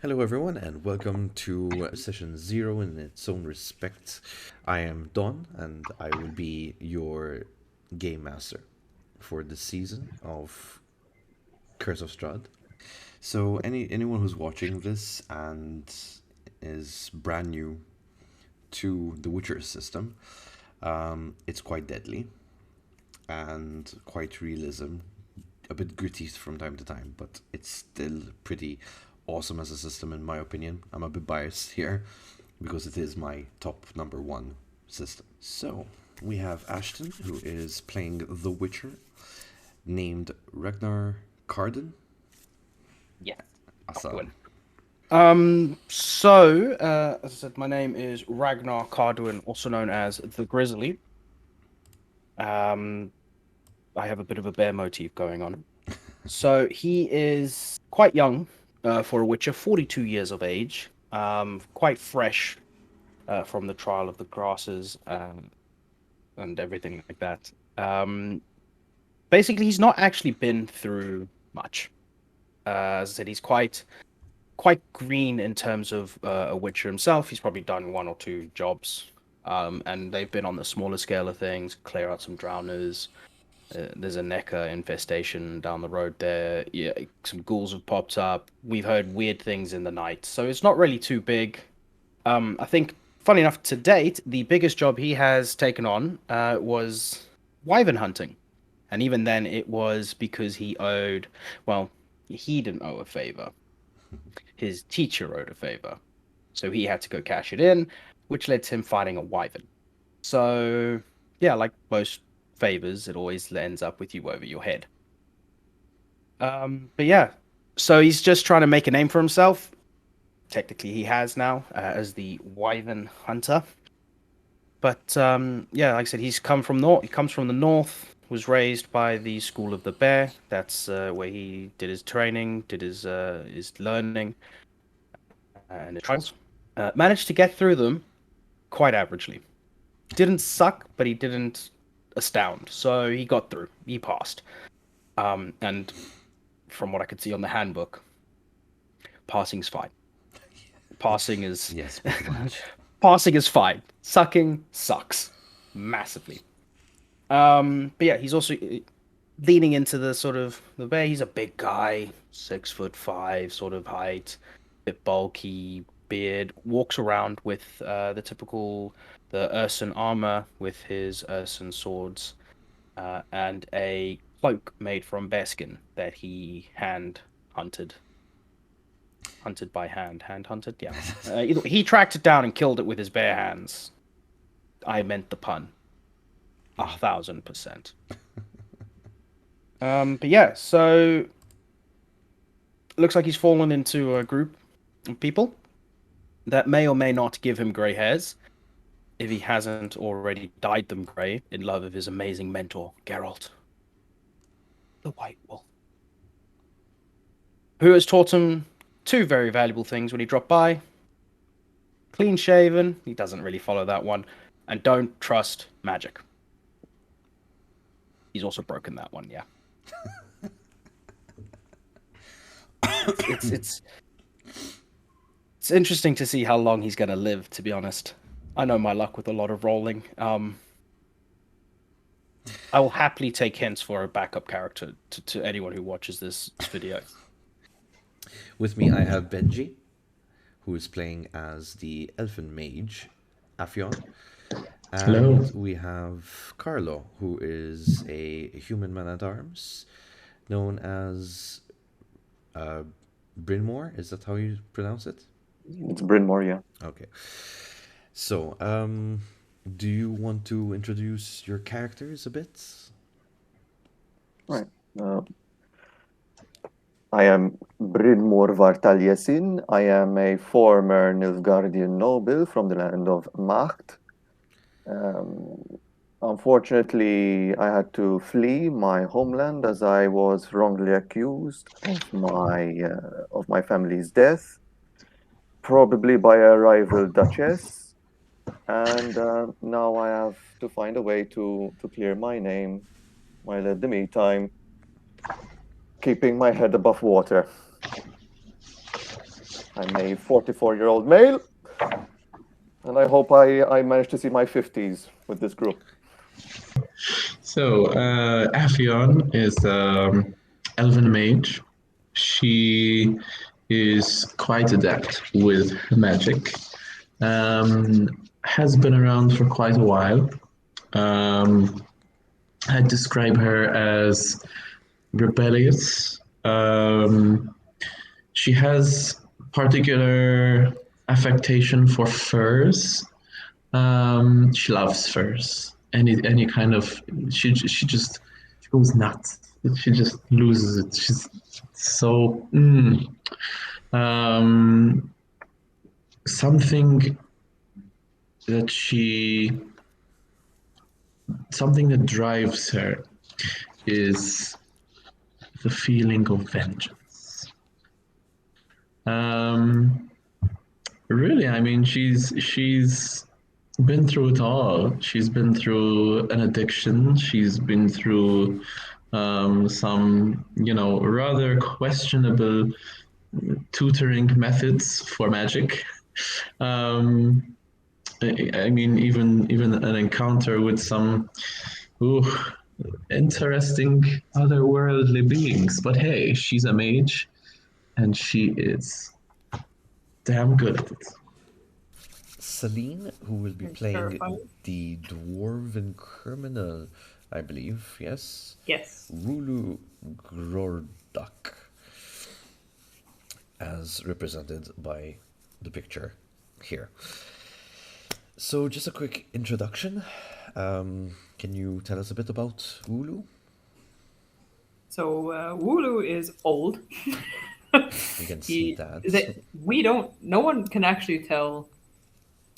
Hello, everyone, and welcome to session zero in its own respect. I am Don, and I will be your game master for this season of Curse of Strahd. So, anyone who's watching this and is brand new to the Witcher system, it's quite deadly and quite realism, a bit gritty from time to time, but it's still pretty awesome as a system in my opinion. I'm a bit biased here because it is my top number one system. So we have Ashton, who is playing the Witcher, named Ragnar Carden. Yeah, Awesome. as I said, my name is Ragnar Carduin, also known as the Grizzly. Um, I have a bit of a bear motif going on. So he is quite young for a Witcher, 42 years of age, quite fresh from the trial of the grasses and everything like that. Basically, he's not actually been through much. As I said, he's quite green in terms of a Witcher himself. He's probably done one or two jobs, and they've been on the smaller scale of things, clear out some drowners. There's a Necker infestation down the road there. Yeah, some ghouls have popped up. We've heard weird things in the night, so it's not really too big. I think, funny enough, to date, the biggest job he has taken on was wyvern hunting, and even then, it was because he owed. Well, he didn't owe a favor. His teacher owed a favor. So he had to go cash it in, which led to him fighting a wyvern. So, yeah, like most favors, it always ends up with you over your head. But yeah, so he's just trying to make a name for himself. Technically, he has now as the wyvern hunter. But yeah, like I said, he's come from north. He comes from the north. Was raised by the School of the Bear. That's where he did his training, did his learning, and his trials. Managed to get through them quite averagely. Didn't suck, but he didn't astound. So he got through. He passed. And from what I could see on the handbook, passing's fine. Passing is Yes, pretty much. passing is fine. Sucking sucks massively. But yeah, he's also leaning into the sort of the way he's a big guy, 6'5" sort of height, bit bulky, beard, walks around with the typical the Urson armor with his Urson swords, and a cloak made from bearskin that he hunted by hand hunted, yeah. He tracked it down and killed it with his bare hands. I meant the pun, 1,000%. But yeah, so looks like he's fallen into a group of people that may or may not give him grey hairs, if he hasn't already dyed them grey in love of his amazing mentor, Geralt, the White Wolf, who has taught him two very valuable things when he dropped by. Clean shaven, he doesn't really follow that one, and don't trust magic. He's also broken that one, yeah. It's it's interesting to see how long he's gonna live, to be honest. I know my luck with a lot of rolling. I will happily take hints for a backup character to anyone who watches this video. With me, I have Benji, who is playing as the elfin mage, Afion. Hello. And we have Carlo, who is a human man at arms, known as uh, Brynmore. Is that how you pronounce it? It's Bryn Mawr, yeah. Okay. So, do you want to introduce your characters a bit? Right. I am Bryn Mawr Vartaliesin. I am a former Nilfgaardian noble from the land of Macht. Unfortunately, I had to flee my homeland as I was wrongly accused of my family's death, probably by a rival Duchess. And now I have to find a way to clear my name while at the meantime keeping my head above water. I'm a 44-year-old male, and I hope I manage to see my 50s with this group. So, Afion is elven mage. She is quite adept with magic. Has been around for quite a while. I'd describe her as rebellious. She has particular affectation for furs. She loves furs. Any kind of she just she goes nuts. She just loses it. She's so something that she something that drives her is the feeling of vengeance. Really, I mean, she's been through it all. She's been through an addiction. She's been through some, rather questionable tutoring methods for magic. I mean, even an encounter with some ooh, interesting otherworldly beings. But hey, she's a mage, and she is damn good at it. Celine, who will be It's playing terrifying. the dwarven criminal, I believe, yes? Yes. Rulu Grordak, as represented by the picture here. So, just a quick introduction. Can you tell us a bit about Wulu? So Wooloo is old. You can see that. No one can actually tell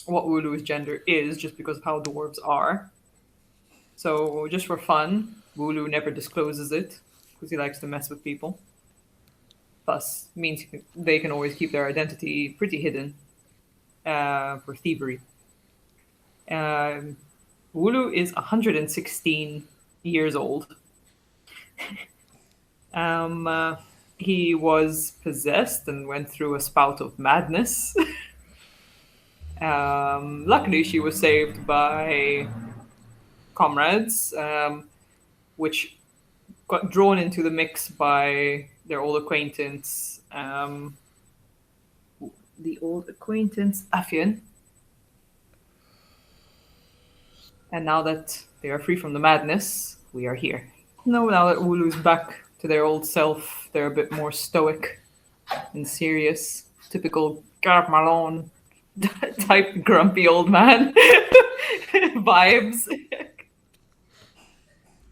what Wooloo's gender is just because of how dwarves are. So just for fun, Wooloo never discloses it because he likes to mess with people. Thus, means they can always keep their identity pretty hidden for thievery. Wooloo is 116 years old. He was possessed and went through a spout of madness. Luckily, she was saved by comrades, which got drawn into the mix by their old acquaintance, Afian. And now that they are free from the madness, we are here. No, now that Wooloo's back to their old self, they're a bit more stoic and serious. Typical Garth Malone type grumpy old man vibes.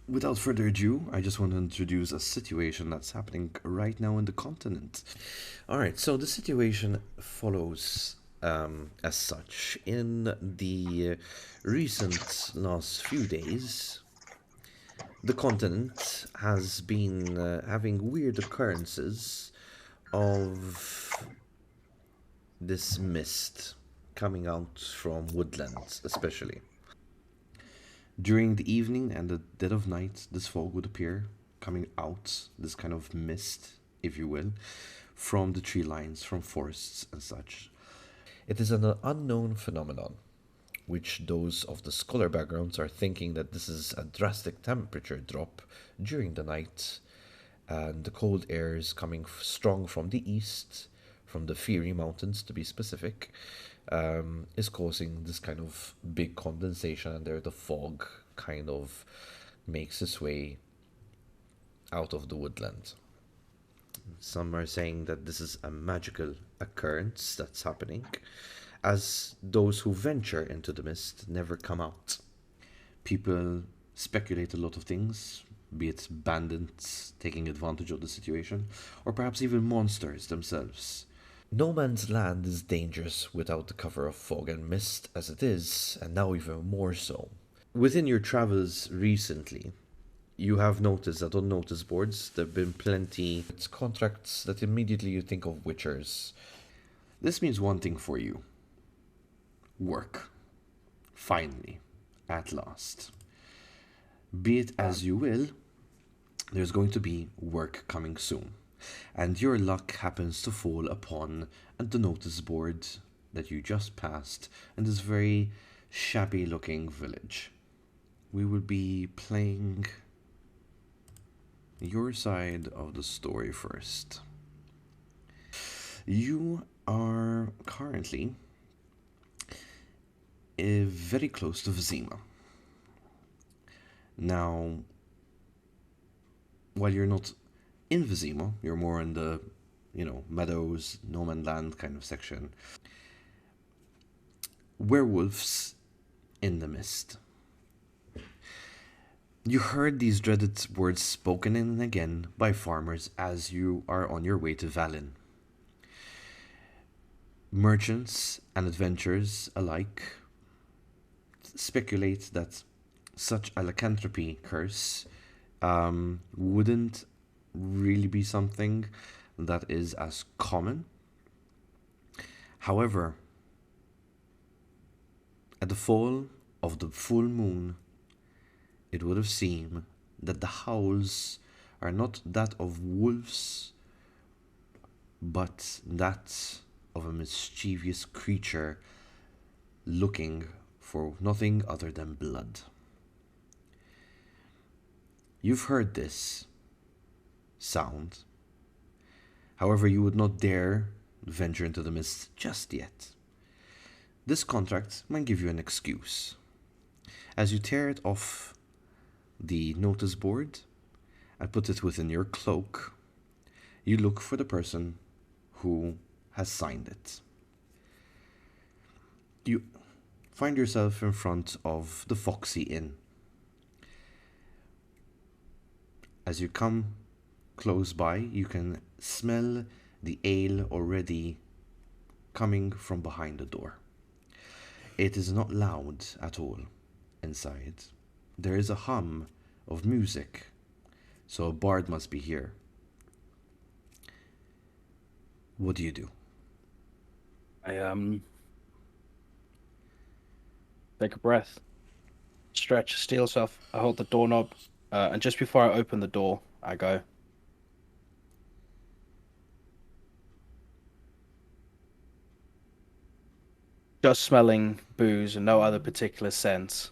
Without further ado, I just want to introduce a situation that's happening right now in the continent. Alright, so the situation follows as such. In the recent last few days, the continent has been having weird occurrences of this mist coming out from woodlands, especially. During the evening and the dead of night, this fog would appear coming out, this kind of mist, if you will, from the tree lines, from forests and such. It is an unknown phenomenon, which those of the scholar backgrounds are thinking that this is a drastic temperature drop during the night, and the cold air is coming strong from the east, from the Fiery Mountains to be specific, is causing this kind of big condensation, and there the fog kind of makes its way out of the woodland. Some are saying that this is a magical occurrence that's happening, as those who venture into the mist never come out. People speculate a lot of things, be it bandits taking advantage of the situation, or perhaps even monsters themselves. No man's land is dangerous without the cover of fog and mist as it is, and now even more so. Within your travels recently, you have noticed that on notice boards there have been plenty of contracts that immediately you think of witchers. This means one thing for you. Work. Finally. At last. Be it as you will, there's going to be work coming soon. and your luck happens to fall upon the notice board that you just passed in this very shabby looking village. We will be playing your side of the story first. You are currently very close to Vizima. Now, while you're not in Vizima, you're more in the, meadows, no man land kind of section. Werewolves in the mist. You heard these dreaded words spoken in and again by farmers as you are on your way to Valin. Merchants and adventurers alike speculate that such a lycanthropy curse wouldn't really be something that is as common. However, at the fall of the full moon, it would have seemed that the howls are not that of wolves, but that of a mischievous creature looking for nothing other than blood. You've heard this sound. However, you would not dare venture into the mist just yet. This contract might give you an excuse. As you tear it off the notice board and put it within your cloak, you look for the person who has signed it. You find yourself in front of the Foxy Inn. As you come close by, you can smell the ale already coming from behind the door. It is not loud at all inside. There is a hum of music, so a bard must be here. What do you do? I take a breath, stretch, steel self. I hold the doorknob, and just before I open the door, I go. Just smelling booze and no other particular sense.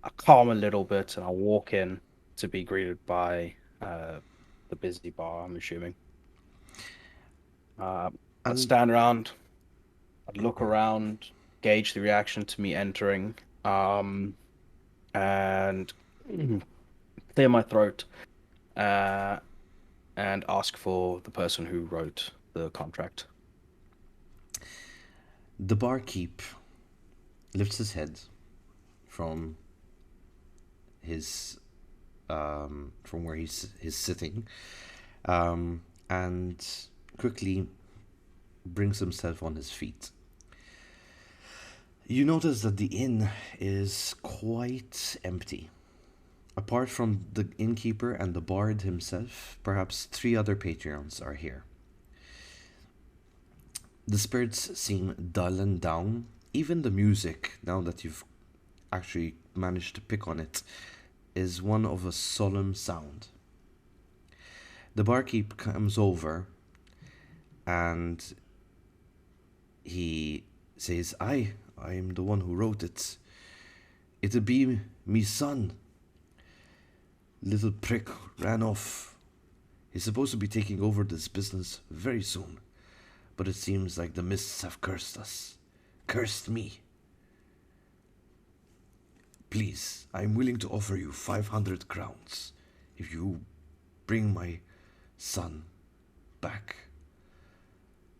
I calm a little bit and I walk in to be greeted by the busy bar, I'm assuming. I'd stand around, I'd look around, gauge the reaction to me entering, and clear my throat, and ask for the person who wrote the contract. The barkeep lifts his head from his from where he's sitting, and quickly brings himself on his feet. You notice that the inn is quite empty. Apart from the innkeeper and the bard himself, perhaps 3 other patrons are here. The spirits seem dull and down. Even the music, now that you've actually managed to pick on it, is one of a solemn sound. The barkeep comes over and he says, I am the one who wrote it. It'll be me son. Little prick ran off. He's supposed to be taking over this business very soon. But it seems like the mists have cursed us. Cursed me. Please, I'm willing to offer you 500 crowns if you bring my son back.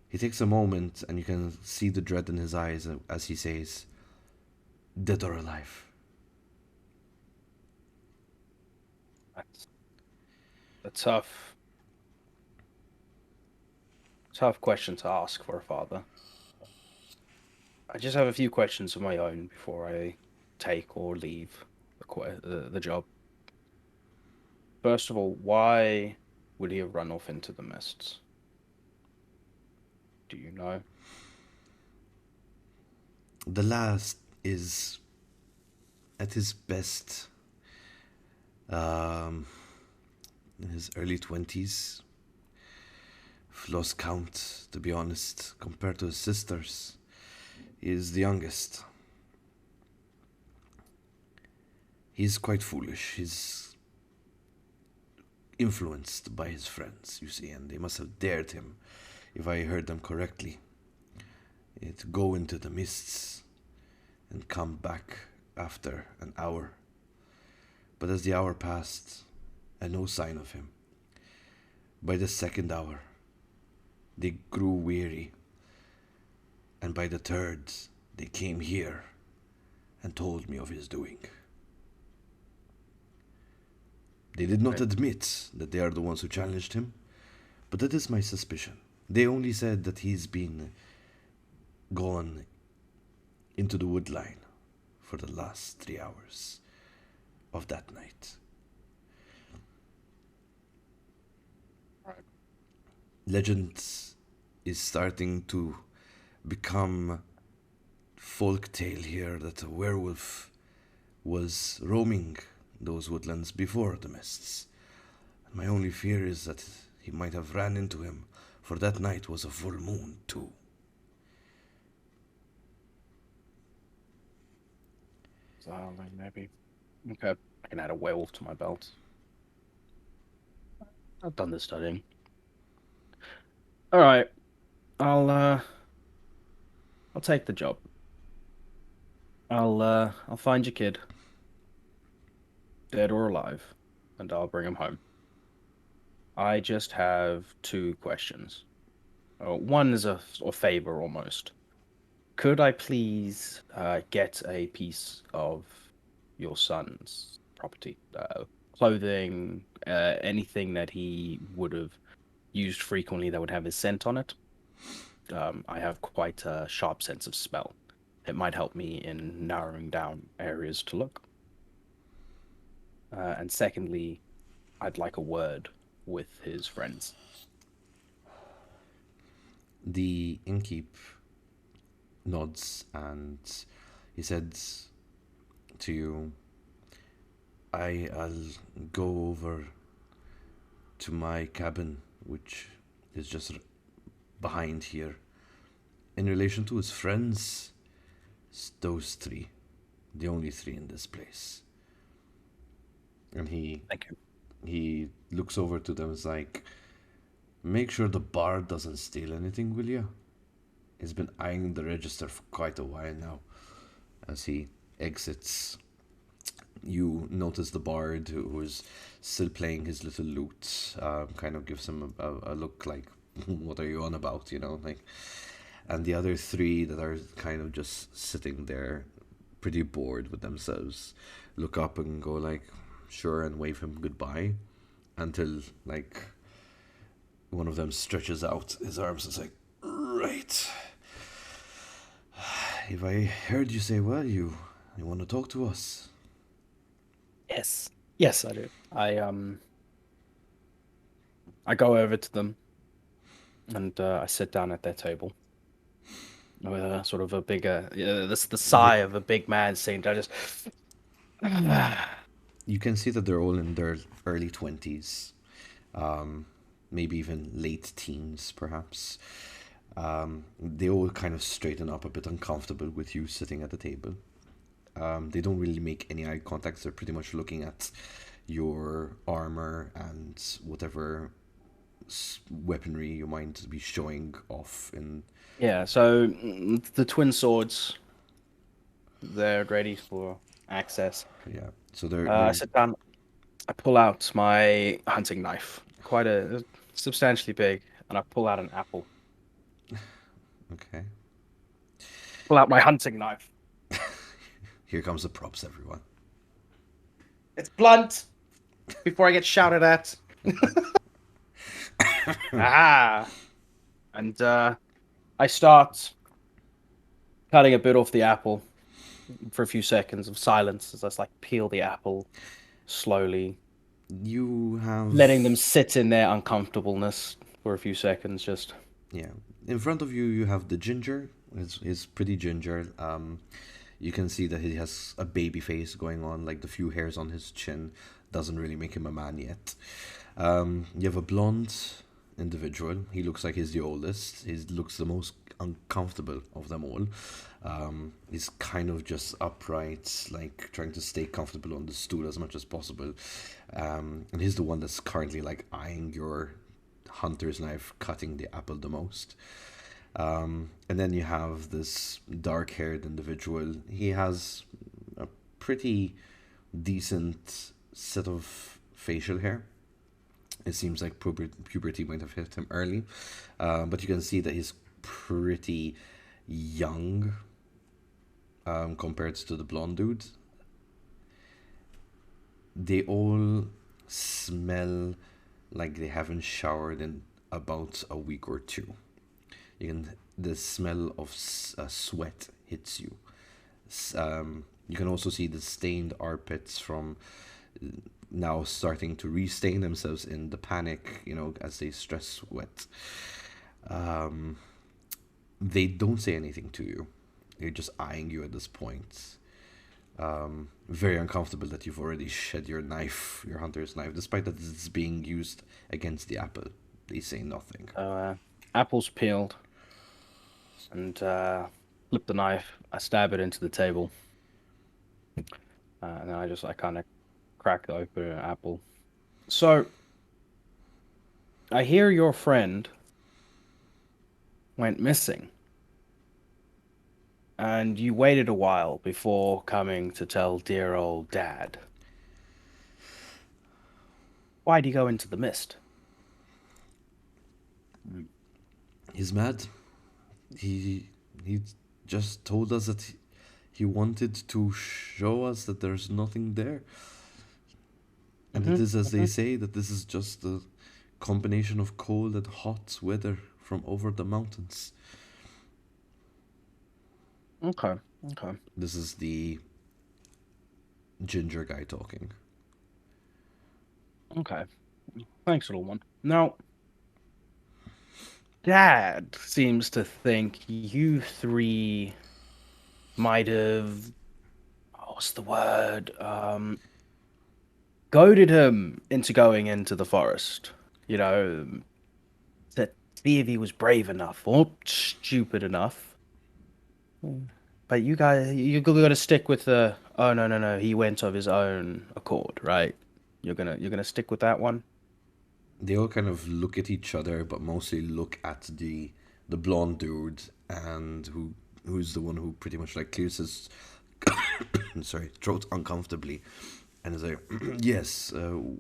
He takes a moment and you can see the dread in his eyes as he says, dead or alive. That's a tough question to ask for a father. I just have a few questions of my own before I take or leave the job. First of all, why would he have run off into the mists? Do you know? The last is at his best, in his early 20s. I've lost count, to be honest, compared to his sisters. He is the youngest. He's quite foolish. He's influenced by his friends, you see, and they must have dared him, if I heard them correctly, to go into the mists and come back after an hour. But as the hour passed, and no sign of him, by the second hour, they grew weary, and by the third, they came here and told me of his doing. They did not admit that they are the ones who challenged him, but that is my suspicion. They only said that he's been gone into the wood line for the last 3 hours of that night. Legend is starting to become folk tale here that a werewolf was roaming those woodlands before the mists. And my only fear is that he might have ran into him, for that night was a full moon too. So, maybe. Okay, I can add a werewolf to my belt. I've done the studying. All right, I'll take the job. I'll find your kid, dead or alive, and I'll bring him home. I just have 2 questions. One is a favor almost. Could I please get a piece of your son's property, clothing, anything that he would have used frequently that would have his scent on it? I have quite a sharp sense of smell. It might help me in narrowing down areas to look. And secondly, I'd like a word with his friends. The innkeep nods and he said to you, I'll go over to my cabin, which is just behind here. In relation to his friends, it's those 3, the only 3 in this place. And Thank you. he looks over to them and is like, make sure the bard doesn't steal anything, will you? He's been eyeing the register for quite a while now. As he exits, you notice the bard, who is still playing his little lute, kind of gives him a look like, what are you on about, you know? Like, and the other 3 that are kind of just sitting there, pretty bored with themselves, look up and go like, sure, and wave him goodbye, until like one of them stretches out his arms and is like, right. If I heard you say, well, you want to talk to us? Yes, I do. I go over to them, and I sit down at their table with a sort of a bigger, the sigh of a big man saying, "I just." You can see that they're all in their early 20s, maybe even late teens, perhaps. They all kind of straighten up, a bit uncomfortable with you sitting at the table. They don't really make any eye contact. They're pretty much looking at your armor and whatever weaponry you might be showing off in. Yeah, so the twin swords, they're ready for access. Yeah, so they're I sit down, I pull out my hunting knife, quite a substantially big, and I pull out an apple. okay. Pull out my hunting knife. Here comes the props, everyone. It's blunt. Before I get shouted at. Ah. And I start cutting a bit off the apple for a few seconds of silence as I like peel the apple slowly. You have letting them sit in their uncomfortableness for a few seconds, just. Yeah. In front of you, you have the ginger. He's pretty ginger. You can see that he has a baby face going on, like the few hairs on his chin doesn't really make him a man yet. You have a blonde individual. He looks like he's the oldest. He looks the most uncomfortable of them all. He's kind of just upright, like trying to stay comfortable on the stool as much as possible. And he's the one that's currently like eyeing your hunter's knife, cutting the apple the most. And then you have this dark-haired individual. He has a pretty decent set of facial hair. It seems like puberty might have hit him early, but you can see that he's pretty young compared to the blonde dude. They all smell like they haven't showered in about a week or two. The smell of sweat hits you. You can also see the stained armpits from now starting to restain themselves in the panic, as they stress sweat. They don't say anything to you. They're just eyeing you at this point. Very uncomfortable that you've already shed your knife, your hunter's knife, despite that it's being used against the apple. They say nothing. Apple's peeled, and flip the knife. I stab it into the table, and then I kind of crack open an apple. So, I hear your friend went missing, and you waited a while before coming to tell dear old Dad. Why'd he go into the mist? He's mad. He just told us that he wanted to show us that there's nothing there. And it is, as they say, that this is just a combination of cold and hot weather from over the mountains. Okay. This is the ginger guy talking. Okay. Thanks, little one. Now, Dad seems to think you three might have, what's the word? Goaded him into going into the forest. To see if he was brave enough or stupid enough. But you guys, you got to stick with the. Oh no! He went of his own accord, right? You're gonna stick with that one. They all kind of look at each other, but mostly look at the blonde dude, and who's the one who pretty much like clears his throat uncomfortably, and is like, yes,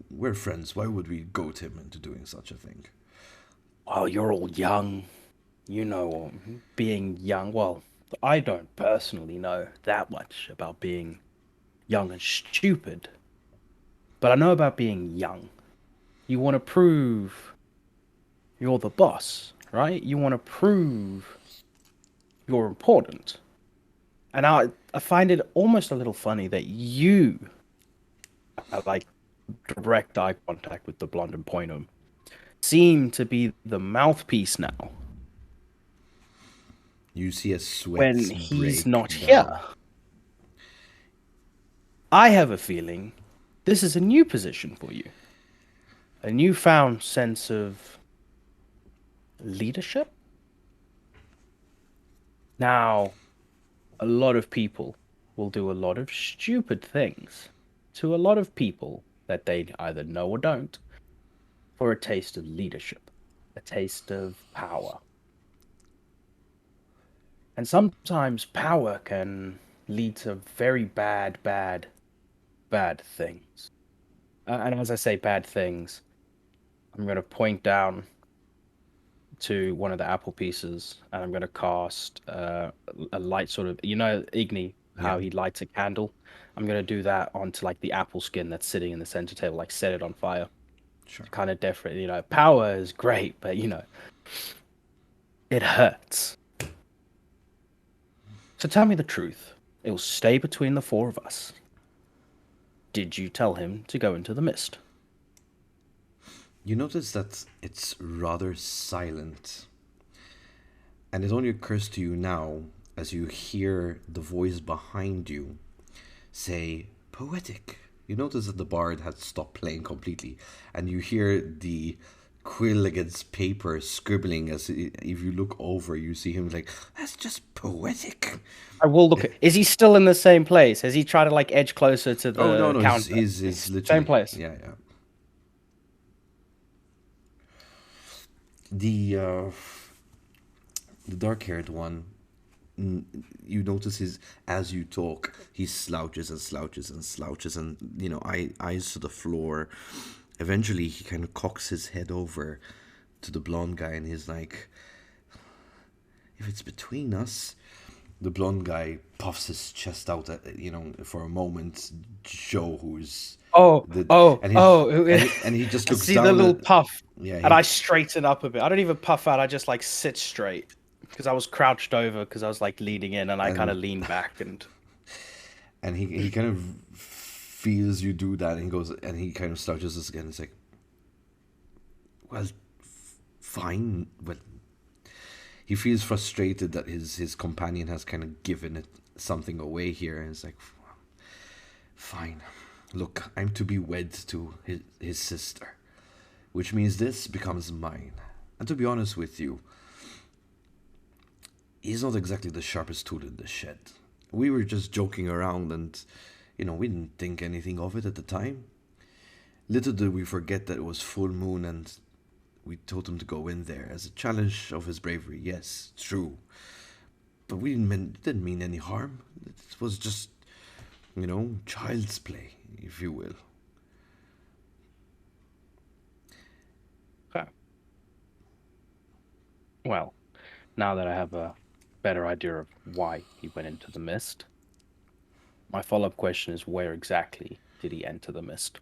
we're friends. Why would we goad him into doing such a thing? Oh, you're all young. Being young. Well, I don't personally know that much about being young and stupid, but I know about being young. You want to prove you're the boss, right? You want to prove you're important. And I find it almost a little funny that you have like direct eye contact with the blonde and point him. Seem to be the mouthpiece now. You see a sweat when he's break not down. here. I have a feeling this is a new position for you. A newfound sense of leadership. Now, a lot of people will do a lot of stupid things to a lot of people that they either know or don't for a taste of leadership, a taste of power. And sometimes power can lead to very bad things. And as I say bad things, I'm going to point down to one of the apple pieces, and I'm going to cast a light sort of, Igni, how he lights a candle. I'm going to do that onto like the apple skin that's sitting in the center table, like set it on fire. Sure. Kind of different, power is great, but it hurts. So tell me the truth. It will stay between the four of us. Did you tell him to go into the mist? You notice that it's rather silent. And it only occurs to you now as you hear the voice behind you say, poetic. You notice that the bard had stopped playing completely, and you hear the quill against paper, scribbling. If you look over, you see him like, that's just poetic. I will look. Is he still in the same place? Has he tried to like edge closer to the Oh no, counter? he's literally Same place. Yeah. The dark-haired one, you notice as you talk, he slouches and slouches and slouches, and eyes to the floor. Eventually, he kind of cocks his head over to the blonde guy, and he's like, "If it's between us." The blonde guy puffs his chest out, for a moment, to show who's. And he just I looks see down the little puff. Yeah, And I straighten up a bit. I don't even puff out. I just like sit straight because I was crouched over because I was like leaning in, and I kind of lean back and he kind of feels you do that, and he goes, and he kind of slouches us again. It's like, well, fine, but he feels frustrated that his companion has kind of given it something away here, and it's like, fine. Look, I'm to be wed to his sister, which means this becomes mine. And to be honest with you, he's not exactly the sharpest tool in the shed. We were just joking around, and we didn't think anything of it at the time. Little did we forget that it was full moon, and we told him to go in there as a challenge of his bravery. Yes, true, but we didn't mean any harm. It was just, child's play, if you will. Okay. Well, now that I have a better idea of why he went into the mist, my follow-up question is, where exactly did he enter the mist?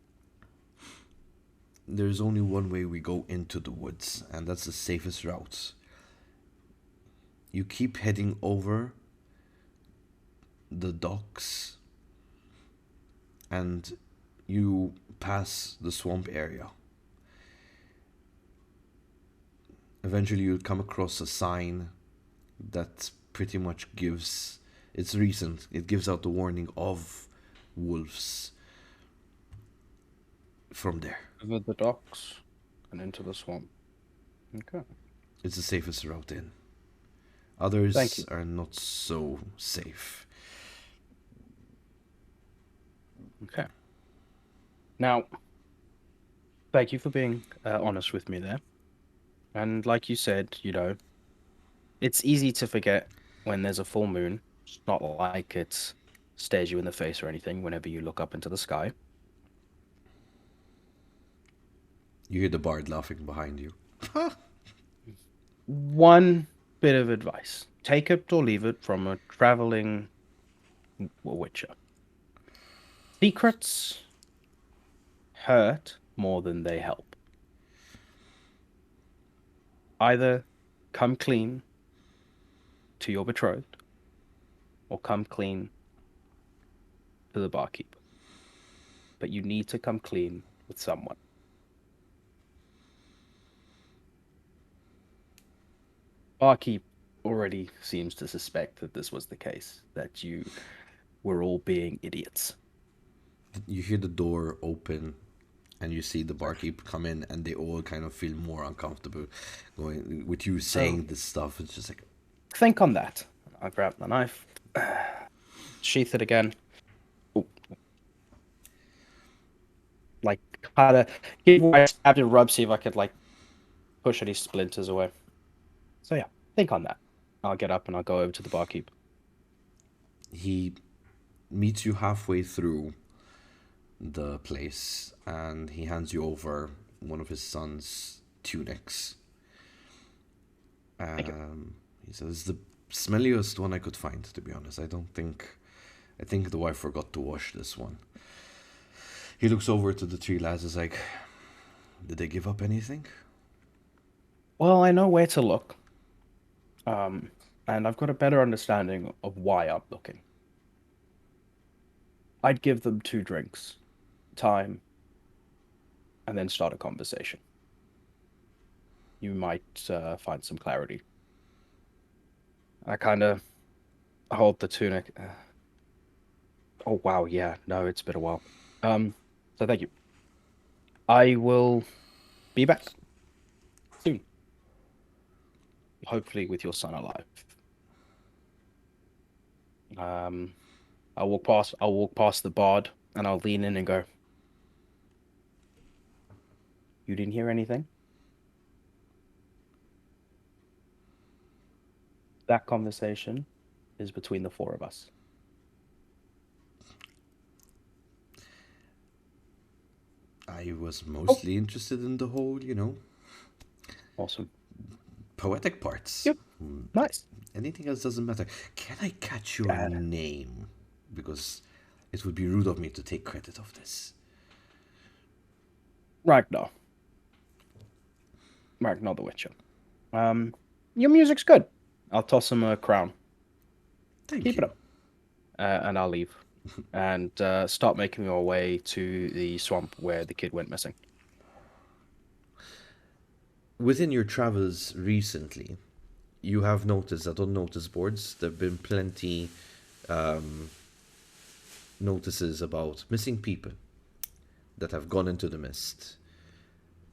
There's only one way we go into the woods, and that's the safest route. You keep heading over the docks, and you pass the swamp area. Eventually you'll come across a sign that pretty much gives, it's recent, it gives out the warning of wolves from there. Over the docks and into the swamp. Okay. It's the safest route in. Others Thank you. are not so safe. Okay. Now, thank you for being honest with me there. And like you said, it's easy to forget when there's a full moon. It's not like it stares you in the face or anything whenever you look up into the sky. You hear the bard laughing behind you. One bit of advice. Take it or leave it from a traveling witcher. Secrets hurt more than they help. Either come clean to your betrothed, or come clean to the barkeep. But you need to come clean with someone. Barkeep already seems to suspect that this was the case, that you were all being idiots. You hear the door open, and you see the barkeep come in, and they all kind of feel more uncomfortable going with you saying this stuff. It's just like, think on that. I grab the knife, sheath it again. Ooh. Like, kind of give I stabbed and rub, see if I could like push any splinters away. So yeah, think on that. I'll get up and I'll go over to the barkeep. He meets you halfway through the place, and he hands you over one of his son's tunics. He says, the smelliest one I could find, to be honest. I think the wife forgot to wash this one. He looks over to the three lads, is like, did they give up anything? Well, I know where to look. And I've got a better understanding of why I'm looking. I'd give them 2 drinks, time, and then start a conversation. You might find some clarity. I kind of hold the tunic. Oh, wow, yeah. No, it's been a while. So thank you. I will be back. hopefully with your son alive. I'll walk past the bard, and I'll lean in and go, "You didn't hear anything? That conversation is between the four of us." I was mostly interested in the whole, Awesome. poetic parts. Yep. Nice. Anything else doesn't matter. Can I catch your Got it. name? Because it would be rude of me to take credit of this. Ragnar the Witcher. Your music's good. I'll toss him a crown. Thank Keep you. it up. And I'll leave. And start making our way to the swamp where the kid went missing. Within your travels recently, you have noticed that on notice boards there have been plenty notices about missing people that have gone into the mist.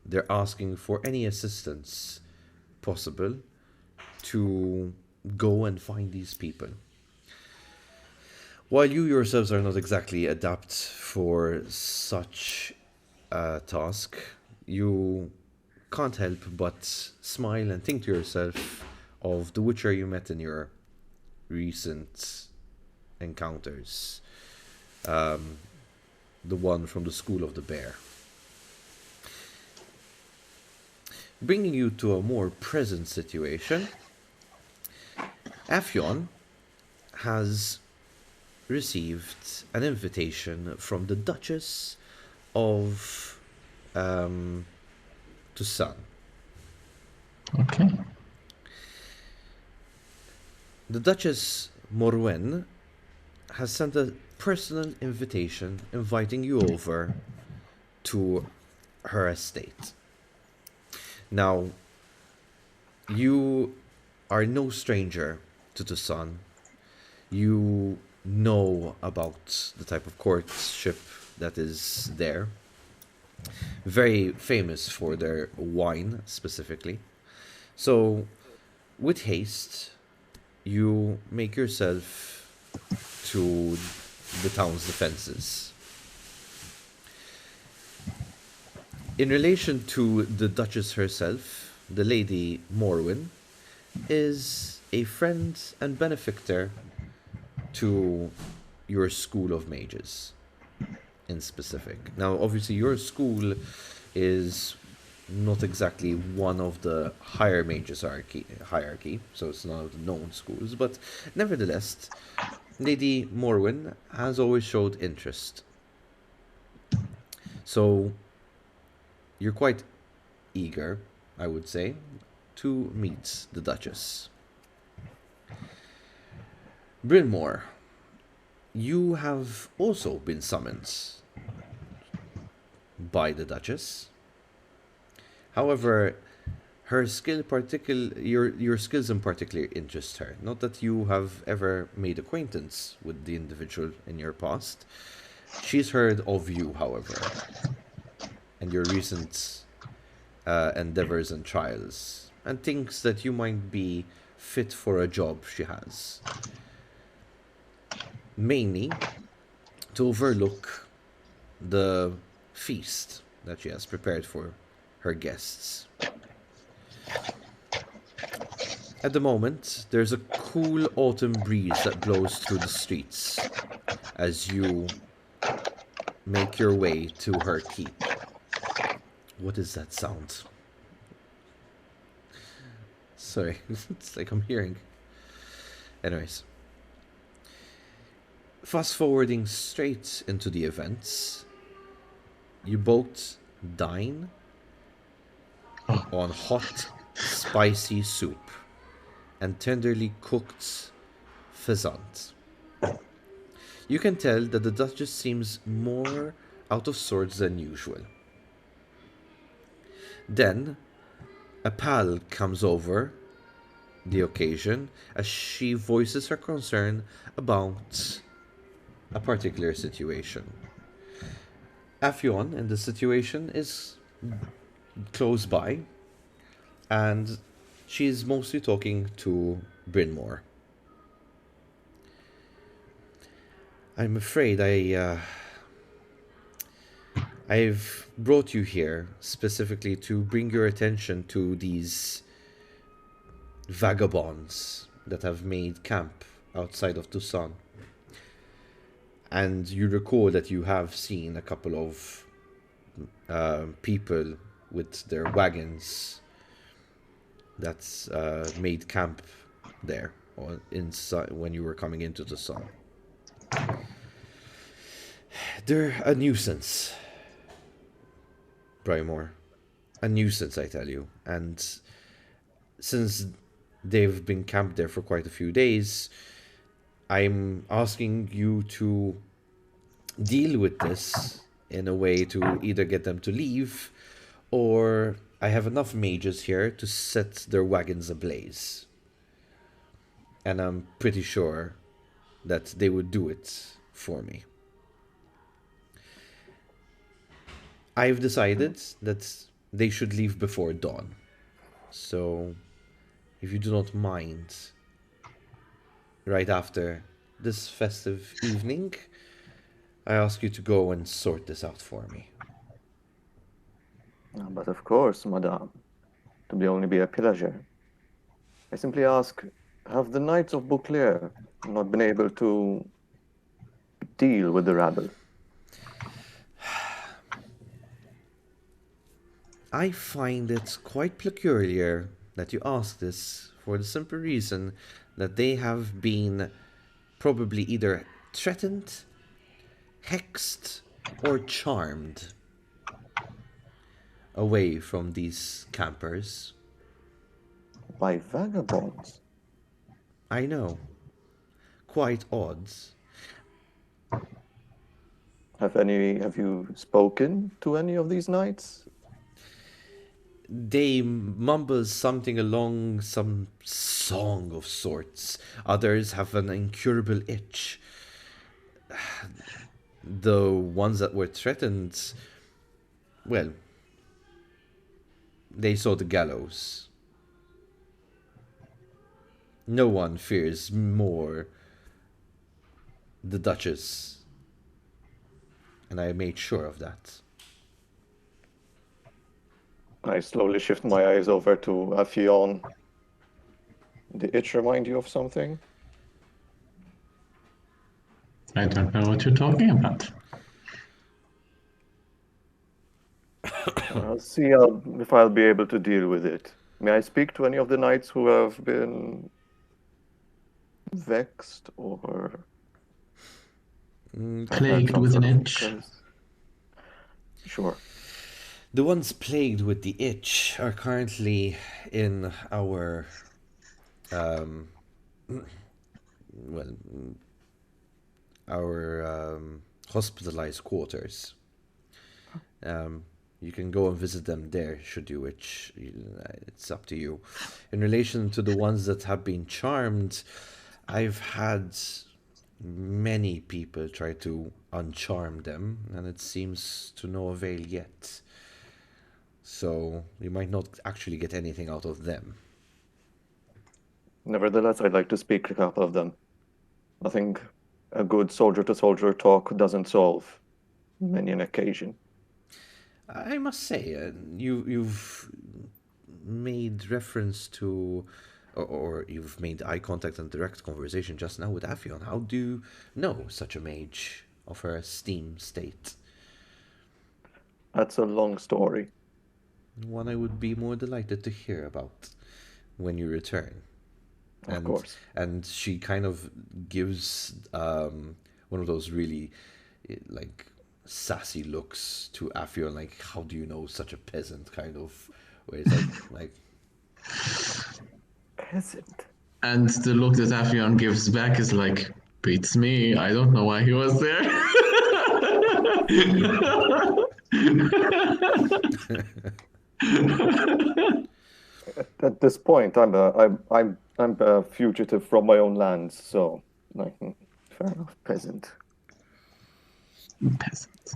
They're asking for any assistance possible to go and find these people. While you yourselves are not exactly adept for such a task, you can't help but smile and think to yourself of the Witcher you met in your recent encounters. The one from the School of the Bear. Bringing you to a more present situation, Afyon has received an invitation from the Duchess of Tucson. Okay. The Duchess Morwen has sent a personal invitation inviting you over to her estate. Now, you are no stranger to Tucson. You know about the type of courtship that is there. Very famous for their wine, specifically. So, with haste, you make yourself to the town's defenses. In relation to the Duchess herself, the Lady Morwen is a friend and benefactor to your school of mages in specific. Now, obviously, your school is not exactly one of the higher mages hierarchy, so it's not of the known schools, but nevertheless, Lady Morwen has always showed interest. So, you're quite eager, I would say, to meet the Duchess. Brynmore, you have also been summoned by the Duchess. However, her your skills in particular interest her. Not that you have ever made acquaintance with the individual in your past. She's heard of you, however, and your recent endeavors and trials, and thinks that you might be fit for a job she has. Mainly to overlook the feast that she has prepared for her guests. At the moment, there's a cool autumn breeze that blows through the streets as you make your way to her keep. What is that sound? Sorry, it's like I'm hearing. Anyways. Fast forwarding straight into the events, you both dine on hot, spicy soup and tenderly cooked pheasant. You can tell that the Duchess seems more out of sorts than usual. Then, a pal comes over the occasion as she voices her concern about a particular situation. Afyon in the situation is close by, and She is mostly talking to Brynmore. I'm afraid I've brought you here specifically to bring your attention to these vagabonds that have made camp outside of Tucson. And you recall that you have seen a couple of people with their wagons that's made camp there or inside when you were coming into Tucson. They're a nuisance, Brymore. A nuisance, I tell you. And since they've been camped there for quite a few days, I'm asking you to deal with this in a way to either get them to leave, or I have enough mages here to set their wagons ablaze. And I'm pretty sure that they would do it for me. I've decided that they should leave before dawn. So, if you do not mind, right after this festive evening, I ask you to go and sort this out for me. But of course, madame, to be only be a pleasure. I simply ask, have the Knights of Beauclair not been able to deal with the rabble? I find it quite peculiar that you ask this for the simple reason that they have been probably either threatened, hexed, or charmed away from these campers. By vagabonds? I know. Quite odd. Have you spoken to any of these knights? They mumble something along some song of sorts. Others have an incurable itch. The ones that were threatened, well, they saw the gallows. No one fears more the Duchess, and I made sure of that. I slowly shift my eyes over to Afion. Did it remind you of something? I don't know what you're talking about. I'll see if I'll be able to deal with it. May I speak to any of the knights who have been vexed or have had Plagued some with sort an of itch. Sure. The ones plagued with the itch are currently in our, well, our hospitalized quarters. You can go and visit them there, should you wish. It's up to you. In relation to the ones that have been charmed, I've had many people try to uncharm them, and it seems to no avail yet. So you might not actually get anything out of them. Nevertheless, I'd like to speak to a couple of them. I think a good soldier-to-soldier talk doesn't solve many an occasion. I must say, you've made reference to, or you've made eye contact and direct conversation just now with Afion. How do you know such a mage of her esteem state? That's a long story. One I would be more delighted to hear about when you return. Of course. And she kind of gives one of those really like sassy looks to Afion, like, how do you know such a peasant kind of way. It's like Peasant. And the look that Afion gives back is like, beats me. I don't know why he was there. At this point, I'm a fugitive from my own lands, so like, fair enough, peasant. Peasant.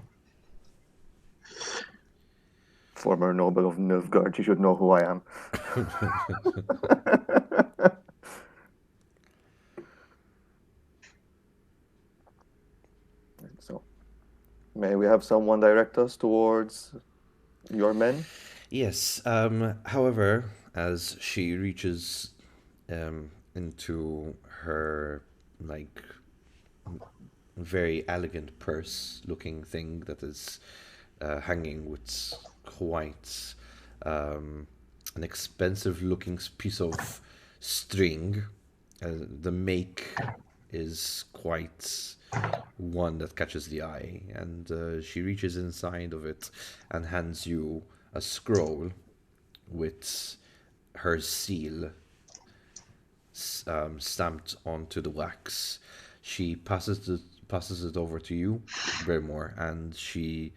Former noble of Nilfgaard, you should know who I am. So, may we have someone direct us towards your men? Yes. However, as she reaches into her like very elegant purse-looking thing that is hanging with quite an expensive-looking piece of string. The make is quite one that catches the eye, and she reaches inside of it and hands you a scroll with her seal stamped onto the wax. She passes it over to you, Bremore, and she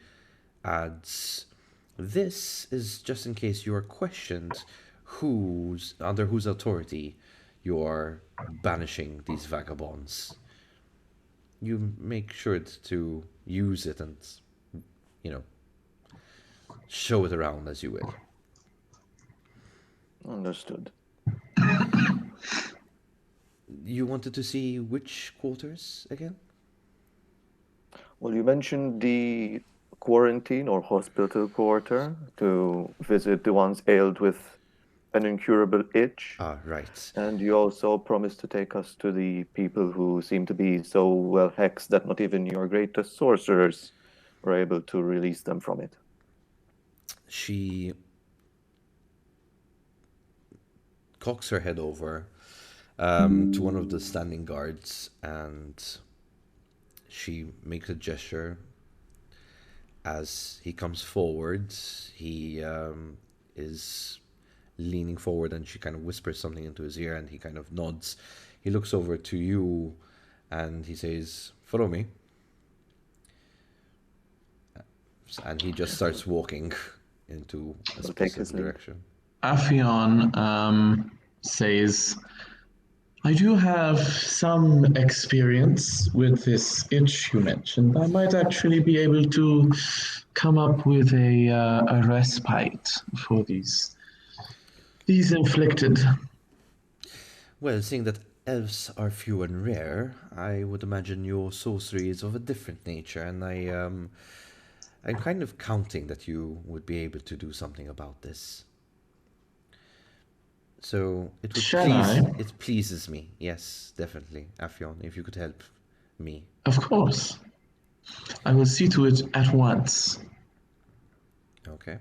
adds, "This is just in case you are questioned under whose authority you are banishing these vagabonds. You make sure to use it and, you know, show it around as you will." Understood. You wanted to see which quarters again? Well, you mentioned the quarantine or hospital quarter to visit the ones ailed with an incurable itch. Ah, right. And you also promised to take us to the people who seem to be so well hexed that not even your greatest sorcerers were able to release them from it. She cocks her head over to one of the standing guards, and she makes a gesture. As he comes forward, he is leaning forward, and she kind of whispers something into his ear, and he kind of nods. He looks over to you, and he says, "Follow me." And he just starts walking into a He'll take his specific lead. direction. Aphion says, "I do have some experience with this itch you mentioned. I might actually be able to come up with a respite for these inflicted." Well, seeing that elves are few and rare, I would imagine your sorcery is of a different nature, and I'm kind of counting that you would be able to do something about this. So it pleases me. Yes, definitely, Aphion, if you could help me. Of course. I will see to it at once. Okay.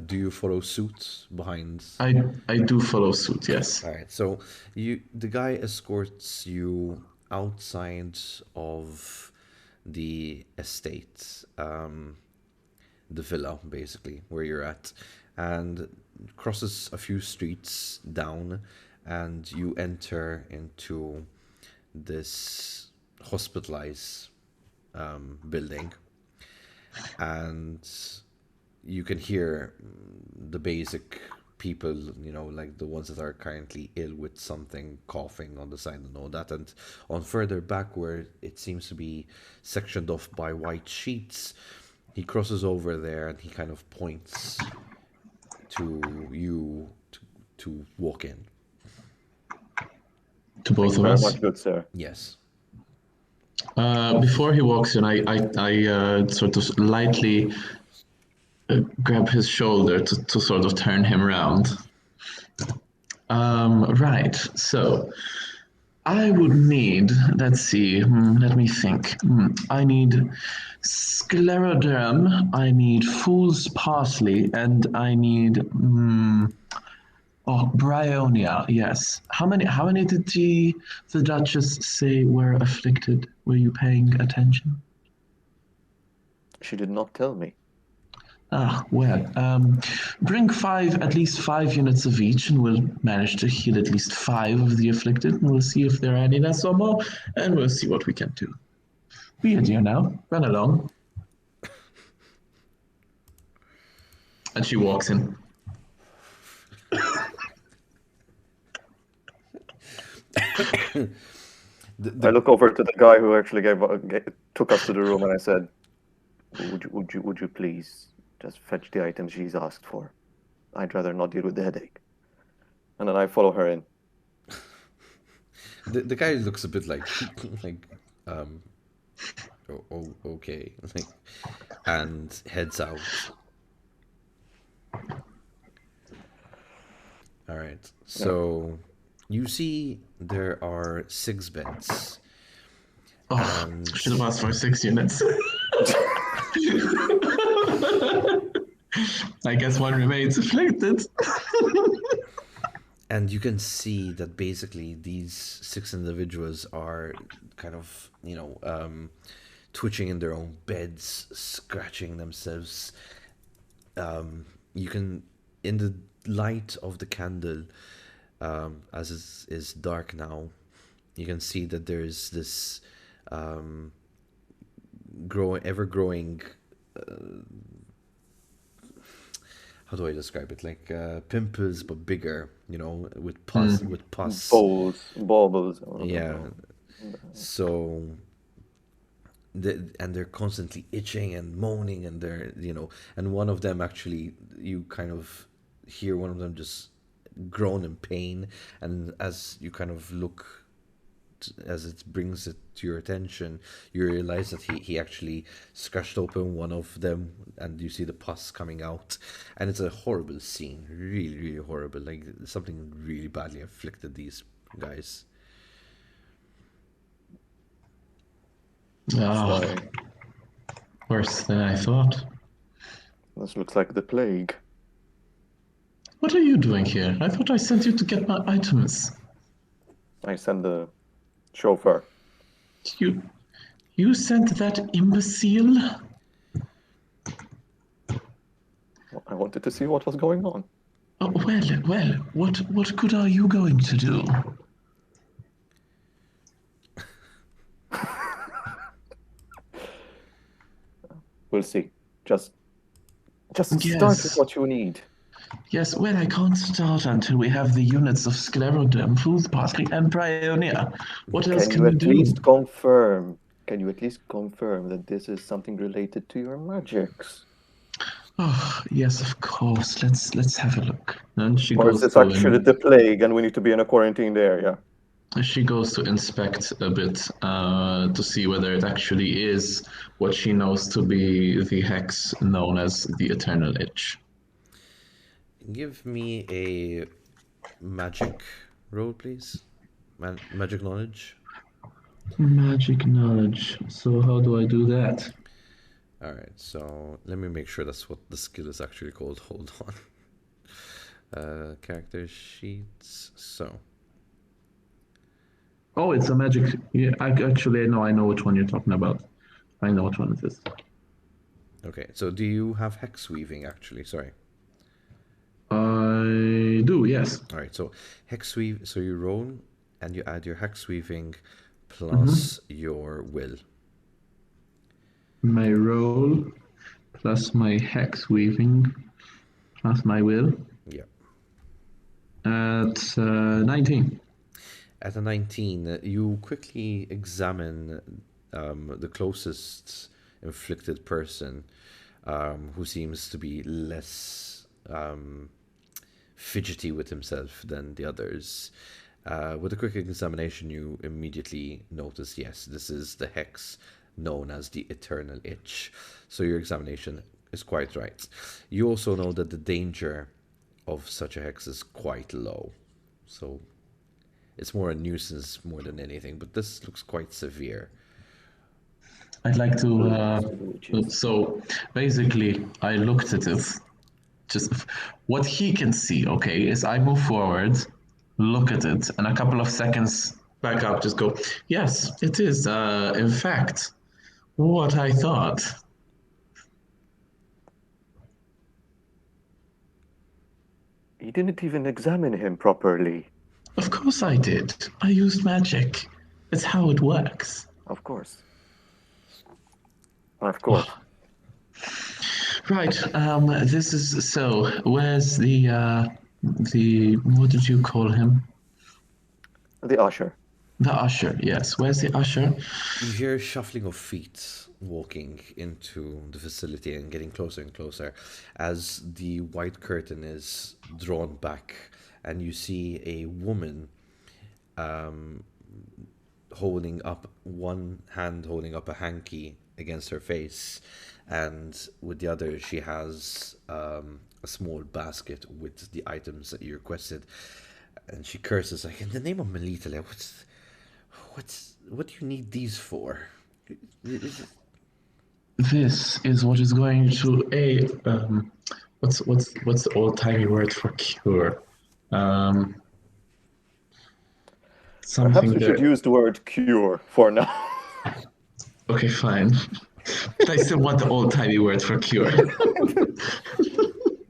Do you follow suit behind? I do follow suit, yes. All right. So the guy escorts you outside of the estate, the villa, basically, where you're at, and crosses a few streets down, and you enter into this hospitalized building, and you can hear the basic people, like the ones that are currently ill with something, coughing on the side and all that. And on further back, where it seems to be sectioned off by white sheets, he crosses over there and he kind of points to you to walk in. To both of Very us? much, good sir. Yes. Before he walks in, I sort of lightly grab his shoulder to sort of turn him around. Right, so I would need, let's see, let me think. I need scleroderm, I need fool's parsley, and I need bryonia. Yes. How many did the Duchess say were afflicted? Were you paying attention? She did not tell me. Bring at least 5 units of each, and we'll manage to heal at least 5 of the afflicted, and we'll see if there are any less or more, and we'll see what we can do. Be a dear now. Run along. And she walks in. I look over to the guy who actually took us to the room, and I said, "Would you please just fetch the items she's asked for. I'd rather not deal with the headache. And then I follow her in. The guy looks a bit like okay, like, and heads out. All right, so you see there are 6 beds. Oh, And should have asked for 6 units. I guess one remains afflicted. and you can see that basically these 6 individuals are kind of, twitching in their own beds, scratching themselves. You can, in the light of the candle, as it is dark now, you can see that there's this ever growing. How do I describe it? Like pimples, but bigger. With pus. With pus. Baubles. Yeah. So. And they're constantly itching and moaning, and and one of them actually, you kind of hear one of them just groan in pain, and as you kind of look, as it brings it to your attention, you realize that he actually scratched open one of them, and you see the pus coming out, and it's a horrible scene, really, really horrible, like something really badly afflicted these guys. Oh, worse than I thought. This looks like the plague. What are you doing here? I thought I sent you to get my items. I send the chauffeur. You sent that imbecile? I wanted to see what was going on. Oh, well, what good are you going to do? We'll see. Just start Yes. with what you need. Yes, well, I can't start until we have the units of Scleroderm, Foolsparkling, and Bryonia. What else can we do? Can you at least confirm that this is something related to your magics? Oh, yes, of course. Let's have a look. And she Or goes is it to actually the plague and we need to be in a quarantined area? She goes to inspect a bit to see whether it actually is what she knows to be the hex known as the Eternal Itch. Give me a magic roll, please. Magic knowledge. Magic knowledge. So how do I do that? All right, so let me make sure that's what the skill is actually called. Hold on. Character sheets. So. Oh, it's a magic. Yeah, I know which one you're talking about. I know which one it is. Okay, so do you have hex weaving actually? Sorry. I do, yes. All right, so hex weave. So you roll and you add your hex weaving plus your will. My roll plus my hex weaving plus my will. Yeah. At 19. At a 19, you quickly examine the closest inflicted person, who seems to be less fidgety with himself than the others. With a quick examination, you immediately notice, yes, this is the hex known as the Eternal Itch. So your examination is quite right. You also know that the danger of such a hex is quite low. So it's more a nuisance more than anything, but this looks quite severe. I'd like to. So basically, I looked at it. Just what he can see, okay, is I move forward, look at it, and a couple of seconds back up, just go, yes, it is, in fact, what I thought. You didn't even examine him properly. Of course I did. I used magic. That's how it works. Of course. Of course. Right. This is so. Where's the what did you call him? The usher. The usher, yes. Where's the usher? You hear shuffling of feet walking into the facility and getting closer and closer as the white curtain is drawn back, and you see a woman holding up one hand, holding up a hanky against her face, and with the other she has a small basket with the items that you requested, and she curses like, in the name of Melitele, what do you need these for? This is what is going to what's the old timey word for cure? Perhaps Something we should that. use the word cure for now. Okay, fine. But I still want the old timey word for cure.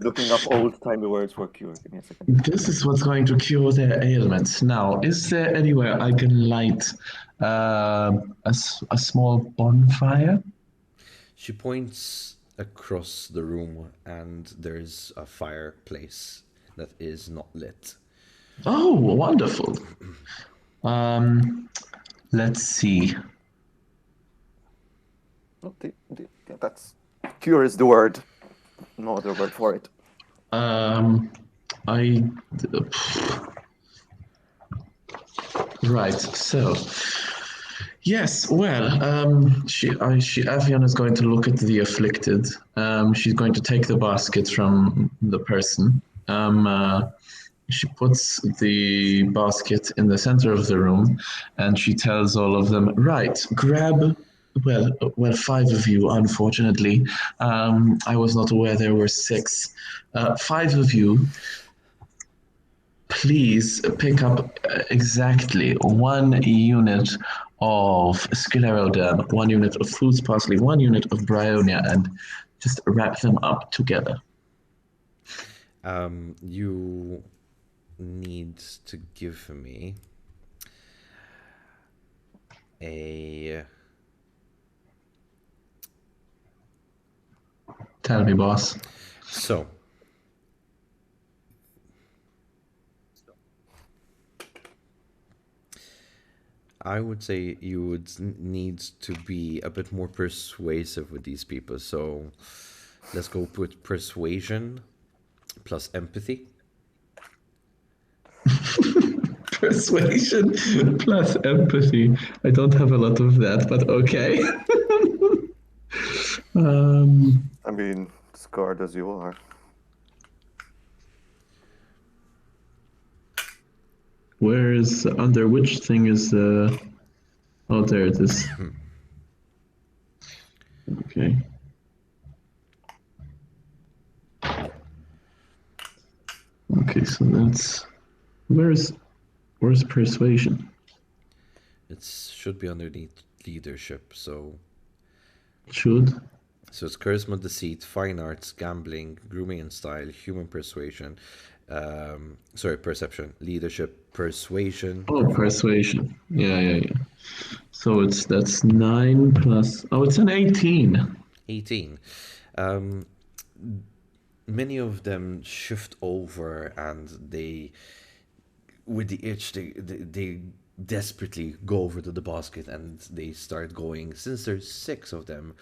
Looking up old-timey words for cure. Give me a second. This is what's going to cure their ailments. Now, is there anywhere I can light a small bonfire? She points across the room, and there's a fireplace that is not lit. Oh, wonderful. Let's see. Oh, that's cure is the word. No other word for it. Right. So, yes. Well, Avian is going to look at the afflicted. She's going to take the basket from the person. She puts the basket in the center of the room, and she tells all of them, "Right, grab." Well, five of you, unfortunately. I was not aware there were six. Five of you, please pick up exactly 1 unit of scleroderm, 1 unit of food's parsley, 1 unit of bryonia, and just wrap them up together. You need to give me a... Tell me, boss. So, I would say you would need to be a bit more persuasive with these people. So, let's go with persuasion plus empathy. Persuasion plus empathy. I don't have a lot of that, but okay. I mean, scarred as you are. Where is under which thing is oh, there it is. Okay. Okay, so that's where's persuasion? It should be underneath leadership. So Should. So it's charisma, deceit, fine arts, gambling, grooming and style, human persuasion, perception, leadership, persuasion. Oh, persuasion. Yeah. So that's 9 plus. Oh, it's an 18. 18. Many of them shift over, and they, with the itch, they desperately go over to the basket, and they start going. Since there's 6 of them,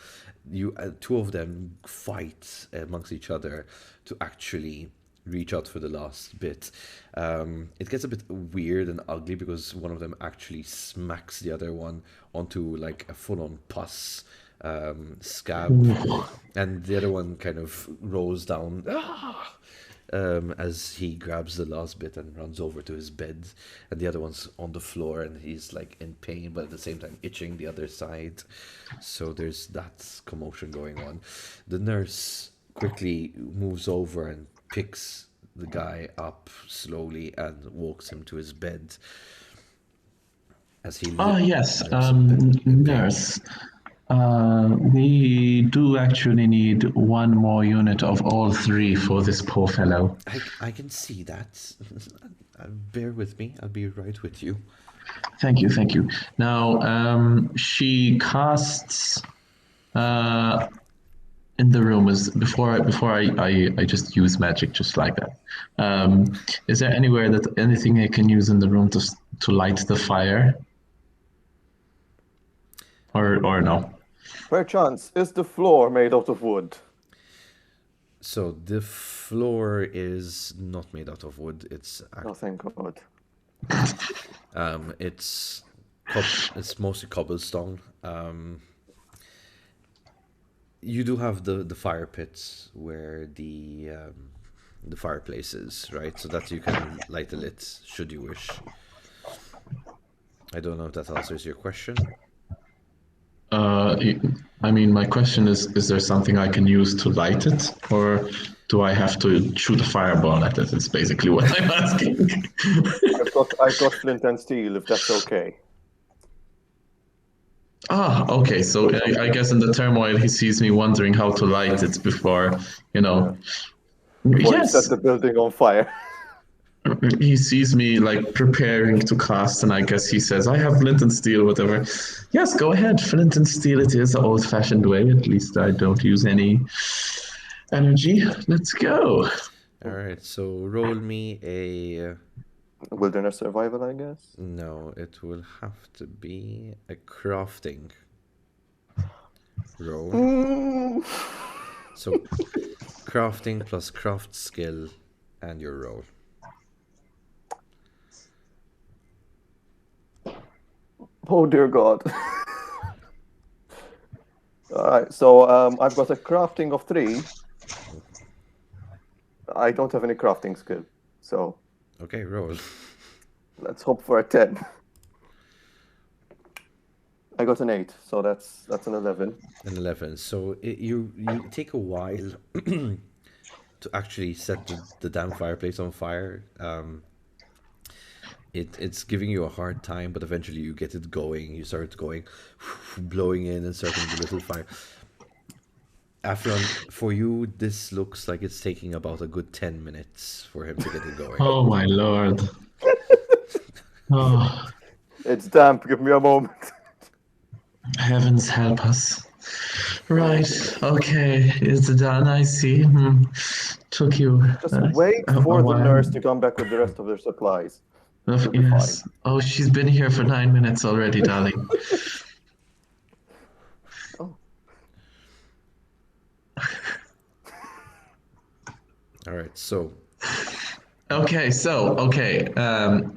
2 of them fight amongst each other to actually reach out for the last bit. It gets a bit weird and ugly because one of them actually smacks the other one onto like a full-on pus scab, and the other one kind of rolls down as he grabs the last bit and runs over to his bed, and the other one's on the floor and he's like in pain but at the same time itching the other side. So there's that commotion going on. The nurse quickly moves over and picks the guy up slowly and walks him to his bed as he Yes, nurse. We do actually need 1 more unit of all 3 for this poor fellow. I can see that. Bear with me, I'll be right with you. Thank you. Now, she casts in the room before I just use magic just like that. Is there anywhere that anything I can use in the room to light the fire? or no? Perchance, is the floor made out of wood? So the floor is not made out of wood. Oh, thank God. It's it's mostly cobblestone. You do have the fire pits where the fireplace is, right? So that you can light a lit should you wish. I don't know if that answers your question. I mean, my question is there something I can use to light it, or do I have to shoot a fireball at it? It's basically what I'm asking. I've got flint and steel, if that's okay. Okay. So I guess in the turmoil, he sees me wondering how to light it before, you know. Before you Yes, set the building on fire. he sees me like preparing to cast, and I guess he says, "I have flint and steel, whatever." Yes, go ahead, flint and steel. It is the old-fashioned way. At least I don't use any energy. Let's go. All right, so roll me a. Wilderness survival, I guess. No, it will have to be a crafting roll. So crafting plus craft skill and your roll. Oh dear God. Alright, so I've got a crafting of 3. I don't have any crafting skill, so Okay, roll. let's hope for a 10. I got an 8, so that's an 11. An 11. So you take a while to actually set the damn fireplace on fire. It's giving you a hard time, but eventually you get it going. You start going, blowing in and starting the little fire. For you, this looks like it's taking about a good 10 minutes for him to get it going. Oh my lord. Oh, It's damp, give me a moment. heavens help us. Right. Okay. It's done. I see. Took you. Just wait a for the while. nurse to come back with the rest of their supplies. You'll be Yes. fine. Oh, she's been here for 9 minutes already, darling. Oh. All right, so Okay,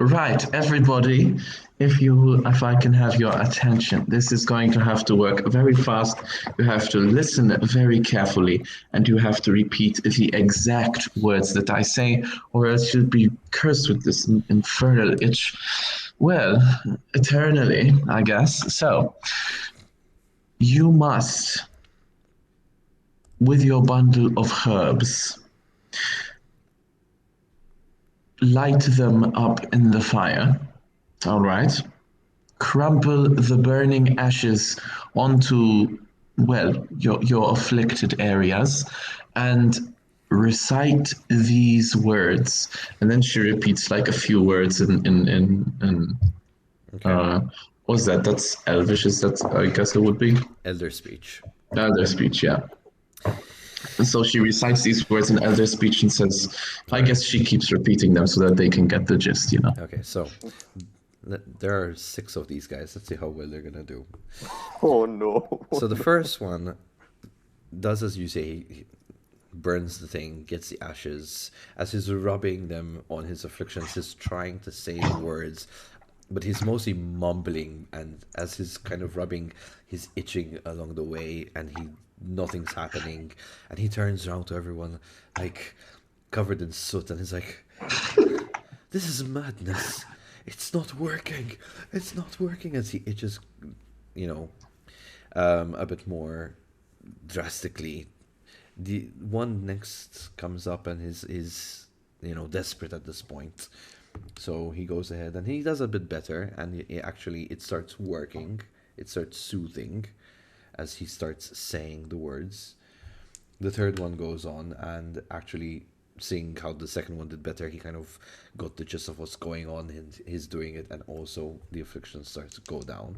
right, everybody, if I can have your attention, this is going to have to work very fast. You have to listen very carefully, and you have to repeat the exact words that I say, or else you'll be cursed with this infernal itch. Well, eternally, I guess. So, you must, with your bundle of herbs, light them up in the fire. All right. Crumple the burning ashes onto, well, your afflicted areas, and recite these words. And then she repeats like a few words in okay. what's that? That's Elvish. Is that? I guess it would be Elder speech. Elder speech. Yeah. And so she recites these words in Elder speech and says, I guess she keeps repeating them so that they can get the gist, you know. Okay, so there are 6 of these guys. Let's see how well they're gonna do. Oh no. So the first one does as you say, he burns the thing, gets the ashes. As he's rubbing them on his afflictions, he's trying to say the words, but he's mostly mumbling, and as he's kind of rubbing, he's itching along the way, and nothing's happening, and he turns around to everyone like covered in soot, and he's like, this is madness. It's not working. It's not working. As he itches, a bit more drastically. The one next comes up and is desperate at this point. So he goes ahead and he does a bit better, and it starts working. It starts soothing as he starts saying the words. The third one goes on, and actually seeing how the second one did better, he kind of got the gist of what's going on, and he's doing it, and also the affliction starts to go down.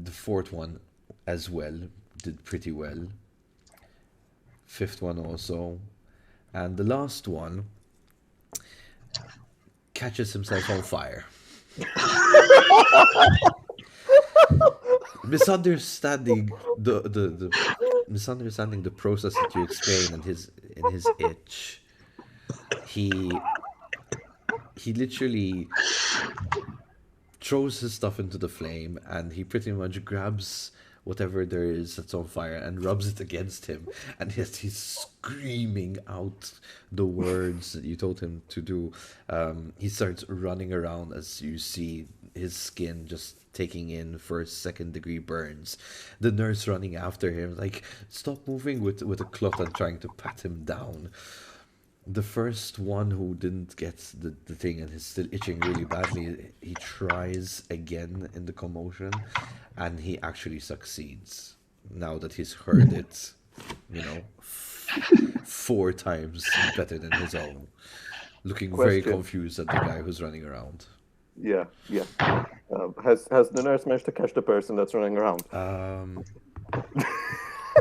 The fourth one as well did pretty well. Fifth one also. And the last one catches himself on fire. misunderstanding the misunderstanding the process that you explain and his itch. He literally throws his stuff into the flame, and he pretty much grabs whatever there is that's on fire and rubs it against him, and yet he's screaming out the words that you told him to do. He starts running around as you see his skin just taking in first, second degree burns. The nurse running after him, like, stop moving with a cloth and trying to pat him down. The first one who didn't get the thing and is still itching really badly, he tries again in the commotion, and he actually succeeds. Now that he's heard it, 4 times better than his own. Looking very Question. confused at the guy who's running around. Yeah. Has the nurse managed to catch the person that's running around?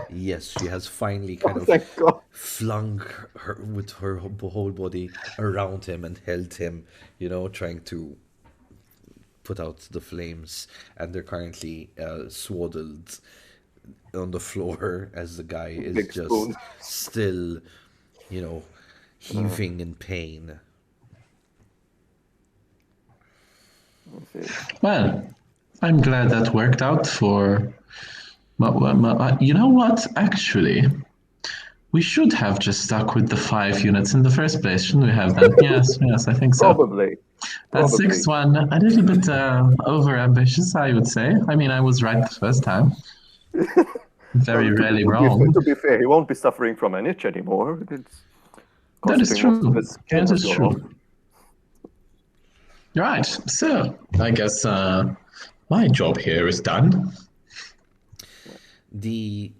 Yes, she has finally kind of Thank God. flung her with her whole body around him and held him, trying to put out the flames. And they're currently swaddled on the floor as the guy is Big just spoon. still, heaving in pain. Well, I'm glad that worked out for. You know what? Actually, we should have just stuck with the 5 units in the first place, shouldn't we have then? Yes, I think so. Probably. That 6th one, a little bit over ambitious, I would say. I mean, I was right the first time. Very rarely wrong. To be fair, he won't be suffering from an itch anymore. That is true. That is Off. true. Right, so I guess my job here is done. The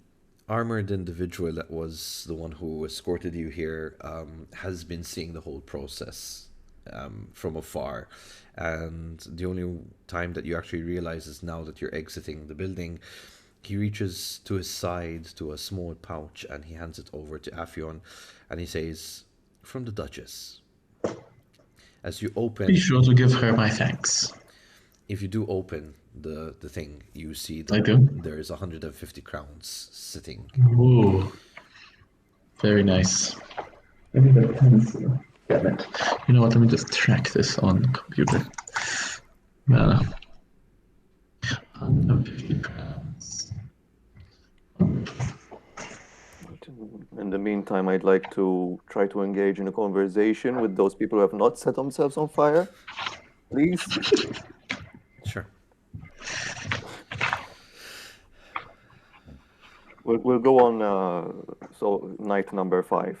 armored individual that was the one who escorted you here has been seeing the whole process from afar, and the only time that you actually realize is now that you're exiting the building. He reaches to his side to a small pouch and he hands it over to Affion, and he says, "From the Duchess." As you open, Be sure to give her my thanks. if you do open the thing, you see I that do. there's 150 crowns sitting. Ooh, very nice. Let me get a pencil. Damn it. You know what? Let me just track this on the computer. 150 crowns. In the meantime, I'd like to try to engage in a conversation with those people who have not set themselves on fire. Please. Sure. We'll go on, so night number 5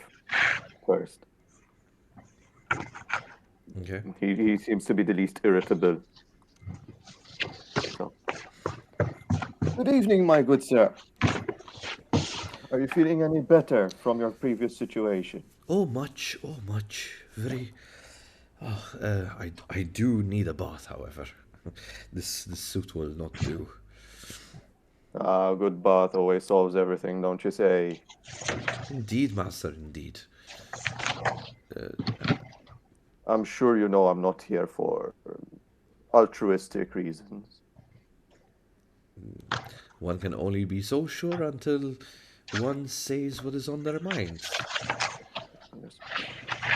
first. Okay. He seems to be the least irritable. So. Good evening, my good sir. Are you feeling any better from your previous situation? Oh, much. Very. I do need a bath, however. This suit will not do. Ah, good bath always solves everything, don't you say? Indeed, master, indeed. I'm sure you know I'm not here for altruistic reasons. One can only be so sure until one says what is on their mind.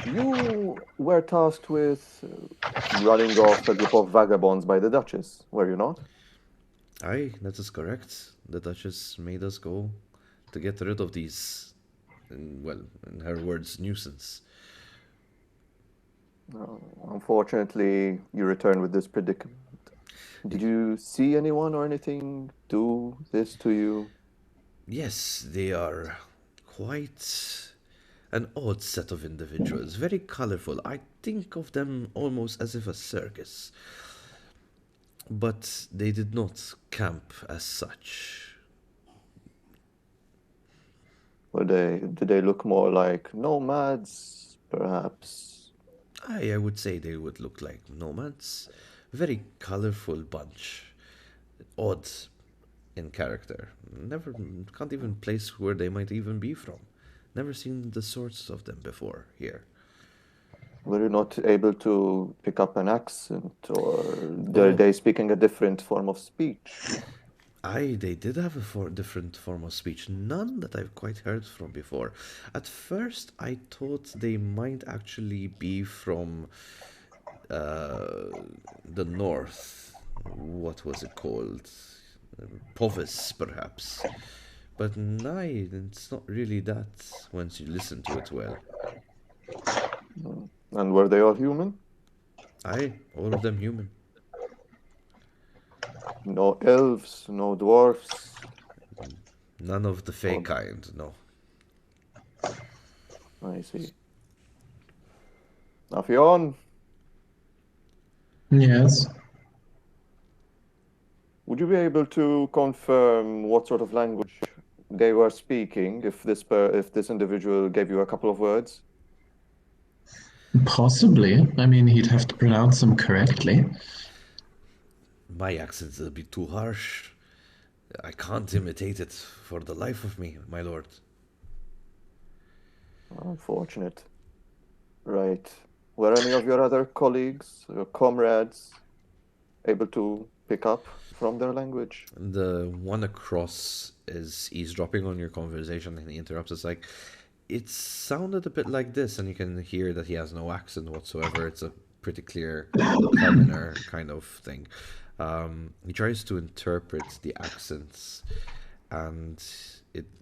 You were tasked with running off a group of vagabonds by the Duchess, were you not? Aye, that is correct. The Duchess made us go to get rid of these, in her words, nuisance. Unfortunately, you returned with this predicament. Did you see anyone or anything do this to you? Yes, they are quite an odd set of individuals, very colorful. I think of them almost as if a circus. But they did not camp as such. Did they look more like nomads, perhaps? I would say they would look like nomads. Very colorful bunch. Odd in character. Can't even place where they might even be from. Never seen the sorts of them before here. Were you not able to pick up an accent, or are they speaking a different form of speech? They did have a different form of speech, none that I've quite heard from before. At first, I thought they might actually be from the north. What was it called? Povis, perhaps. But no, it's not really that once you listen to it well. And were they all human? Aye, all of them human. No elves, no dwarfs. None of the fey Oh. kind, no. I see. Afion, Yes. would you be able to confirm what sort of language they were speaking if this individual gave you a couple of words? Possibly. I mean, he'd have to pronounce them correctly. My accent's a bit too harsh. I can't imitate it for the life of me, my lord. Unfortunate. Right. Were any of your other colleagues, your comrades, able to pick up from their language? The one across is eavesdropping on your conversation and he interrupts. It's like, it sounded a bit like this, and you can hear that he has no accent whatsoever. It's a pretty clear commoner kind of thing. He tries to interpret the accents, and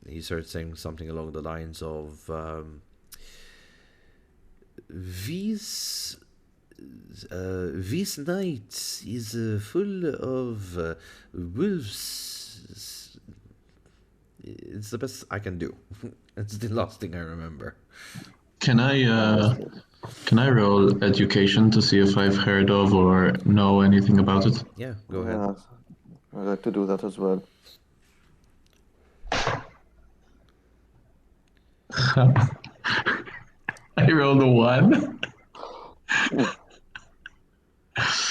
he starts saying something along the lines of these night is full of wolves. It's the best I can do. It's the last thing I remember. Can I roll education to see if I've heard of or know anything about it? Yeah, go ahead. Yeah, I'd like to do that as well. I rolled a 1.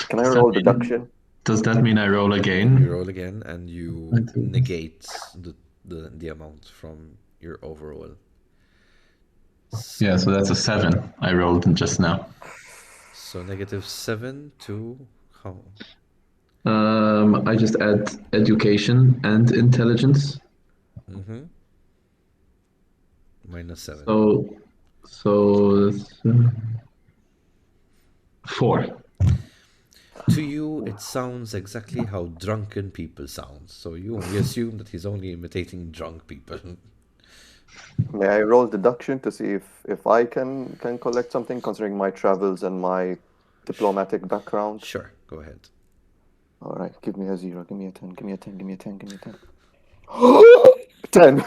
Can I roll deduction? Does that mean I roll again? You roll again, and you I do. negate the amount from your overall. Yeah, so that's a 7 I rolled just now. So -7 to how? I just add education and intelligence. Mm-hmm. -7. So that's 4. To you, it sounds exactly how drunken people sound. So you only assume that he's only imitating drunk people. May I roll deduction to see if I can collect something considering my travels and my diplomatic background? Sure, go ahead. All right, give me a 0, give me a 10, give me a 10, give me a 10, give me a 10. 10.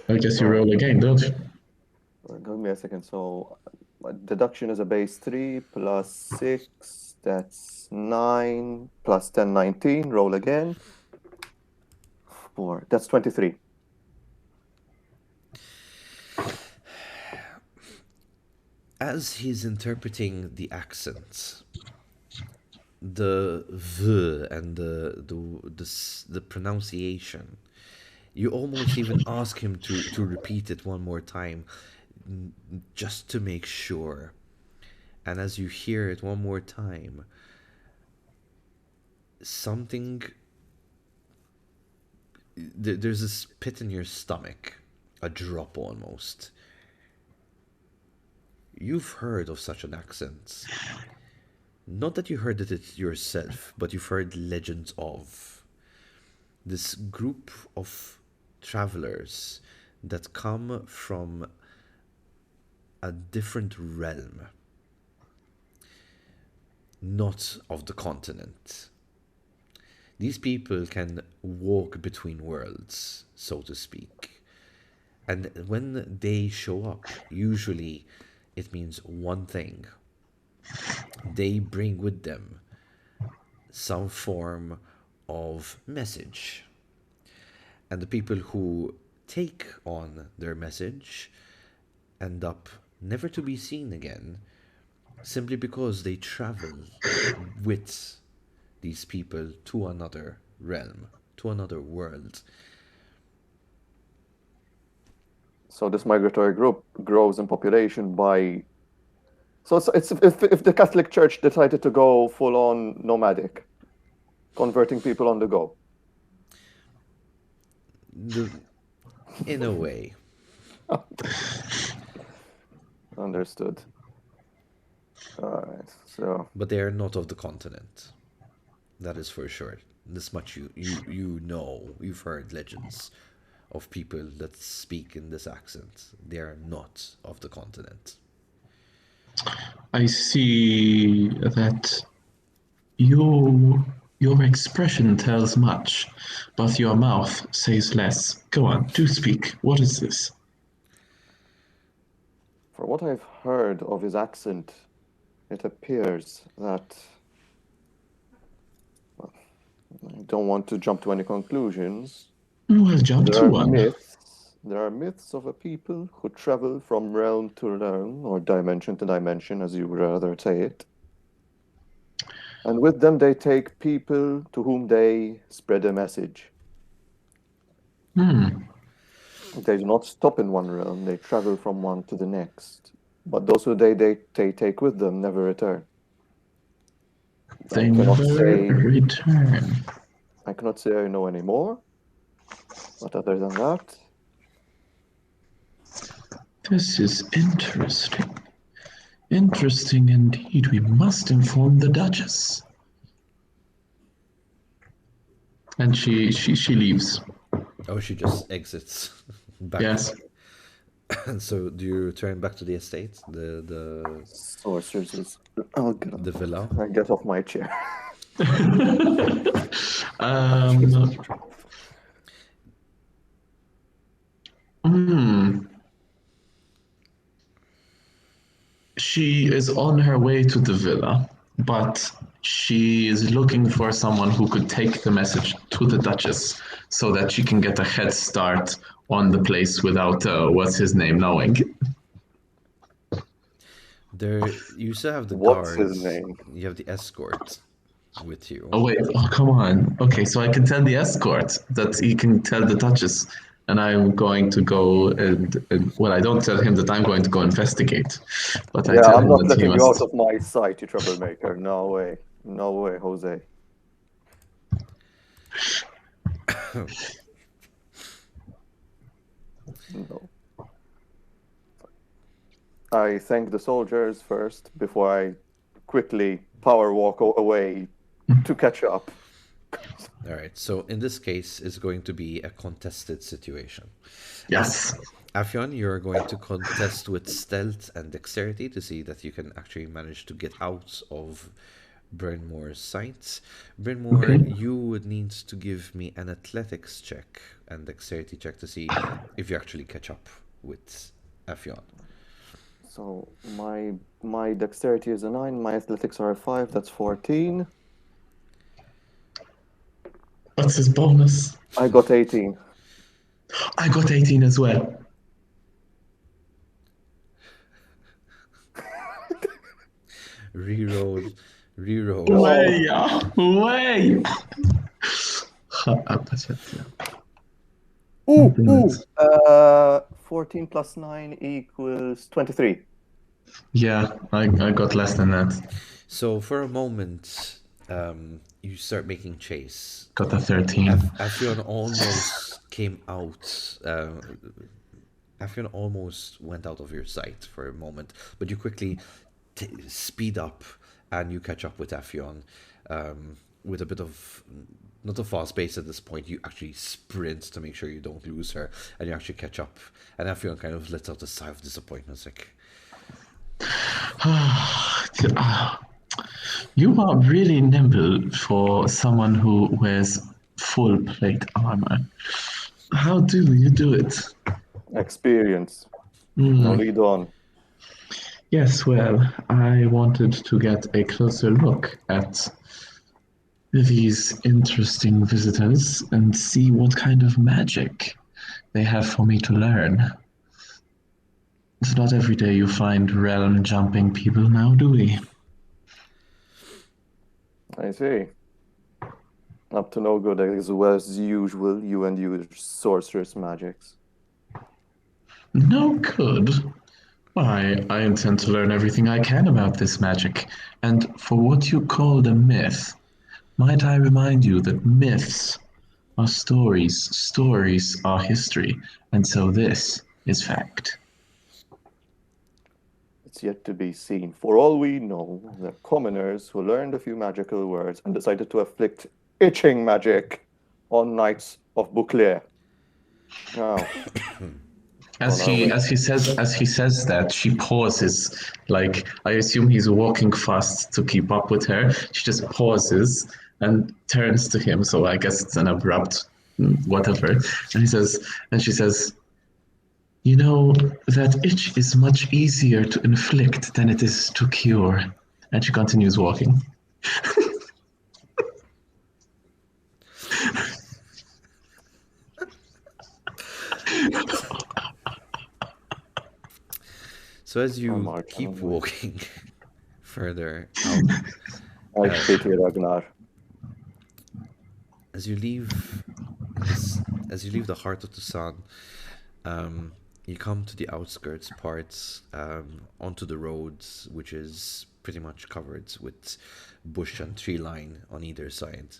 I guess you roll again, don't you? Give me a second. So deduction is a base 3 plus 6. That's 9 plus 10, 19. Roll again. 4. That's 23. As he's interpreting the accents, the v and the pronunciation, you almost even ask him to repeat it one more time, just to make sure. And as you hear it one more time, something, there's this pit in your stomach, a drop almost. You've heard of such an accent. Not that you heard it yourself, but you've heard legends of this group of travelers that come from a different realm, not of the continent. These people can walk between worlds, so to speak. And when they show up, usually it means one thing. They bring with them some form of message. And the people who take on their message end up never to be seen again, simply because they travel with these people to another realm, to another world. So this migratory group grows in population by... So it's if the Catholic Church decided to go full-on nomadic, converting people on the go. In a way. Understood. All right, so But they are not of the continent. That is for sure. This much you know. You've heard legends of people that speak in this accent. They are not of the continent. I see that your expression tells much, but your mouth says less. Go on, do speak. What is this? for what I've heard of his accent, it appears that well, I don't want to jump to any conclusions. Well, jump to one. There are myths of a people who travel from realm to realm, or dimension to dimension, as you would rather say it. And with them, they take people to whom they spread a message. They do not stop in one realm, they travel from one to the next. But those who they take with them never return. They I cannot never say return. I cannot say I know any more. But other than that, This is interesting. Interesting indeed. We must inform the Duchess. And she leaves. Oh, she just exits back. Yes. And so, do you return back to the estate, sorcerers. Oh god! the villa? I get off my chair. She is on her way to the villa, but she is looking for someone who could take the message to the Duchess so that she can get a head start on the place without what's his name knowing. You still have the What's guards. his name? You have the escort with you. Oh wait, oh come on. Okay, so I can tell the escort that he can tell the Duchess, and I'm going to go and well, I don't tell him that I'm going to go investigate, but I Yeah, tell I'm him not that he letting you out must. of my sight, you troublemaker. No way. No way, Jose. No. I thank the soldiers first before I quickly power walk away to catch up. All right. So in this case, it's going to be a contested situation. Yes. Afyon, you're going to contest with stealth and dexterity to see that you can actually manage to get out of Brynmore's sight. Brynmore, Okay. you would need to give me an athletics check and dexterity check to see if you actually catch up with Afyon. So my dexterity is a 9, my athletics are a 5, that's 14. What's his bonus? I got 18. I got 18 as well. Reroll. Way. Ooh. 14 plus 9 equals 23. Yeah, I got less than that. So for a moment, you start making chase. Got a 13. Afyon almost came out. Afyon almost went out of your sight for a moment, but you quickly speed up and you catch up with Afyon with a bit of, not a fast pace at this point. You actually sprint to make sure you don't lose her, and you actually catch up. And Afyon kind of lets out a sigh of disappointment. It's like, You are really nimble for someone who wears full plate armor. How do you do it? Experience. Now lead on. Yes, well, I wanted to get a closer look at these interesting visitors and see what kind of magic they have for me to learn. It's not every day you find realm jumping people now, do we? I see. Up to no good as well as usual, you and your sorceress magics. No good. Why, I intend to learn everything I can about this magic, and for what you call the myth, Might I remind you that myths are stories, stories are history, and so this is fact. It's yet to be seen. For all we know, they're commoners who learned a few magical words and decided to afflict itching magic on knights of Bouclier. Now, As on our he way. as he says that, she pauses. Like I assume he's walking fast to keep up with her. She just pauses and turns to him. So I guess it's an abrupt whatever. And she says, "You know that itch is much easier to inflict than it is to cure." And she continues walking. So as you Mark, keep I'm away. walking further out, I pity Ragnar. as you leave this, as you leave the heart of the sun, you come to the outskirts parts, onto the roads, which is pretty much covered with bush and tree line on either side.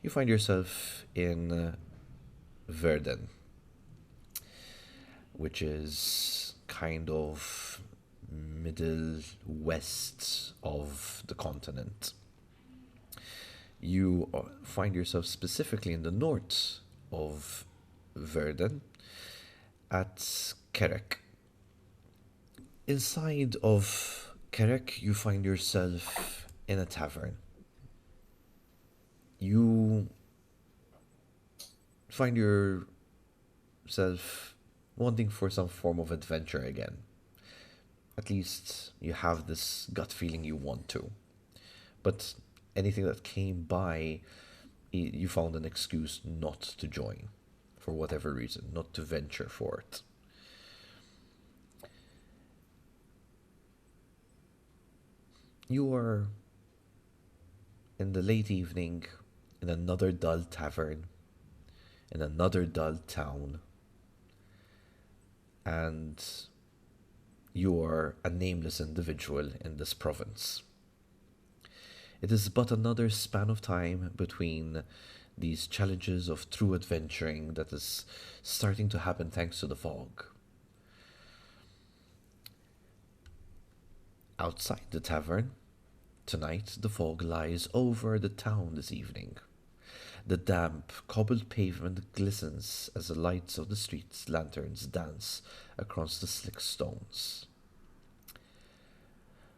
You find yourself in Verden, which is kind of middle west of the continent. You find yourself specifically in the north of Verden at Kerek. Inside of Kerek, you find yourself in a tavern. You find yourself wanting for some form of adventure again. At least you have this gut feeling you want to. But anything that came by, you found an excuse not to join, for whatever reason, not to venture for it. You are in the late evening in another dull tavern, in another dull town, and you are a nameless individual in this province. It is but another span of time between these challenges of true adventuring that is starting to happen thanks to the fog. Outside the tavern, tonight the fog lies over the town this evening. The damp, cobbled pavement glistens as the lights of the street's lanterns dance across the slick stones.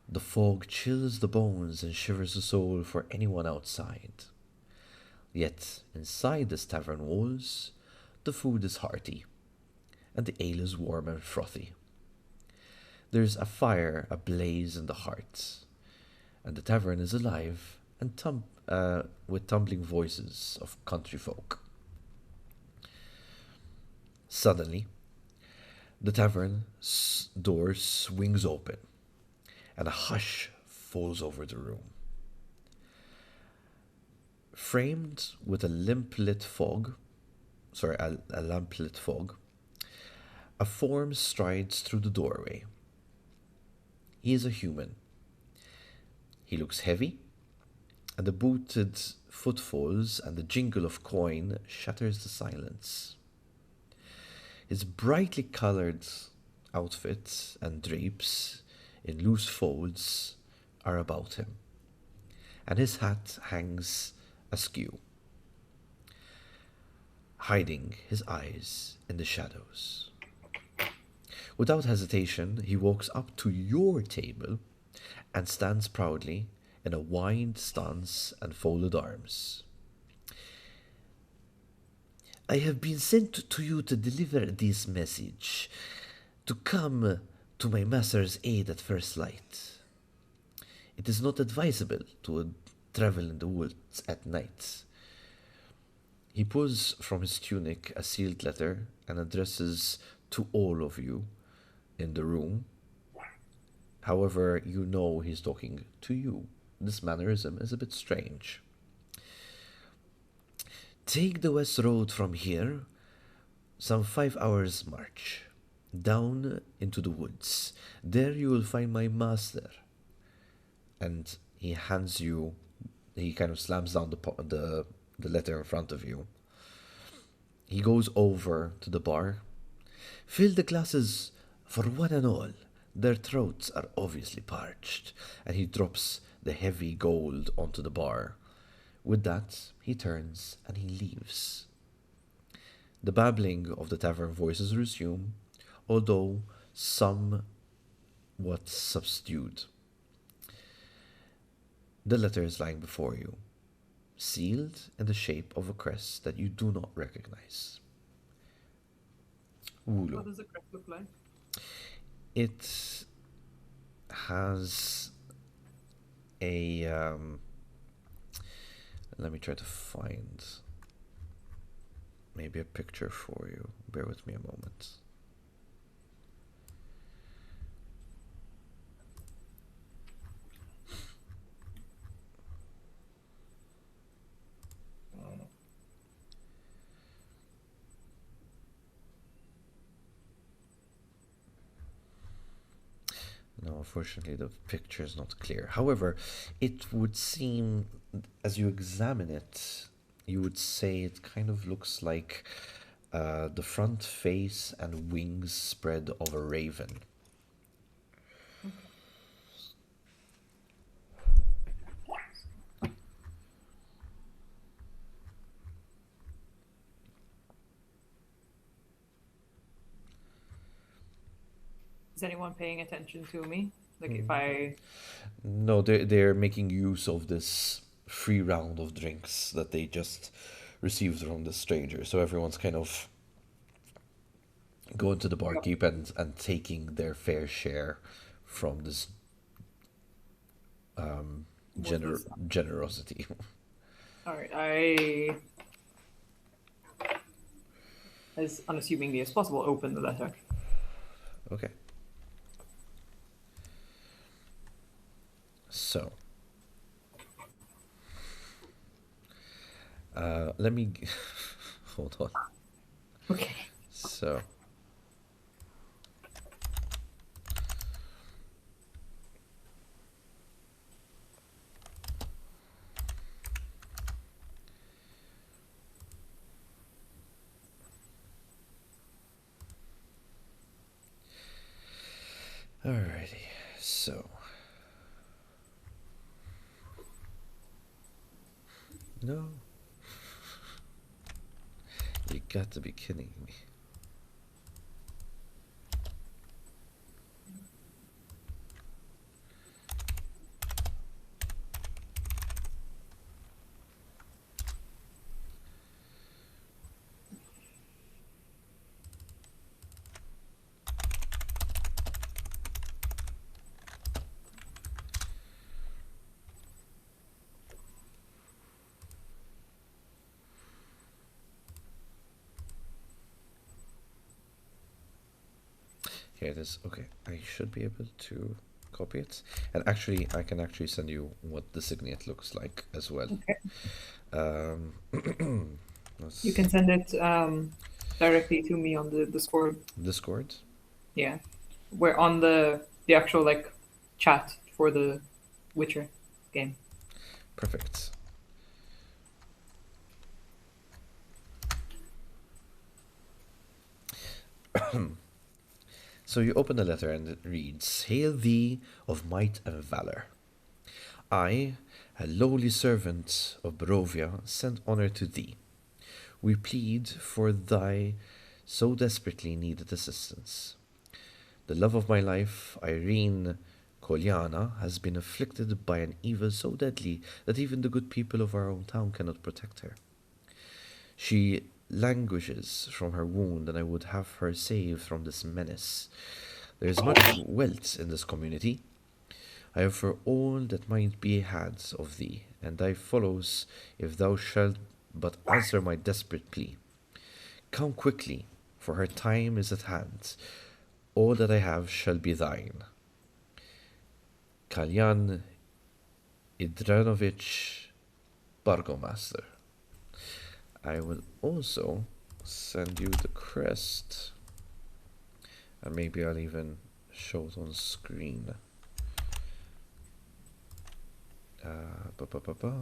The fog chills the bones and shivers the soul for anyone outside. Yet, inside this tavern walls, the food is hearty, and the ale is warm and frothy. There's a fire ablaze in the heart, and the tavern is alive and with tumbling voices of country folk. Suddenly, the tavern door swings open, and a hush falls over the room. Framed with a lamplit fog, a form strides through the doorway. He is a human. He looks heavy, and the booted footfalls and the jingle of coin shatters the silence. His brightly colored outfit and drapes in loose folds are about him, and his hat hangs askew, hiding his eyes in the shadows. Without hesitation, he walks up to your table and stands proudly in a wide stance and folded arms. I have been sent to you to deliver this message, to come to my master's aid at first light. It is not advisable to travel in the woods at night. He pulls from his tunic a sealed letter and addresses to all of you in the room. However, you know he's talking to you. This mannerism is a bit strange. Take the west road from here, some 5 hours' march, down into the woods. There you will find my master. And he hands you he kind of slams down the letter in front of you. He goes over to the bar. Fill the glasses for one and all. Their throats are obviously parched. And he drops the heavy gold onto the bar. With that, he turns and he leaves. The babbling of the tavern voices resume, although somewhat subdued. The letter is lying before you, sealed in the shape of a crest that you do not recognize. What Wulu. does the crest look like? It has a let me try to find maybe a picture for you. Bear with me a moment. No, unfortunately, the picture is not clear. However, it would seem, as you examine it, you would say it kind of looks like the front face and wings spread of a raven. Is anyone paying attention to me? Like if I... No, they're making use of this free round of drinks that they just received from the stranger. So everyone's kind of going to the barkeep and taking their fair share from this generosity. Alright, I... as unassumingly as possible, open the letter. Okay. So, let me hold on. Okay. So, alrighty. So, no, you got to be kidding me. Here it is. Okay, I should be able to copy it. And actually, I can actually send you what the signet looks like as well. Okay. let's- You can send it directly to me on the Discord. Discord. Yeah. We're on the actual like chat for the Witcher game. Perfect. So you open the letter and it reads, Hail thee of might and valor. I, a lowly servant of Barovia, send honor to thee. We plead for thy so desperately needed assistance. The love of my life, Irene Koliana, has been afflicted by an evil so deadly that even the good people of our own town cannot protect her. She languishes from her wound, and I would have her saved from this menace. There is much wealth in this community. I offer all that might be had of thee, and thy follows if thou shalt but answer my desperate plea. Come quickly, for her time is at hand. All that I have shall be thine. Kalyan Idranovich Burgomaster. I will also send you the crest, and maybe I'll even show it on screen. Ba, ba, ba, ba.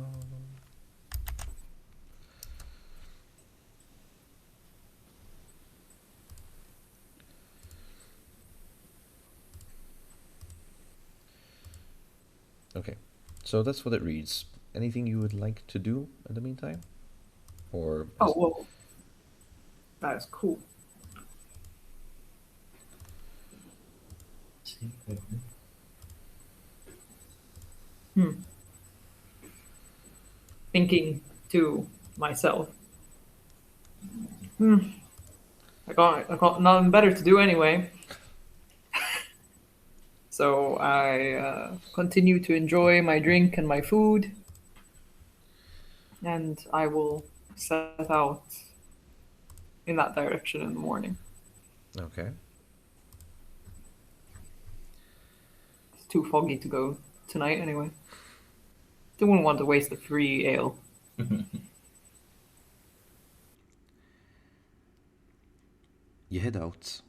Okay, so that's what it reads. Anything you would like to do in the meantime? Or Oh, whoa. That is cool. Thinking to myself. I got nothing better to do anyway. So I continue to enjoy my drink and my food, and I will set out in that direction in the morning. okay. It's too foggy to go tonight anyway. Don't want to waste a free ale. You head out,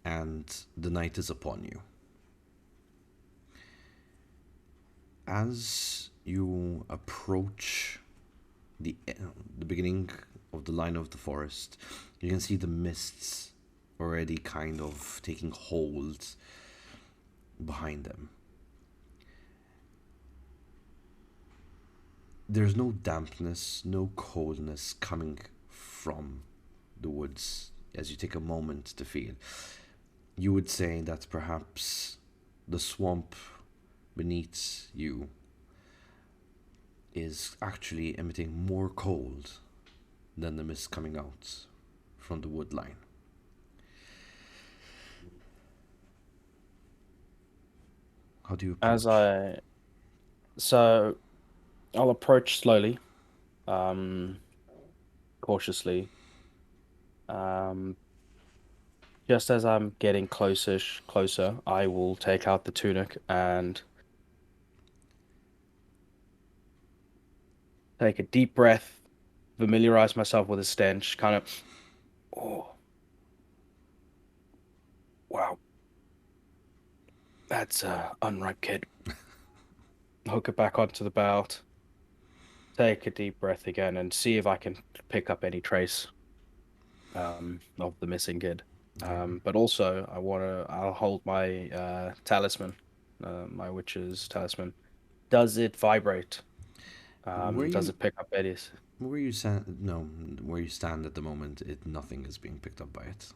and the night is upon you. As you approach the beginning of the line of the forest, you can see the mists already kind of taking hold behind them. There's no dampness, no coldness coming from the woods as you take a moment to feel. You would say that perhaps the swamp beneath you is actually emitting more cold than the mist coming out from the wood line. How do you approach? So I'll approach slowly, cautiously. Just as I'm getting closer, I will take out the tunic and take a deep breath, familiarize myself with the stench, kind of, oh, wow, that's a unripe kid. Hook it back onto the belt, take a deep breath again, and see if I can pick up any trace of the missing kid. But also, I'll hold my talisman, my witch's talisman. Does it vibrate? Where Does you it pick up eddies? where you stand? No, where you stand at the moment, nothing is being picked up by it.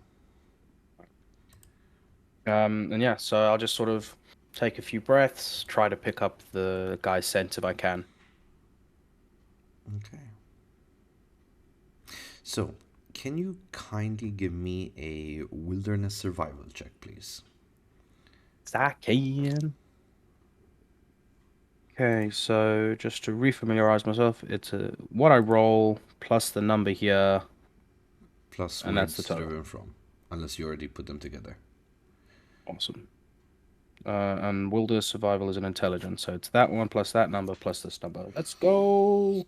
And yeah, so I'll just sort of take a few breaths, try to pick up the guy's scent if I can. Okay. So, can you kindly give me a wilderness survival check, please? I can. Okay, so just to refamiliarize myself, it's what I roll plus the number here, Plus and where that's the it's total. driven from, unless you already put them together. Awesome. And wilderness survival is an intelligence, so it's that one plus that number plus this number. Let's go.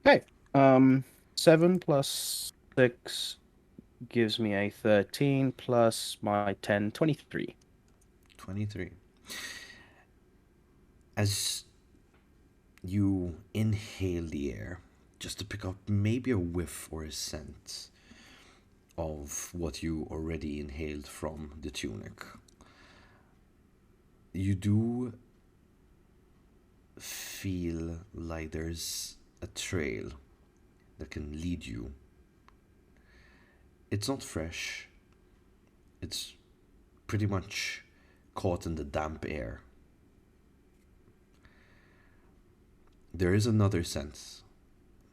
Okay. 7 plus 6 gives me a 13 plus my 10, 23. 23. As you inhale the air, just to pick up maybe a whiff or a scent of what you already inhaled from the tunic, you do feel like there's a trail that can lead you. It's not fresh, it's pretty much caught in the damp air. There is another sense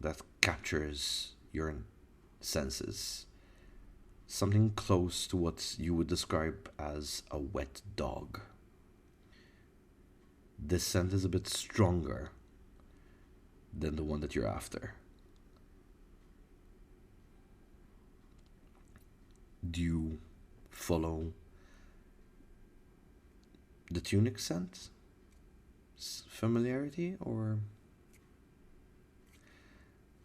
that captures your senses. Something close to what you would describe as a wet dog. This scent is a bit stronger than the one that you're after. Do you follow the tunic scent? Familiarity? Or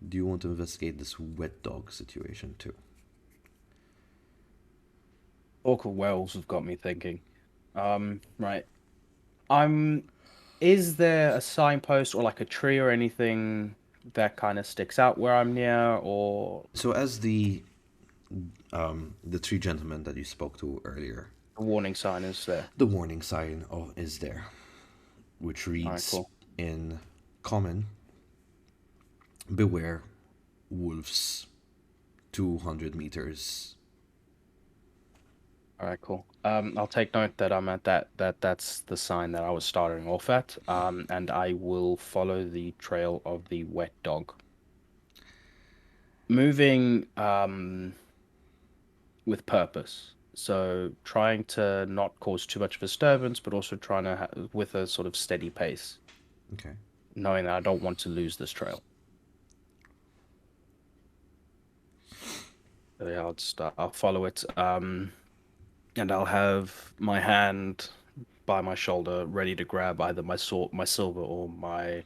do you want to investigate this wet dog situation too? Talk of werewolves have got me thinking. Right. Is there a signpost or like a tree or anything that kind of sticks out where I'm near, or So as the three gentlemen that you spoke to earlier, a warning sign is there? the warning sign is there, which All right, reads cool. in common, beware wolves 200 meters. All right, cool. I'll take note that I'm at that's the sign that I was starting off at. And I will follow the trail of the wet dog. Moving with purpose. So trying to not cause too much disturbance, but also trying to with a sort of steady pace, Okay. knowing that I don't want to lose this trail. So yeah, I'll follow it. And I'll have my hand by my shoulder, ready to grab either my sword, my silver, or my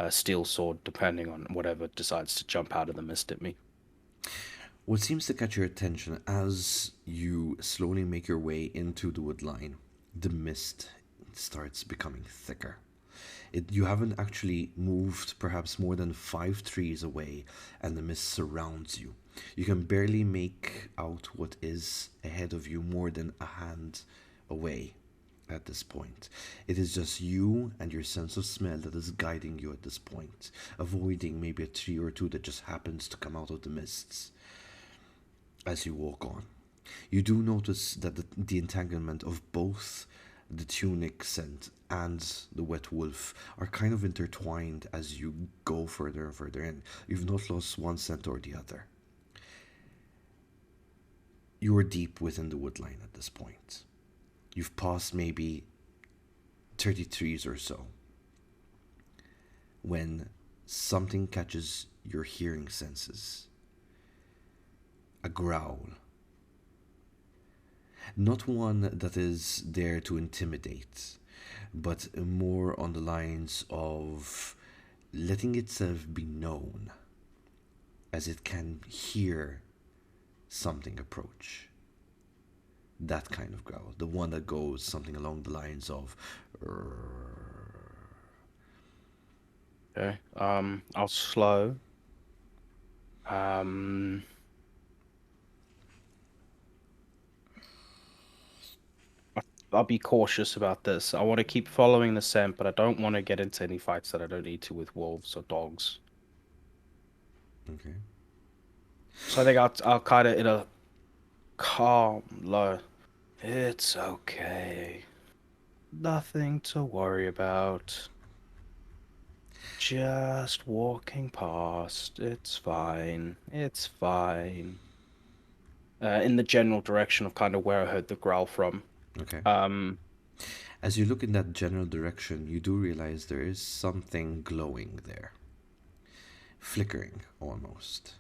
steel sword, depending on whatever decides to jump out of the mist at me. What seems to catch your attention as you slowly make your way into the wood line, the mist starts becoming thicker. You haven't actually moved perhaps more than 5 trees away, and the mist surrounds you. You can barely make out what is ahead of you more than a hand away at this point. It is just you and your sense of smell that is guiding you at this point, avoiding maybe a tree or two that just happens to come out of the mists as you walk on. You do notice that the entanglement of both the tunic scent and the wet wolf are kind of intertwined as you go further and further in. You've not lost one scent or the other. You are deep within the woodline at this point. You've passed maybe 30 trees or so when something catches your hearing senses. A growl. Not one that is there to intimidate, but more on the lines of letting itself be known as it can hear something approach. That kind of growl, the one that goes something along the lines of Okay. I'll slow. Um, I'll be cautious about this. I want to keep following the scent, but I don't want to get into any fights that I don't need to with wolves or dogs. Okay. So I think I'll kind of in a calm, low. It's okay. Nothing to worry about. Just walking past. It's fine. It's fine. In the general direction of kind of where I heard the growl from. Okay. Um, As you look in that general direction, you do realize there is something glowing there. Flickering almost.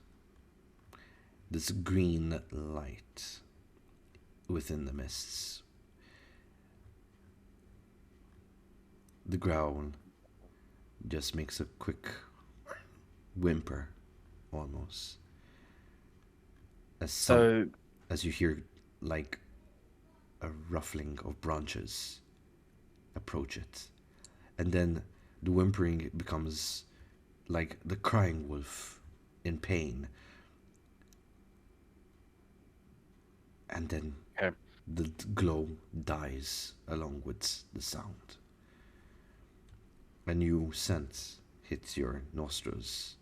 This green light within the mists. The growl just makes a quick whimper almost. so As you hear like a ruffling of branches approach it. And then the whimpering becomes like the crying wolf in pain. And then okay. the glow dies along with the sound. A new scent hits your nostrils,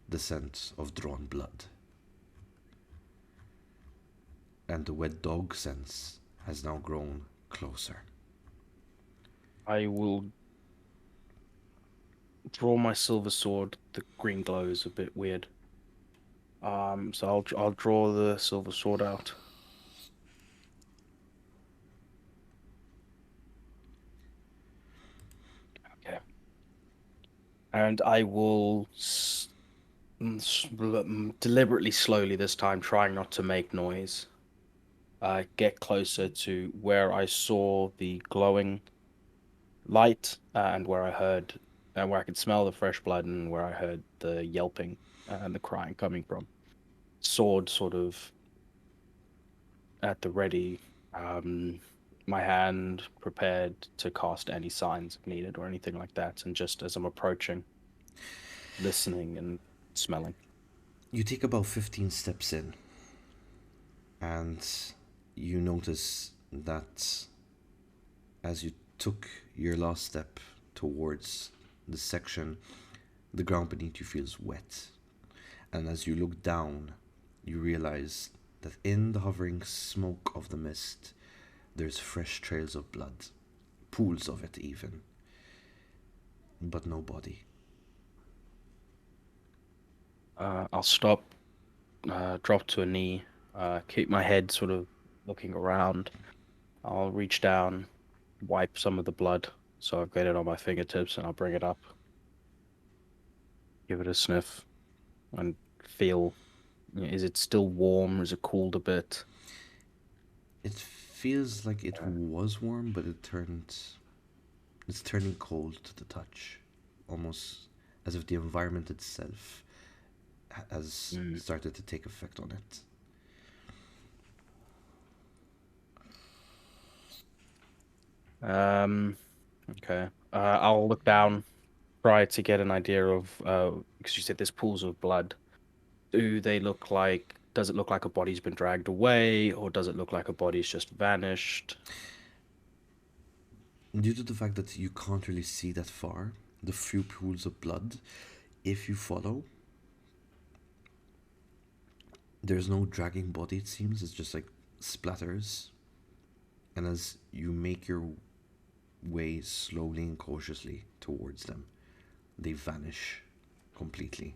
the scent of drawn blood. And the wet dog sense has now grown closer. I will draw my silver sword. The green glow is a bit weird. So I'll draw the silver sword out. Okay. And I will deliberately, slowly this time, trying not to make noise. Get closer to where I saw the glowing light, and where I heard, and where I could smell the fresh blood, and where I heard the yelping and the crying coming from. Sword sort of at the ready, my hand prepared to cast any signs if needed or anything like that, and just as I'm approaching, listening and smelling. You take about 15 steps in, and you notice that as you took your last step towards the section, the ground beneath you feels wet. And as you look down, you realize that in the hovering smoke of the mist, there's fresh trails of blood, pools of it even, but no body. I'll stop, drop to a knee, keep my head sort of looking around. I'll reach down, wipe some of the blood, so I've got it on my fingertips, and I'll bring it up, give it a sniff, and feel, is it still warm? Is it cooled a bit? It feels like it was warm, but it's turning cold to the touch, almost as if the environment itself has started to take effect on it. Okay. I'll look down, try to get an idea of, because you said there's pools of blood. Does it look like a body's been dragged away, or does it look like a body's just vanished? Due to the fact that you can't really see that far, the few pools of blood, if you follow, there's no dragging body, it seems. It's just like splatters. And as you make your way slowly and cautiously towards them, they vanish completely.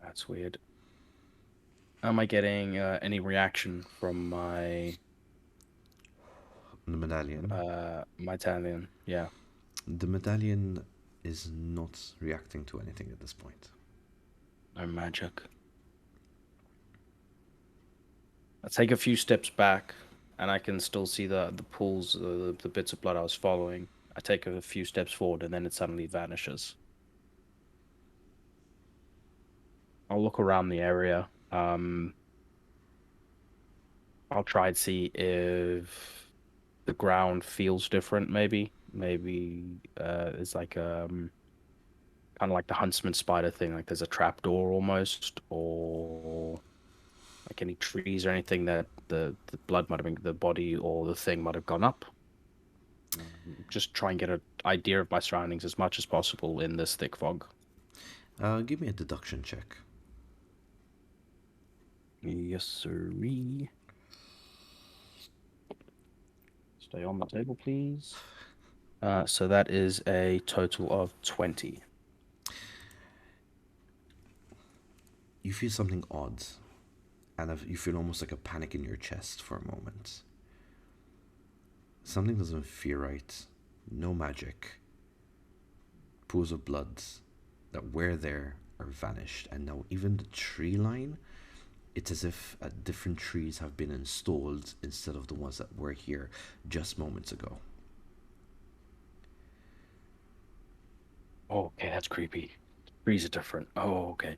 That's weird. Am I getting any reaction from my The medallion. my Italian? Yeah. The medallion is not reacting to anything at this point. No magic. I take a few steps back, and I can still see the pools, the bits of blood I was following. I take a few steps forward, and then it suddenly vanishes. I'll look around the area. I'll try and see if the ground feels different. Maybe it's like kind of like the huntsman spider thing. Like there's a trap door almost, or like any trees or anything that the blood might have been, the body or the thing might have gone up. Just try and get an idea of my surroundings as much as possible in this thick fog. Give me a deduction check. Yes, sirree. Stay on the table, please. So that is a total of 20. You feel something odd, and you feel almost like a panic in your chest for a moment. Something doesn't feel right. No magic. Pools of blood that were there are vanished, and now even the tree line, it's as if different trees have been installed instead of the ones that were here just moments ago. Oh, okay, that's creepy. Trees are different. Oh, okay.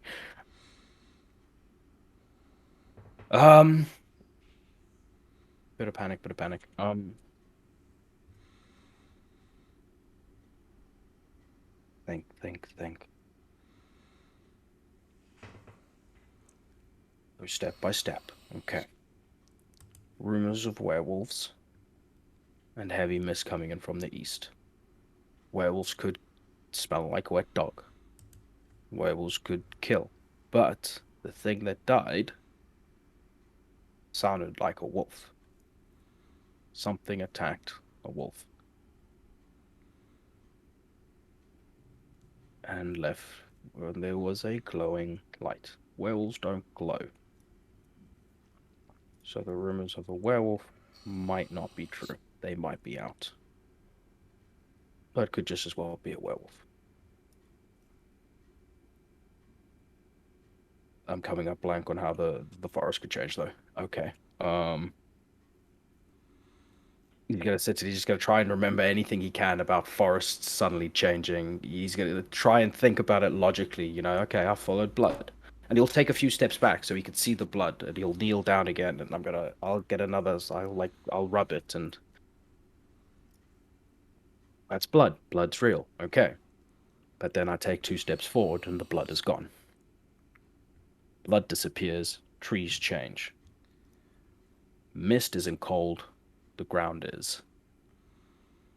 Bit of panic. Think. Go step by step. Okay. Rumors of werewolves and heavy mist coming in from the east. Werewolves could smell like a wet dog. Werewolves could kill. But the thing that died sounded like a wolf. Something attacked a wolf and left when there was a glowing light. Werewolves don't glow. So the rumors of a werewolf might not be true. They might be out. But could just as well be a werewolf. I'm coming up blank on how the forest could change though. Okay. He's gonna sit. He's just gonna try and remember anything he can about forests suddenly changing. He's gonna try and think about it logically. You know, okay, I followed blood, and he'll take a few steps back so he can see the blood, and he'll kneel down again. And I'll get another. So I'll rub it, and that's blood. Blood's real. Okay, but then I take 2 steps forward, and the blood is gone. Blood disappears. Trees change. Mist isn't cold. The ground is.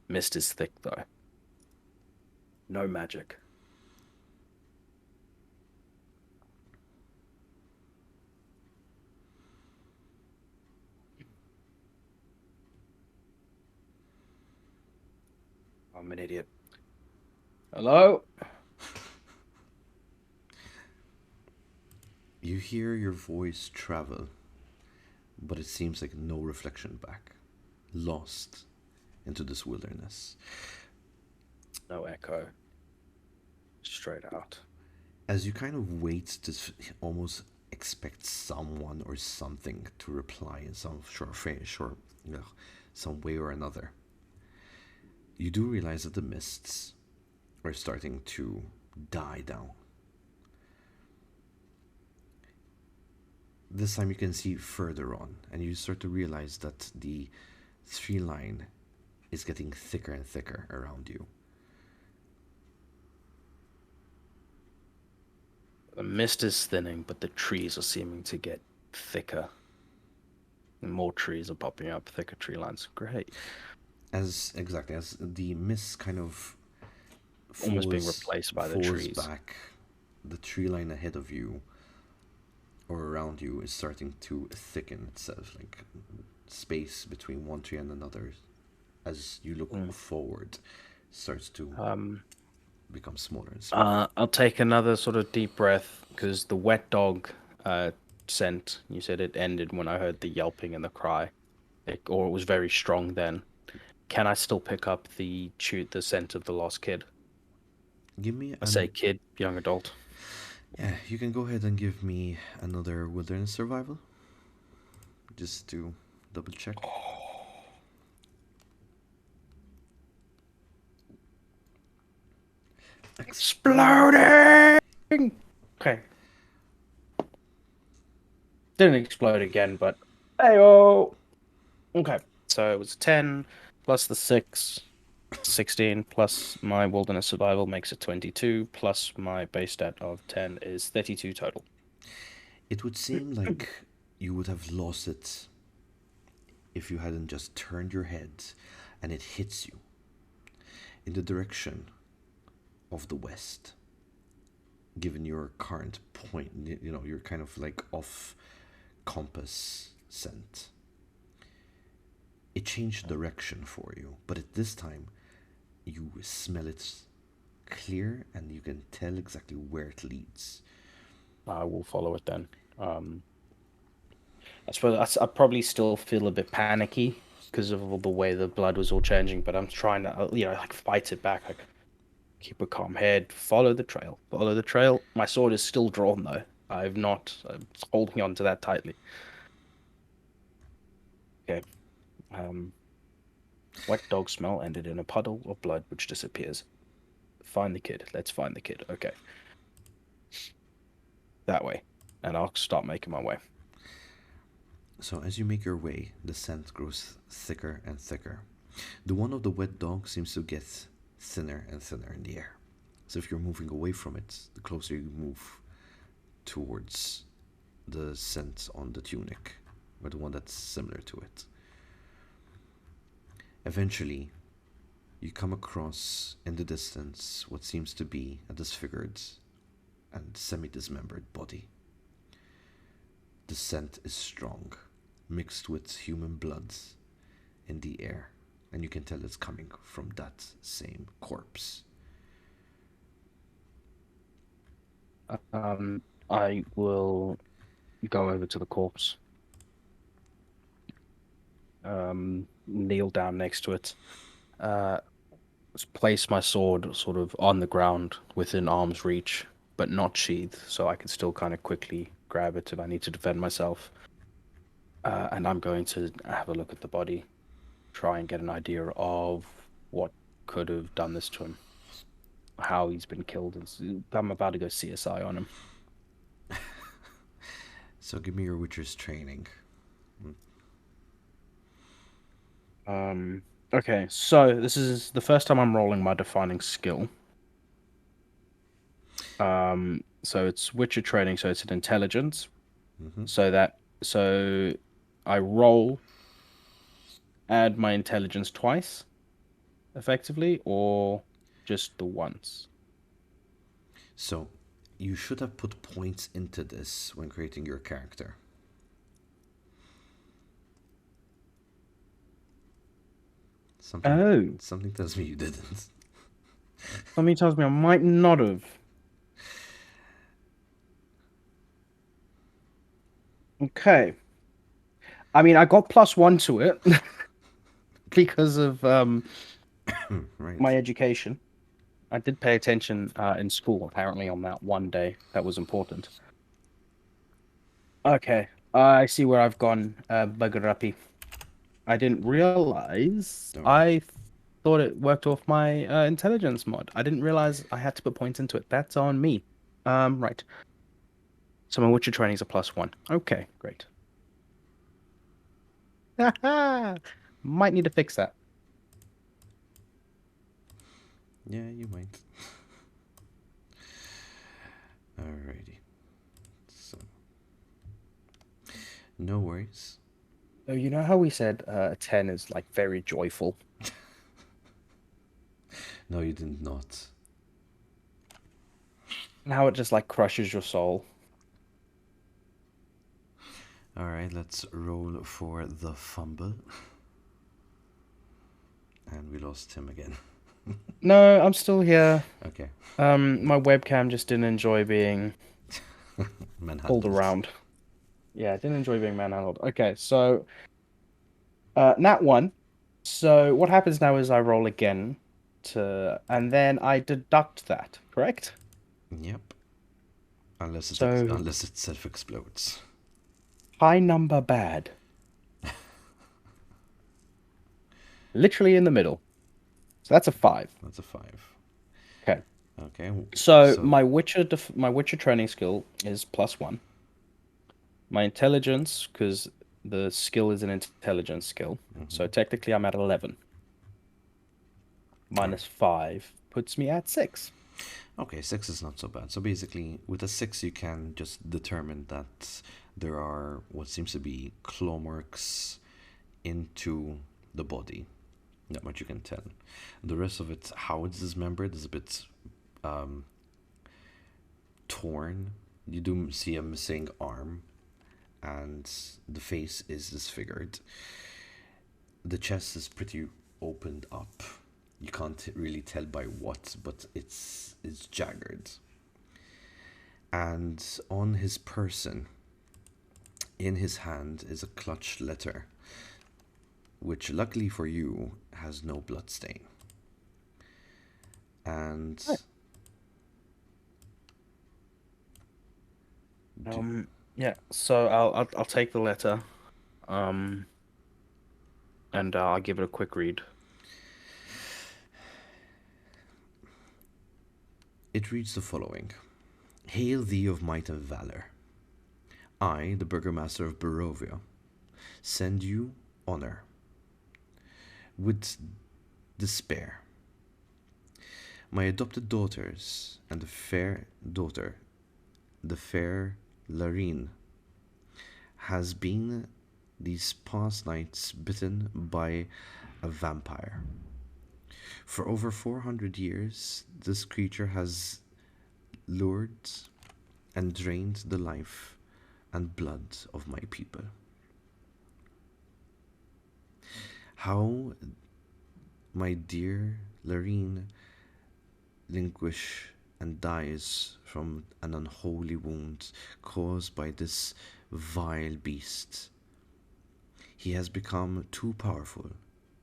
Mist is thick, though. No magic. I'm an idiot. Hello? You hear your voice travel, but it seems like no reflection back. Lost into this wilderness. No echo. Straight out. As you kind of wait to almost expect someone or something to reply in some some way or another, you do realize that the mists are starting to die down. This time you can see further on, and you start to realize that the tree line is getting thicker and thicker around you. The mist is thinning, but the trees are seeming to get thicker. And more trees are popping up, thicker tree lines. Great. As the mist kind of almost being replaced by the trees back, the tree line ahead of you or around you is starting to thicken itself, like space between one tree and another as you look forward starts to become smaller and smaller. I'll take another sort of deep breath, because the wet dog scent, you said it ended when I heard the yelping and the cry, or it was very strong then. Can I still pick up the scent of the lost kid? Give me I say kid, young adult. Yeah, you can go ahead and give me another wilderness survival, just to double check. Exploding! Okay. Didn't explode again, but hey-oh! Okay, so it was 10 plus the 6, 16 plus my wilderness survival makes it 22, plus my base stat of 10 is 32 total. It would seem like you would have lost it if you hadn't just turned your head and it hits you in the direction of the west. Given your current point, you know, you're kind of like off compass scent. It changed direction for you, but at this time you smell it clear and you can tell exactly where it leads. I will follow it then. I suppose I probably still feel a bit panicky because of all the way the blood was all changing, but I'm trying to, like fight it back. Like, keep a calm head, follow the trail. Follow the trail. My sword is still drawn though. I'm holding on to that tightly. Okay. Wet dog smell ended in a puddle of blood which disappears. Find the kid. Let's find the kid. Okay. That way. And I'll start making my way. So as you make your way, the scent grows thicker and thicker. The one of the wet dog seems to get thinner and thinner in the air. So if you're moving away from it, the closer you move towards the scent on the tunic, or the one that's similar to it. Eventually, you come across in the distance what seems to be a disfigured and semi-dismembered body. The scent is strong, mixed with human blood in the air, and you can tell it's coming from that same corpse. I will go over to the corpse. Kneel down next to it. Place my sword sort of on the ground within arm's reach, but not sheathed, so I can still kind of quickly grab it if I need to defend myself. And I'm going to have a look at the body. try and get an idea of what could have done this to him, how he's been killed. I'm about to go CSI on him. So give me your Witcher's training. Okay, so this is the first time I'm rolling my defining skill. So it's Witcher training, so it's an intelligence. Mm-hmm. So I roll, add my intelligence twice, effectively, or just the once. So you should have put points into this when creating your character. Something tells me you didn't. Something tells me I might not have. Okay. I mean, I got +1 to it because of Right. my education. I did pay attention in school, apparently, on that one day. That was important. Okay. I see where I've gone, Bagarapi. I didn't realize. Don't worry. I thought it worked off my intelligence mod. I didn't realize I had to put points into it. That's on me. Right. So my Witcher training is a +1. Okay, great. Might need to fix that. Yeah, you might. Alrighty. So, no worries. So you know how we said a 10 is like very joyful? No, you did not. And how it just like crushes your soul. Alright, let's roll for the fumble. And we lost him again. No, I'm still here. Okay. My webcam just didn't enjoy being Manhandled. pulled around. Yeah, I didn't enjoy being manhandled. Okay, so nat 1. So what happens now is I roll again and then I deduct that, correct? Yep. Unless So- unless it self explodes. High number bad. Literally in the middle. So that's a 5. That's a 5. Okay. Okay. So my Witcher training skill is +1. My intelligence, because the skill is an intelligence skill, so technically I'm at 11. -5 puts me at 6. Okay, 6 is not so bad. So basically, with a 6, you can just determine that there are what seems to be claw marks into the body. Not much you can tell. The rest of it, how it's dismembered, is a bit torn. You do see a missing arm, and the face is disfigured. The chest is pretty opened up. You can't really tell by what, but it's jagged. And on his person, in his hand, is a clutched letter, which luckily for you has no blood stain. And yeah. So I'll take the letter, and I'll give it a quick read. It reads the following: Hail thee of might and valor. I, the burgomaster of Barovia, send you honor with despair. My adopted daughters and the fair Larine, has been these past nights bitten by a vampire. For over 400 years, this creature has lured and drained the life and blood of my people. How my dear Larine languish and dies from an unholy wound caused by this vile beast. He has become too powerful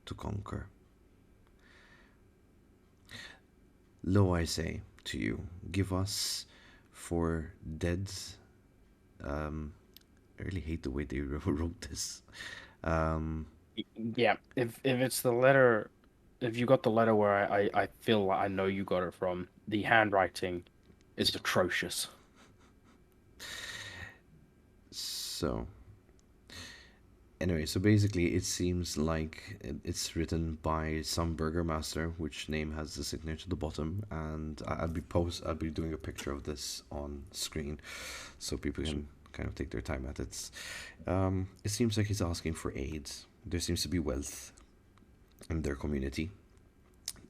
to conquer. Lo, I say to you, give us for dead. I really hate the way they wrote this. Yeah, if it's the letter, if you got the letter where I feel like I know you got it from, the handwriting is atrocious. So, anyway, so basically, it seems like it's written by some burgermaster, which name has the signature at the bottom, and I'll be doing a picture of this on screen, so people can kind of take their time at it. It seems like he's asking for aid. There seems to be wealth in their community,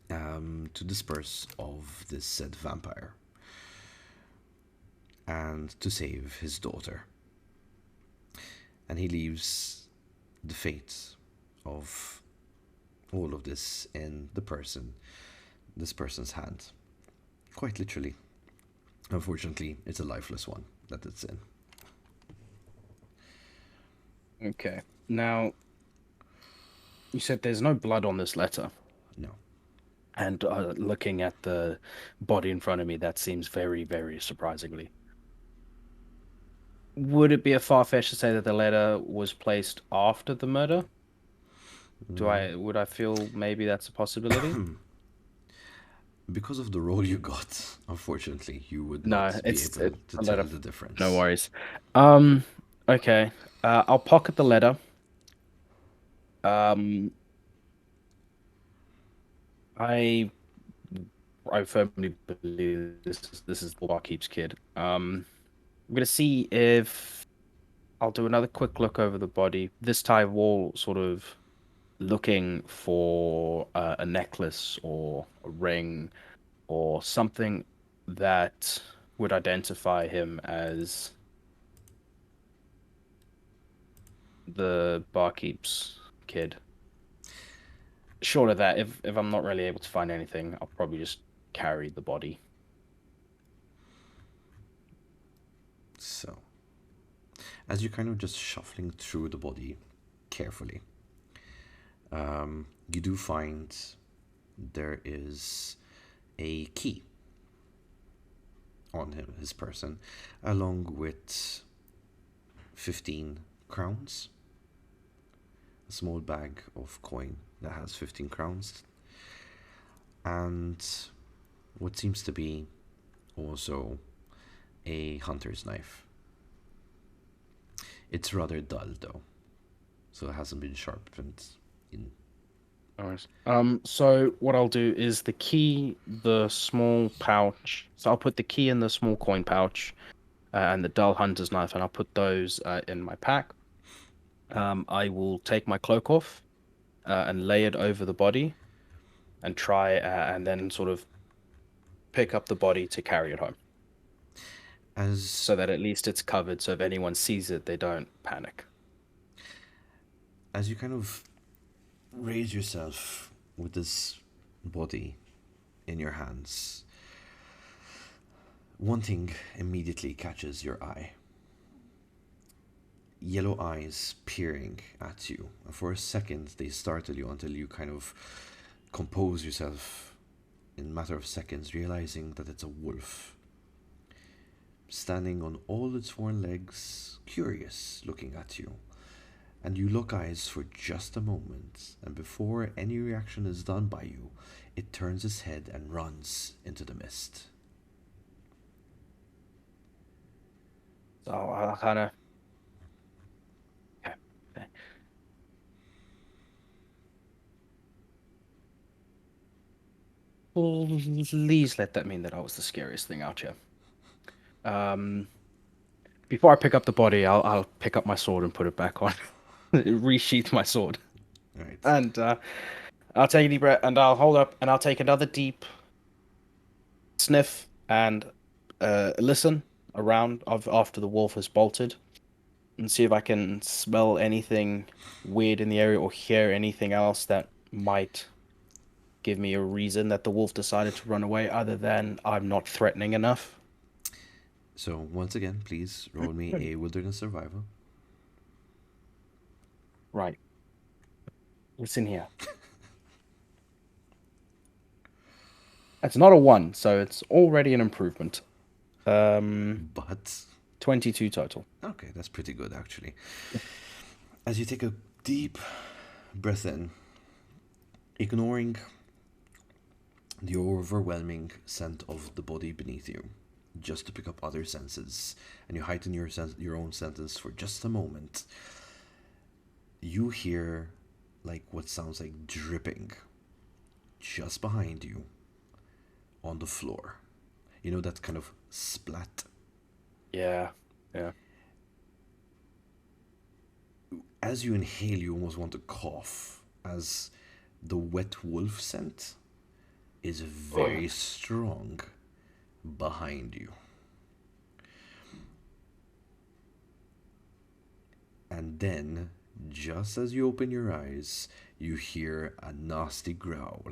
to disperse of this said vampire and to save his daughter. And he leaves the fate of all of this in this person's hand. Quite literally. Unfortunately, it's a lifeless one that it's in. Okay. Now, you said there's no blood on this letter. No. And looking at the body in front of me, that seems very, very surprisingly. Would it be a far-fetched to say that the letter was placed after the murder? Would I feel maybe that's a possibility? Because of the role you got, unfortunately, you would No, not be it's able to a tell letter. the difference. No worries. Okay. I'll pocket the letter. I firmly believe this is the barkeep's kid. I'm gonna see if I'll do another quick look over the body. This time, we'll sort of looking for a necklace or a ring or something that would identify him as the barkeep's kid. Short of that, if I'm not really able to find anything, I'll probably just carry the body. So, as you're kind of just shuffling through the body carefully, you do find there is a key on him, his person, along with 15 crowns, a small bag of coin that has 15 crowns, and what seems to be also a hunter's knife. It's rather dull though, so it hasn't been sharpened in. Alright. So what I'll do is the key, the small pouch. So I'll put the key in the small coin pouch, and the dull hunter's knife, and I'll put those in my pack. I will take my cloak off, and lay it over the body, and try and then sort of pick up the body to carry it home, so that at least it's covered. So if anyone sees it, they don't panic. As you kind of raise yourself with this body in your hands, one thing immediately catches your eye. Yellow eyes peering at you. And for a second, they startle you until you kind of compose yourself in a matter of seconds, realizing that it's a wolf. Standing on all its four legs, curious, looking at you. And you lock eyes for just a moment, and before any reaction is done by you, it turns its head and runs into the mist. So I'll kind of. Okay. Please let that mean that I was the scariest thing out here. Before I pick up the body, I'll pick up my sword and put it back on. Resheath my sword. Right. And I'll take a deep breath, and I'll hold up, and I'll take another deep sniff and listen around after the wolf has bolted, and see if I can smell anything weird in the area or hear anything else that might give me a reason that the wolf decided to run away, other than I'm not threatening enough. So, once again, please roll me a wilderness survival. Right. Listen here. It's not a 1, so it's already an improvement. But 22 total. okay, that's pretty good actually. As you take a deep breath in, ignoring the overwhelming scent of the body beneath you, just to pick up other senses, and you heighten your own senses for just a moment. You hear like what sounds like dripping just behind you on the floor. You know that kind of splat. Yeah. As you inhale, you almost want to cough, as the wet wolf scent is very strong behind you. And then, just as you open your eyes, you hear a nasty growl.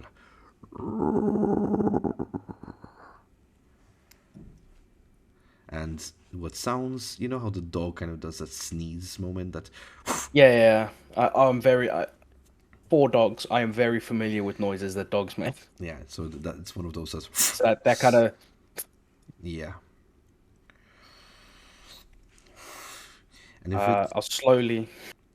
And what sounds, you know how the dog kind of does that sneeze moment, that Yeah. I'm very. 4 dogs. I am very familiar with noises that dogs make. yeah, so that's one of those that's So that kind of. yeah. And if I'll slowly.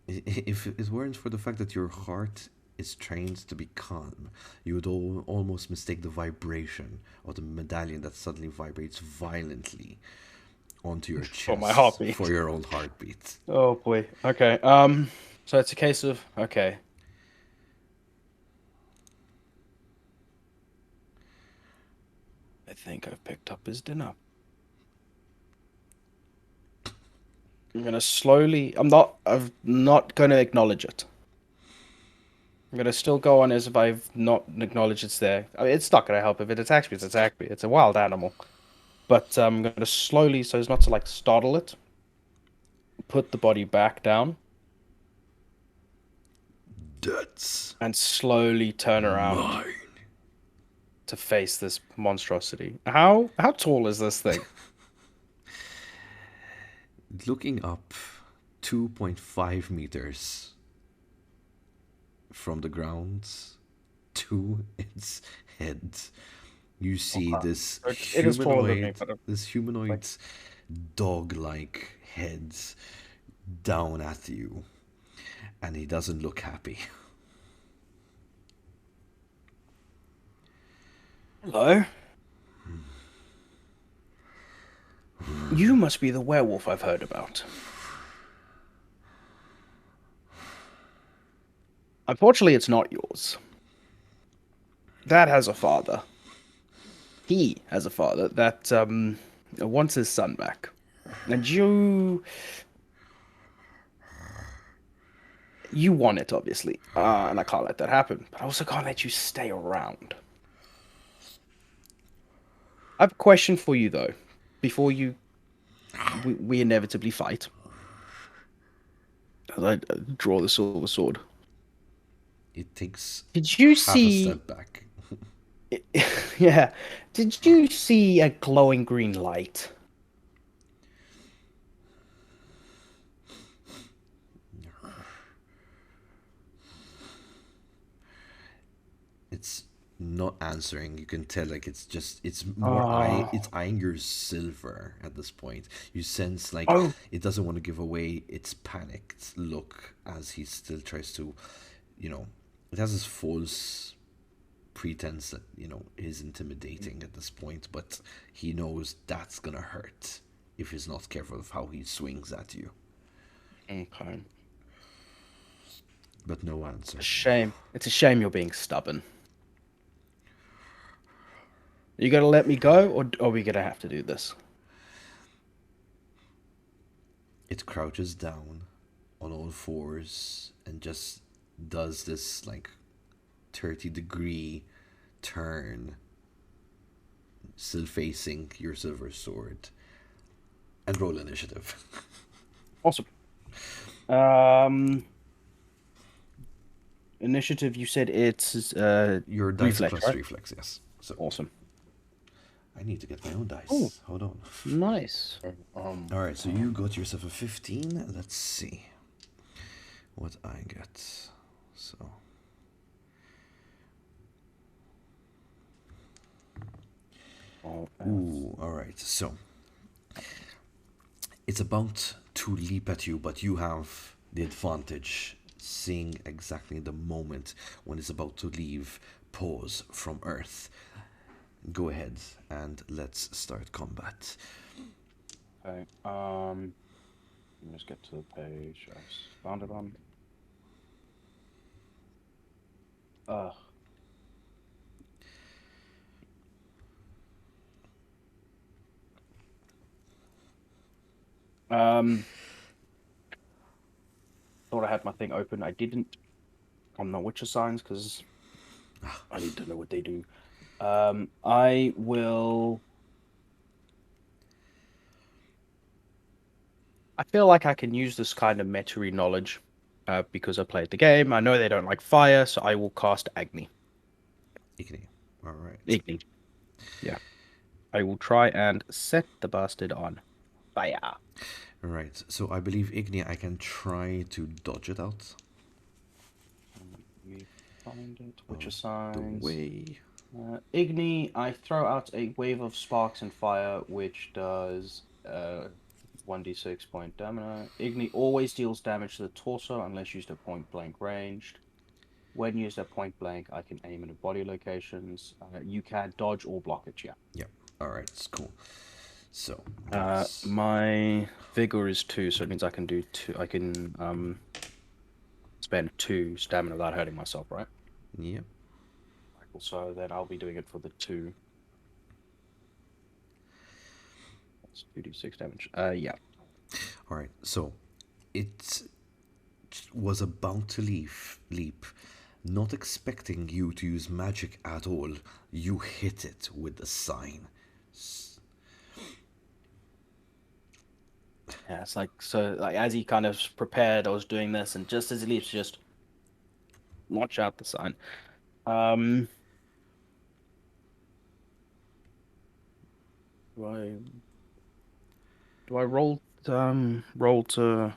if it weren't for the fact that your heart is trained to be calm, you would almost mistake the vibration of the medallion that suddenly vibrates violently onto your chest For my heartbeat. for your own heartbeat. Oh boy. Okay. So it's a case of okay. I think I've picked up his dinner. I'm gonna slowly. I'm not gonna acknowledge it. I'm gonna still go on as if I've not acknowledged it's there. I mean, it's not gonna help if it attacks me. It's attacked me. It's a wild animal. But I'm gonna slowly, so as not to like startle it, put the body back down That's and slowly turn around mine. to face this monstrosity. How tall is this thing? Looking up 2.5 meters from the ground to its head, you see this It is taller than me, humanoid, like- dog-like head down at you, and he doesn't look happy. Hello. You must be the werewolf I've heard about. Unfortunately, it's not yours. That has a father. He has a father that wants his son back. And you want it, obviously. And I can't let that happen. But I also can't let you stay around. I have a question for you, though. Before we inevitably fight. As I draw the silver sword. It takes Did you half see... a step back. Yeah. Did you see a glowing green light? It's not answering. You can tell, like, it's more it's eyeing your silver at this point. You sense like it doesn't want to give away its panicked look as he still tries to, it has this false pretense that is intimidating at this point, but he knows that's gonna hurt if he's not careful of how he swings at you. Okay. But no answer. Shame. It's a shame you're being stubborn. Are you gonna let me go, or are we gonna have to do this? It crouches down on all fours and just does this like 30-degree turn, still facing your silver sword, and roll initiative. Awesome. Initiative. You said it's Your dice reflex, plus right? reflex, yes. So Awesome. I need to get my own dice. Ooh. Hold on. Nice. All right, so you got yourself a 15. Let's see what I get. So. Ooh, all right. So it's about to leap at you, but you have the advantage seeing exactly the moment when it's about to leave pause from Earth. Go ahead and let's start combat. Okay. Let me just get to the page I found it on. Ugh. Thought I had my thing open. I didn't on the Witcher signs because I need to know what they do. I will. I feel like I can use this kind of meta knowledge because I played the game. I know they don't like fire, so I will cast Agni. Igni. All right. Igni. Yeah. I will try and set the bastard on fire. All right. So I believe Igni, I can try to dodge it out. Let me find it. Witcher The signs. way. Igni, I throw out a wave of sparks and fire, which does 1d6 point damage. Igni always deals damage to the torso unless used at point blank ranged. When used at point blank, I can aim at body locations. You can dodge or block it, yeah. Yep. All right. It's cool. So My vigor is 2, so it means I can do 2. I can spend 2 stamina without hurting myself, right? Yep. So then I'll be doing it for the 2. That's 2d6 damage. Yeah. All right. So it was about to leap, not expecting you to use magic at all. You hit it with the sign. Yeah, it's like, so, like, as he kind of prepared, I was doing this, and just as he leaps, just launch out the sign. Do I roll to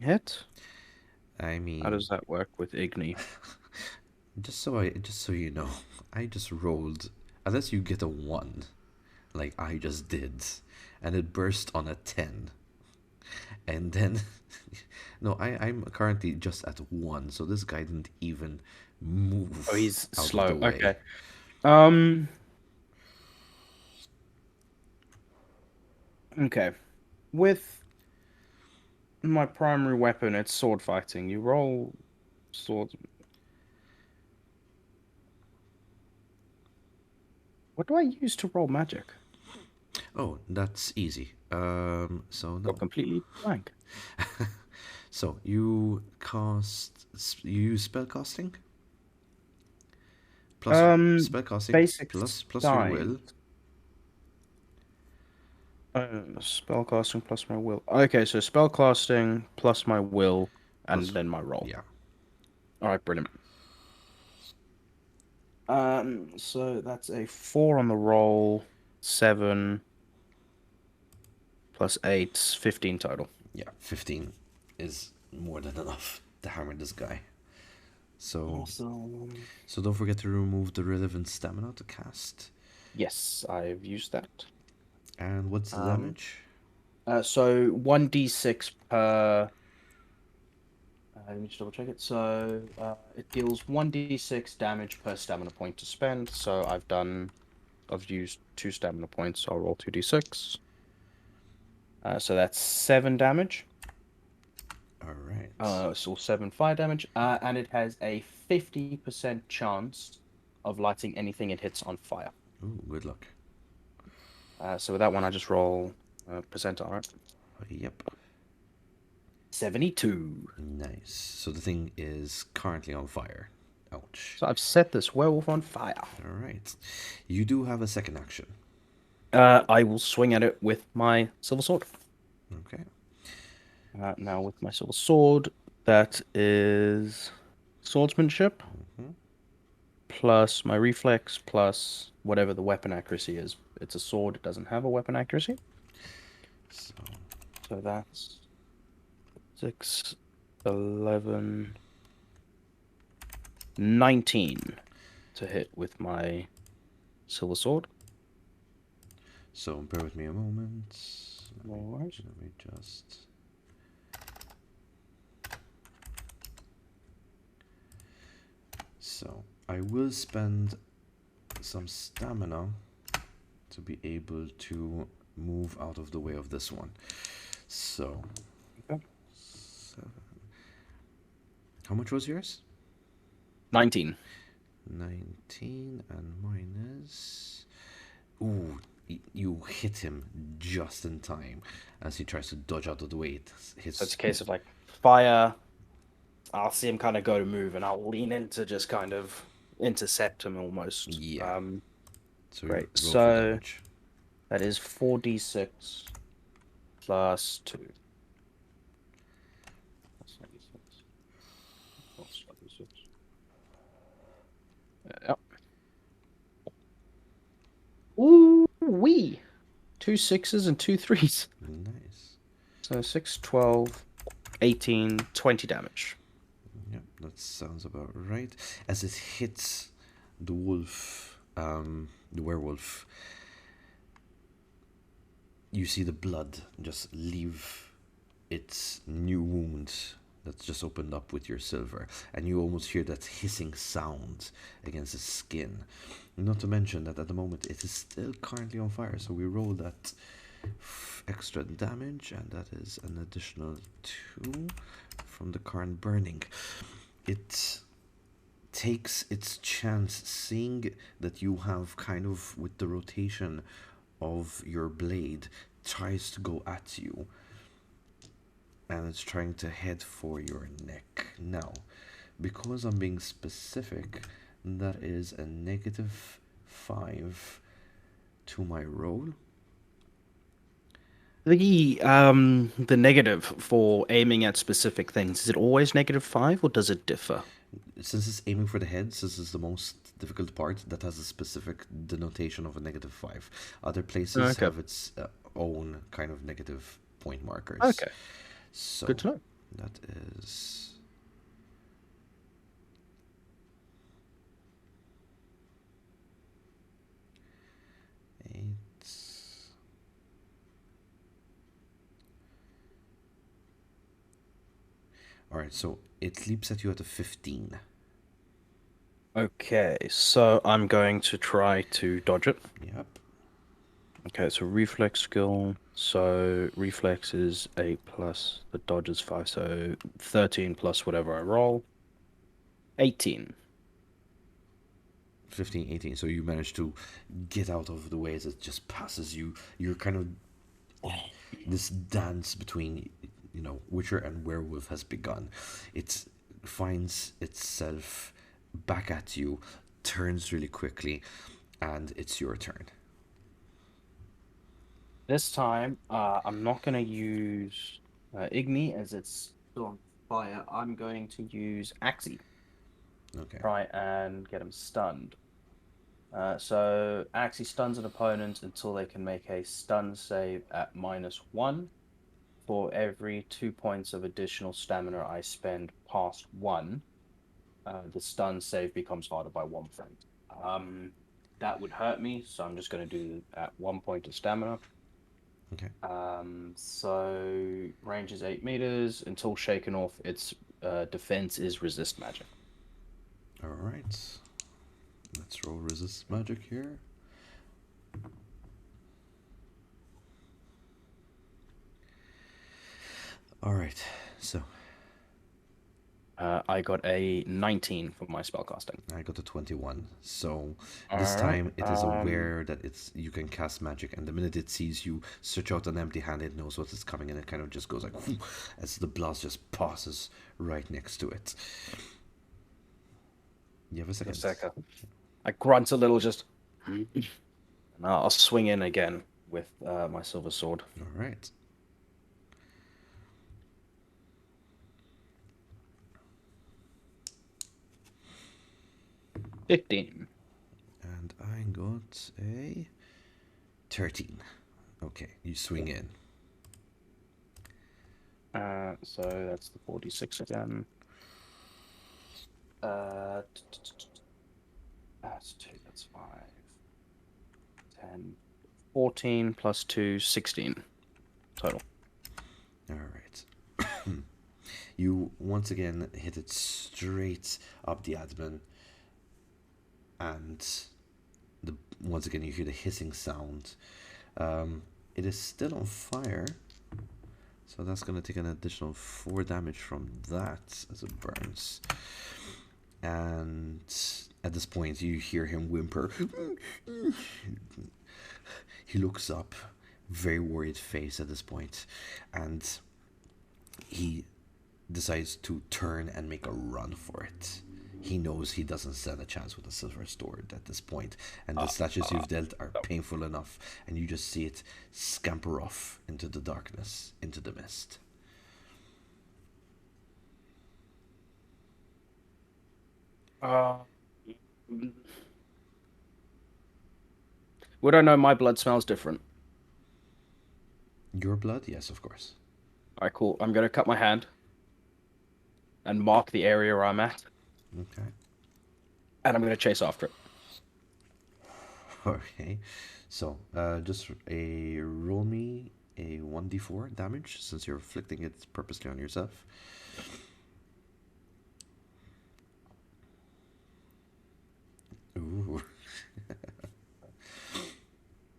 hit? I mean, How does that work with Igni? just so you know, I just rolled. Unless you get a 1, like I just did, and it burst on a 10, and then no, I'm currently just at 1, so this guy didn't even move. Oh, he's out slow. of the way. Okay. Okay. With my primary weapon, it's sword fighting. You roll swords. What do I use to roll magic? Oh, that's easy. So no. Got completely blank. So you use spell casting. Plus spell casting Basic plus your will. Spellcasting plus my will. Okay, so spellcasting plus my will, and Plus- then my roll. Yeah. All right, brilliant. So that's a 4 on the roll, 7 plus 8, 15 total. Yeah, 15 is more than enough to hammer this guy. So don't forget to remove the relevant stamina to cast. Yes, I've used that. And what's the damage? So 1d6 per. Let me just double check it. So it deals 1d6 damage per stamina point to spend. So I've used 2 stamina points. So I'll roll 2d6. So that's 7 damage. All right. So 7 fire damage. And it has a 50% chance of lighting anything it hits on fire. Ooh, good luck. So with that one, I just roll percentile, right? Yep. 72. Nice. So the thing is currently on fire. Ouch. So I've set this werewolf on fire. All right. You do have a second action. I will swing at it with my silver sword. Okay. Now with my silver sword, that is swordsmanship plus my reflex plus whatever the weapon accuracy is. It's a sword; it doesn't have a weapon accuracy. So that's 6, 11, 19 to hit with my silver sword. So bear with me a moment. No worries. Let me just. So I will spend some stamina to be able to move out of the way of this one. So, Okay. 7. How much was yours? 19. 19, and mine is. Ooh, you hit him just in time as he tries to dodge out of the way. It hits. So it's a case of like fire. I'll see him kind of go to move, and I'll lean in to just kind of intercept him almost. Yeah. So Great. roll for So damage. that is 4d6 plus 2. Plus 96. Plus 96. Yep. Ooh, wee. 2 6s and 2 3s. Nice. So 6, 12, 18, 20 damage. Yep, that sounds about right. As it hits the wolf, the werewolf, you see the blood just leave its new wound that's just opened up with your silver, and you almost hear that hissing sound against its skin. Not to mention that at the moment it is still currently on fire, so we roll that extra damage, and that is an additional 2 from the current burning. It takes its chance, seeing that you have kind of, with the rotation of your blade, tries to go at you, and it's trying to head for your neck. Now, because I'm being specific, that is a -5 to my roll. The negative for aiming at specific things, is it always -5 or does it differ? Since it's aiming for the head, since it's the most difficult part, that has a specific denotation of a -5. Other places Okay. have its own kind of negative point markers. Okay. So Good to know. that is 8. Alright, so it leaps at you at a 15. Okay, so I'm going to try to dodge it. Yep. Okay, so reflex skill. So reflex is 8 plus the dodge is 5, so 13 plus whatever I roll. 18. 15, 18. So you manage to get out of the way as it just passes you. You're kind of. This dance between, Witcher and werewolf has begun. It finds itself back at you, turns really quickly, and it's your turn. This time, I'm not going to use Igni as it's still on fire. I'm going to use Axie. Okay. Try and get him stunned. So Axie stuns an opponent until they can make a stun save at -1. For every 2 points of additional stamina I spend past 1, the stun save becomes harder by 1 point. That would hurt me, so I'm just going to do at 1 point of stamina. Okay. So range is 8 meters. Until shaken off, its defense is resist magic. All right. Let's roll resist magic here. All right. So I got a 19 for my spellcasting. I got a 21. So this Alright, time it is aware that you can cast magic, and the minute it sees you stretch out an empty hand, it knows what is coming, and it kind of just goes like whoo, as the blast just passes right next to it. You have a second. I grunt a little, just. And I'll swing in again with my silver sword. All right. $15. And I got a 13. Okay, you swing in. So that's the 46 again. That's 2, that's 5. 10. 14 plus 2, 16 total. All right. You once again hit it straight up the abdomen, and once again you hear the hissing sound. It is still on fire, so that's going to take an additional 4 damage from that as it burns. And at this point you hear him whimper. He looks up, very worried face at this point, and he decides to turn and make a run for it. He knows he doesn't stand a chance with a silver sword at this point, and the slashes you've dealt are painful enough, and you just see it scamper off into the darkness, into the mist. Would I know my blood smells different? Your blood? Yes, of course. Alright, cool. I'm going to cut my hand and mark the area where I'm at, Okay. and I'm going to chase after it. Okay. So, just roll me a 1d4 damage, since you're inflicting it purposely on yourself. Ooh.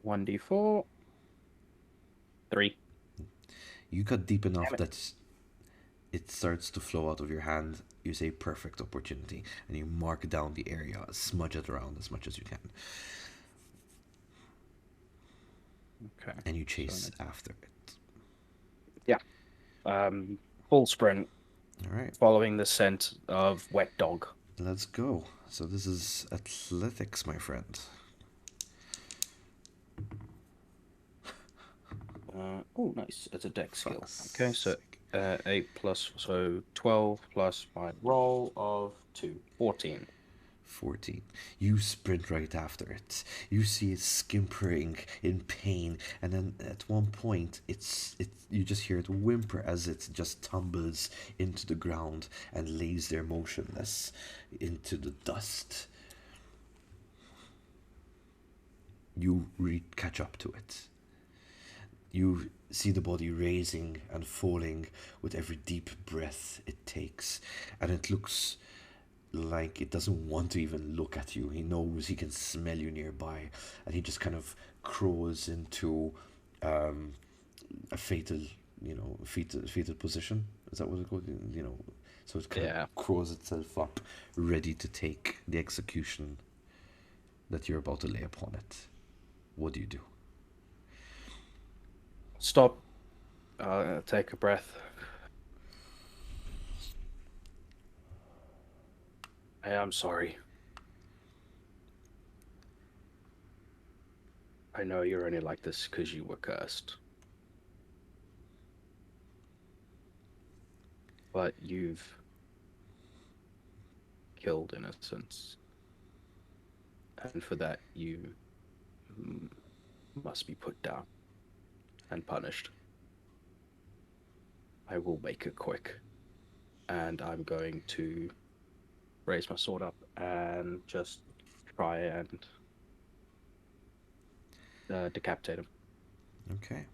1d4. 3. You cut deep enough that it starts to flow out of your hand. You say perfect opportunity, and you mark down the area, smudge it around as much as you can. Okay. And you chase after it. Yeah. Full sprint. All right. Following the scent of wet dog. Let's go. So this is athletics, my friend. Oh, nice. It's a dex skill. Okay, so 8 plus, so 12 plus my roll of 2. 14. 14. You sprint right after it. You see it skimpering in pain, and then at one point you just hear it whimper as it just tumbles into the ground and lays there motionless into the dust. You catch up to it. You see the body raising and falling with every deep breath it takes, and it looks like it doesn't want to even look at you. He knows he can smell you nearby, and he just kind of crawls into a fatal position. Is that what it's called? So it kind of crawls itself up, ready to take the execution that you're about to lay upon it. What do you do? Stop. Take a breath. Hey, I'm sorry. I know you're only like this because you were cursed. But you've killed innocents. And for that, you must be put down and punished. I will make it quick. And I'm going to raise my sword up and just try and decapitate him. Okay.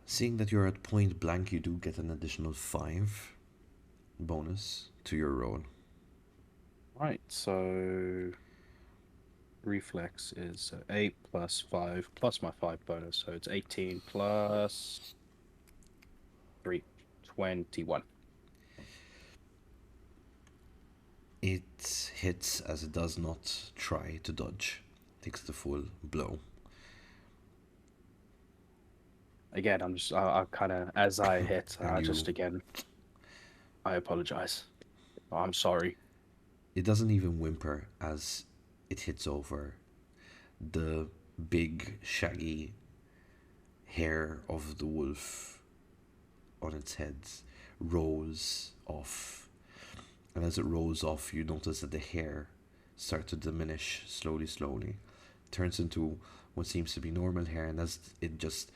Seeing that you're at point blank, you do get an additional 5 bonus to your roll. Right, so reflex is 8 plus 5 plus my 5 bonus, so it's 18 plus 3, 21. It hits as it does not try to dodge. Takes the full blow. Again, I kind of, as I hit, And I apologize. I'm sorry. It doesn't even whimper as it hits over. The big, shaggy hair of the wolf on its head rolls off. And as it rolls off, you notice that the hair starts to diminish slowly. Turns into what seems to be normal hair, and as it just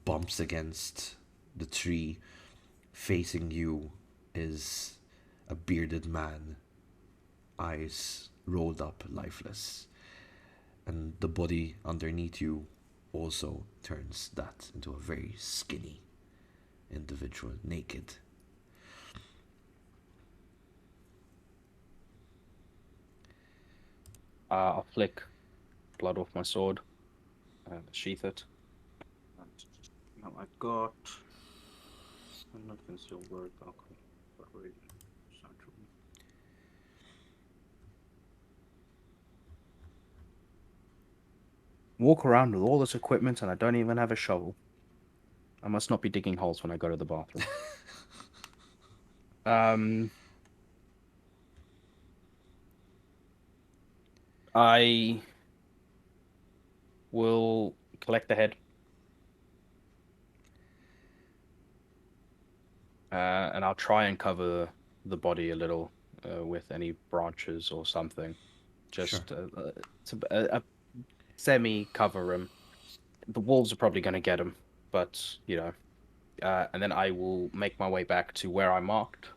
bumps against the tree, facing you is a bearded man, eyes rolled up, lifeless. And the body underneath you also turns that into a very skinny individual, naked. I'll flick blood off my sword, sheath it. And now I've got. I'm not concealed word alcohol, but really, walk around with all this equipment, and I don't even have a shovel. I must not be digging holes when I go to the bathroom. I will collect the head. And I'll try and cover the body a little with any branches or something. Just to semi-cover him. The wolves are probably going to get him, but, you know. And then I will make my way back to where I marked.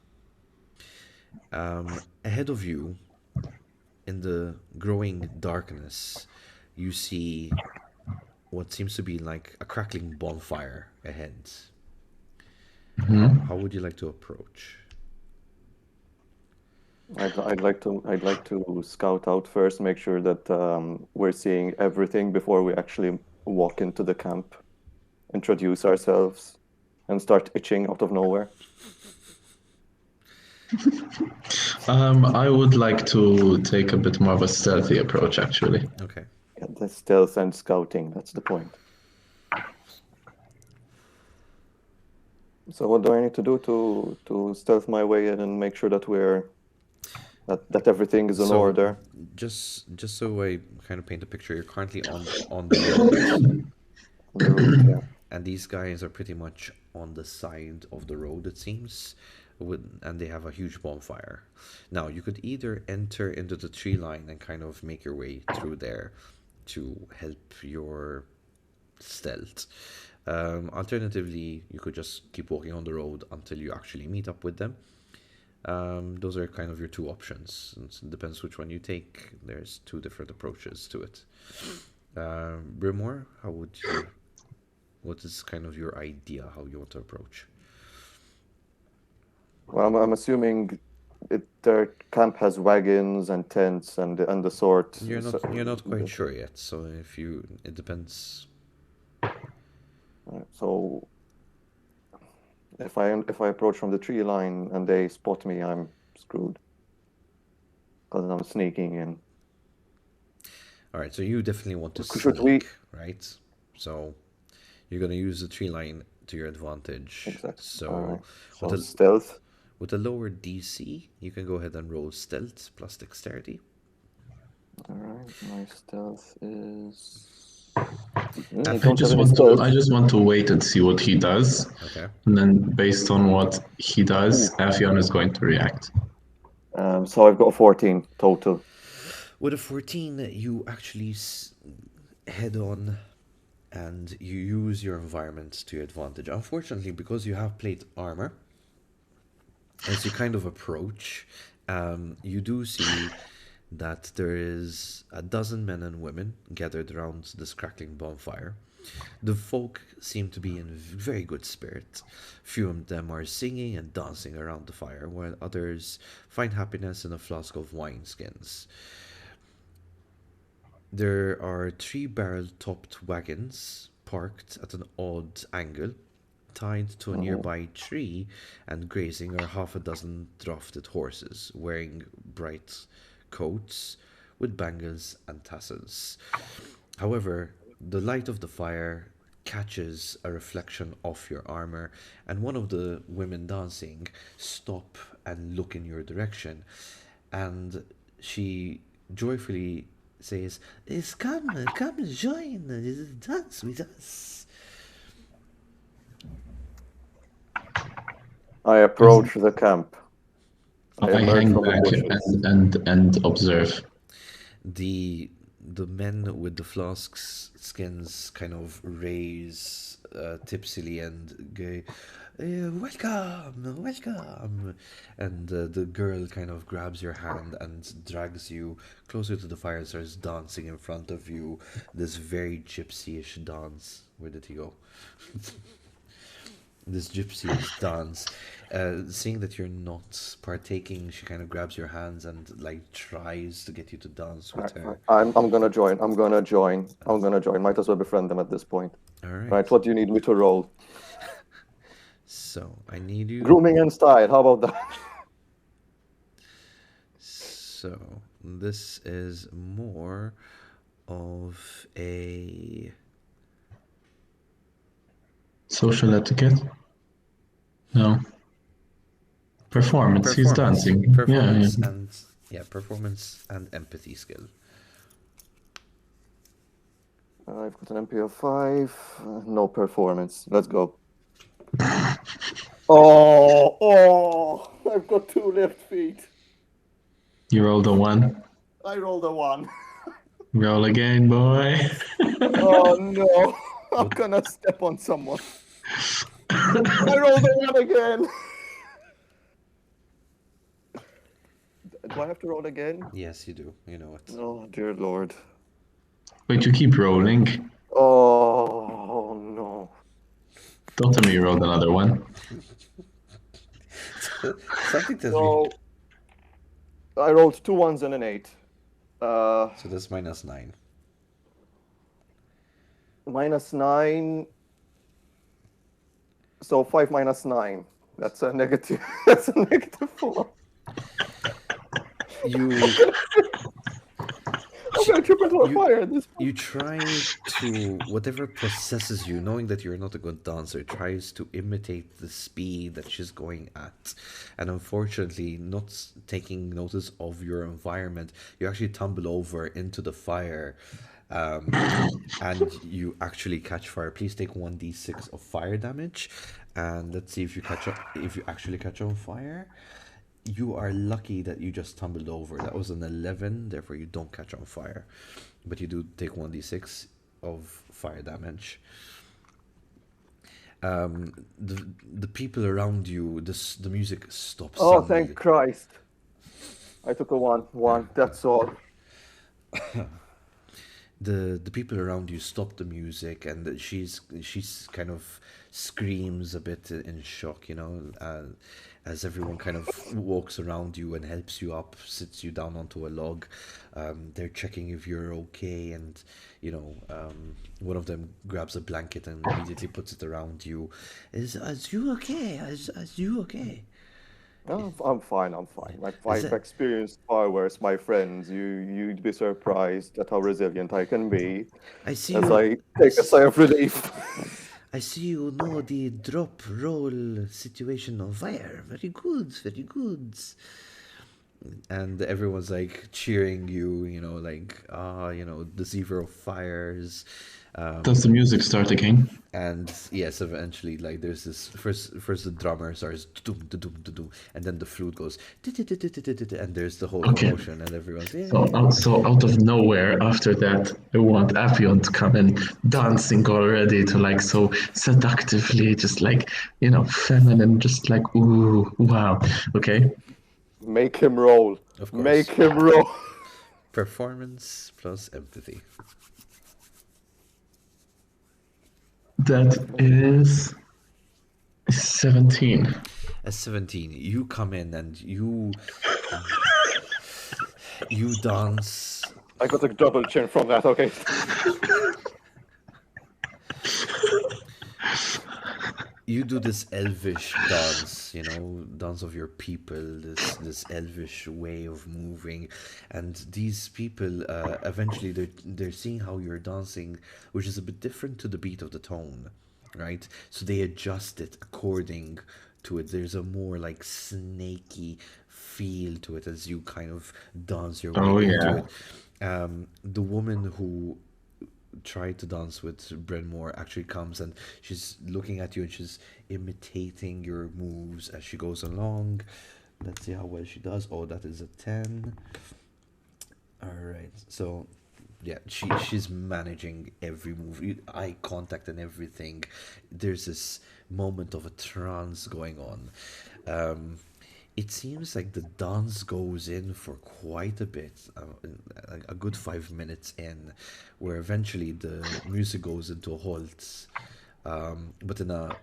Ahead of you, in the growing darkness, you see what seems to be like a crackling bonfire ahead. How would you like to approach? I'd like to scout out first, make sure that we're seeing everything before we actually walk into the camp, introduce ourselves, and start itching out of nowhere. I would like to take a bit more of a stealthy approach, actually. Okay. Yeah, the stealth and scouting, that's the point. So what do I need to do to stealth my way in and make sure that that everything is in order? Just so I kind of paint a picture, you're currently on the road. On the route, yeah. And these guys are pretty much on the side of the road, it seems, and they have a huge bonfire. Now, you could either enter into the tree line and kind of make your way through there to help your stealth. Alternatively, you could just keep walking on the road until you actually meet up with them. Those are kind of your two options. It depends which one you take. There's two different approaches to it. Brimore, what is kind of your idea how you want to approach? Well, I'm assuming their camp has wagons and tents and the sort. You're not quite sure yet, so it depends. So if I approach from the tree line and they spot me, I'm screwed because I'm sneaking in. All right, so you definitely want to Should sneak, right? So you're gonna use the tree line to your advantage. Exactly. So, So stealth. With a lower DC, you can go ahead and roll stealth plus dexterity. All right, my stealth is. I just want to wait and see what he does. Okay. And then based on what he does, Afion is going to react. So I've got a 14 total. With a 14, you actually head on and you use your environment to your advantage. Unfortunately, because you have plate armor, as you kind of approach, you do see that there is a dozen men and women gathered around this crackling bonfire. The folk seem to be in very good spirit. Few of them are singing and dancing around the fire, while others find happiness in a flask of wineskins. There are 3 barrel-topped wagons parked at an odd angle, tied to a nearby tree, and grazing are half a dozen drafted horses, wearing bright coats with bangles and tassels. However, the light of the fire catches a reflection of your armor, and one of the women dancing stop and look in your direction, and she joyfully says, come join, dance with us. I approach the camp. I hang back and observe. The men with the flasks skins kind of raise tipsily and go, welcome, and the girl kind of grabs your hand and drags you closer to the fire and starts dancing in front of you, this very gypsy-ish dance. Where did he go? this gypsy's dance. Seeing that you're not partaking, she kind of grabs your hands and like tries to get you to dance with her. I'm gonna join. I'm gonna join. I'm gonna join. Might as well befriend them at this point. All Right. right. What do you need me to roll? So I need you. Grooming and style. How about that? So this is more of a Social etiquette? No. Performance. He's dancing. Yeah, Performance yeah. and performance and empathy skill. I've got an MP of 5. No performance. Let's go. Oh! I've got 2 left feet. You rolled a 1. I rolled a 1. Roll again, boy. Oh no! I'm gonna step on someone. I rolled a 1 again. Do I have to roll again? Yes, you do. You know it. Oh dear lord. Wait, you keep rolling. Oh no. Don't tell me you rolled another 1. Something tells me. So I rolled 2 1s and an 8. So that's -9. -9. So 5 minus 9. That's a negative. That's a -4. You I'm gonna trip into a fire at this point. you try to whatever possesses you, knowing that you're not a good dancer, tries to imitate the speed that she's going at, and unfortunately, not taking notice of your environment, you actually tumble over into the fire, and you actually catch fire. Please take 1d6 of fire damage, and let's see if you catch up. If you actually catch on fire. You are lucky that you just tumbled over. That was an 11, therefore you don't catch on fire. But you do take 1d6 of fire damage. The people around you, the music stops Oh, suddenly. thank Christ. I took a 1. That's all. The people around you stop the music, and she's kind of screams a bit in shock, as everyone kind of walks around you and helps you up, sits you down onto a log. They're checking if you're okay, and one of them grabs a blanket and immediately puts it around you. Is you okay? Is you okay? No, I'm fine. Like, Is I've that- experienced far worse, my friends. You'd be surprised at how resilient I can be I see as you. I take a sigh of relief. I see you know the drop roll situation of fire. Very good, very good. And everyone's like cheering you, the Zephyr of Fires. Does the music start again? And yes, eventually, like there's this first the drummer starts doom doom doom, and then the flute goes, and there's the whole commotion, and everyone's So out of nowhere, after that, I want Appion to come in dancing already to like so seductively, just like, feminine, just like, ooh, wow. Okay. Make him roll. Of course. Make him roll. Performance plus empathy. That is 17. At 17, you come in and you dance. I got a double chin from that, okay. You do this elvish dance, dance of your people, this elvish way of moving, and these people eventually they're seeing how you're dancing, which is a bit different to the beat of the tone, right? So they adjust it according to it. There's a more like snaky feel to it as you kind of dance your way into it. The woman who tried to dance with Brenmore actually comes, and she's looking at you and she's imitating your moves as she goes along. Let's see how well she does. Oh, that is a 10. All right, so yeah, she's managing every move, eye contact and everything. There's this moment of a trance going on. It seems like the dance goes in for quite a bit, a good 5 minutes in, where eventually the music goes into a halt, but in a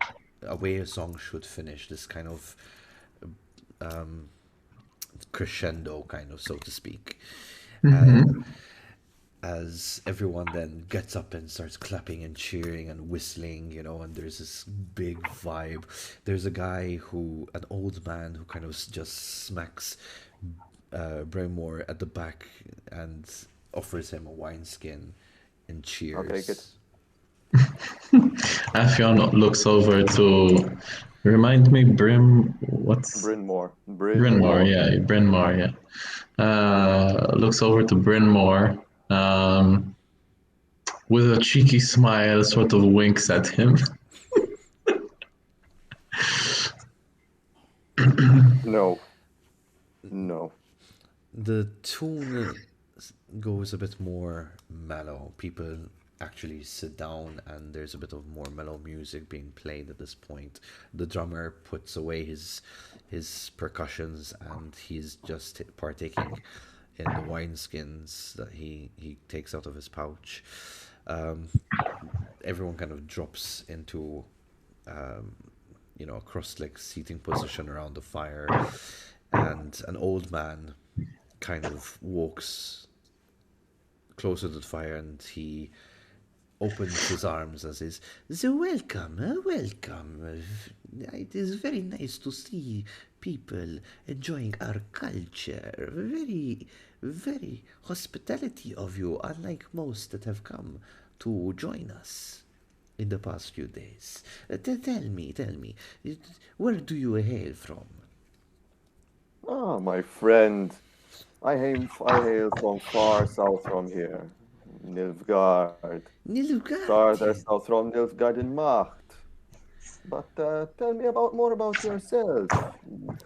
a way a song should finish, this kind of crescendo, kind of, so to speak. As everyone then gets up and starts clapping and cheering and whistling, and there's this big vibe. There's a guy an old man who kind of just smacks Braymore at the back and offers him a wineskin and cheers. I'll take it. Afion looks over to remind me, what's Brynmore. Brynmore? Yeah, Brynmore. Yeah. Looks over to Brynmore, with a cheeky smile, sort of winks at him. No. The tune goes a bit more mellow. People actually sit down and there's a bit of more mellow music being played at this point. The drummer puts away his percussions and he's just partaking in the wineskins that he takes out of his pouch. Everyone kind of drops into a cross-legged seating position around the fire, and an old man kind of walks closer to the fire and he opens his arms and says, "So welcome. It is very nice to see people enjoying our culture. Very, very hospitality of you, unlike most that have come to join us in the past few days. Tell me, where do you hail from?" Ah, my friend. I hail from far south from here. Nilfgaard. Farther south from Nilfgaard in Macht. But tell me more about yourself.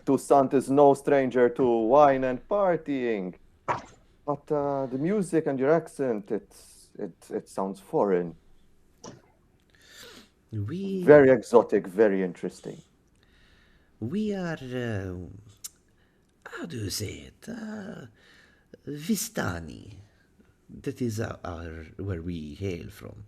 Toussaint is no stranger to wine and partying. But the music and your accent, it sounds foreign. Very exotic, very interesting. We are, how do you say it? Vistani. That is where we hail from.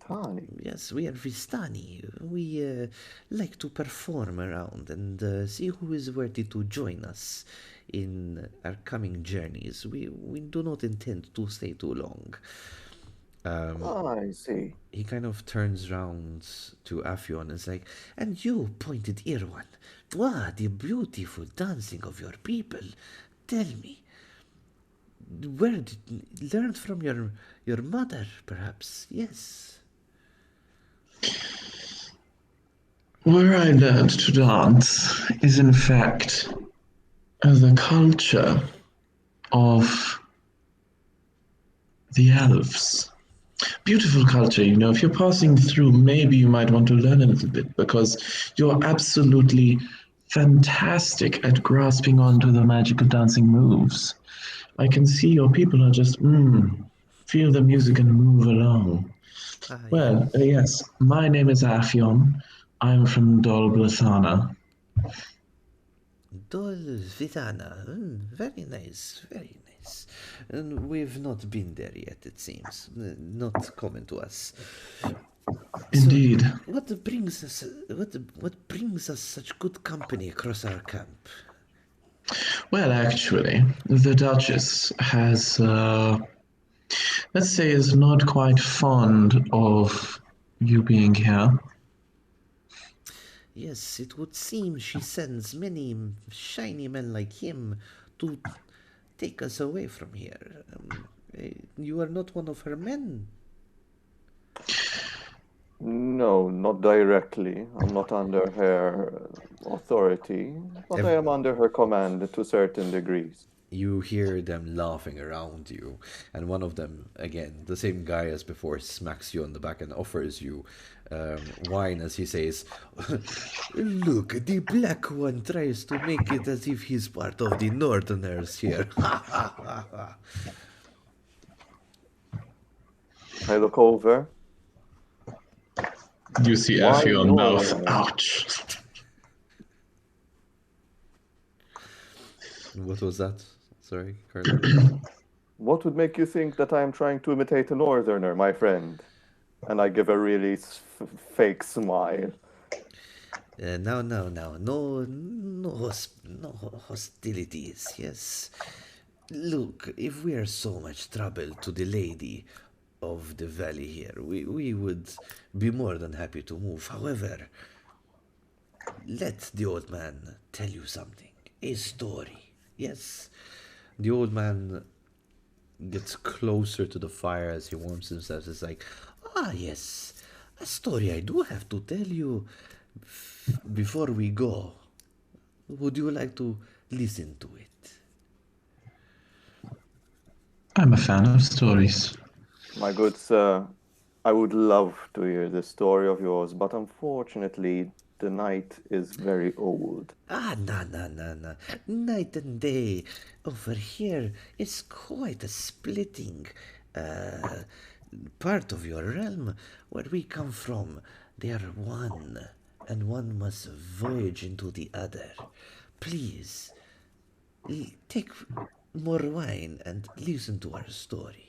Vistani? Yes, we are Vistani. We like to perform around and see who is worthy to join us in our coming journeys. We do not intend to stay too long. I see. He kind of turns round to Afion and is like, "And you, pointed ear one, the beautiful dancing of your people. Tell me, where did learned from your mother, perhaps? Yes." Where I learned to dance is, in fact, the culture of the elves. Beautiful culture, if you're passing through, maybe you might want to learn a little bit because you're absolutely fantastic at grasping onto the magical dancing moves. I can see your people are just, feel the music and move along. Well, yes, my name is Afion. I'm from Dol Blathana. Dol Vitana. Very nice, very nice. And we've not been there yet, it seems. Not common to us. Indeed. So, what brings us such good company across our camp? Well, actually, the Duchess has, let's say, is not quite fond of you being here. Yes, it would seem she sends many shiny men like him to take us away from here. You are not one of her men. No, not directly. I'm not under her authority, but I am under her command to certain degrees. You hear them laughing around you, and one of them, again, the same guy as before, smacks you on the back and offers you wine as he says, "Look, the black one tries to make it as if he's part of the Northerners here." I look over. You see Afion mouth. Ouch. What was that? Sorry, Carla. What would make you think that I am trying to imitate a Northerner, my friend? And I give a really fake smile. Now, no hostilities. Yes. Look, if we are so much trouble to the lady of the valley here, we would be more than happy to move. However, let the old man tell you something. A story. Yes. The old man gets closer to the fire as he warms himself. It's like, ah, yes, a story I do have to tell you before we go. Would you like to listen to it? I'm a fan of stories. My good sir, I would love to hear this story of yours, but unfortunately, the night is very old. Ah, no. Night and day over here is quite a splitting uh, part of your realm. Where we come from, they are one, and one must voyage into the other. Please, take more wine and listen to our story.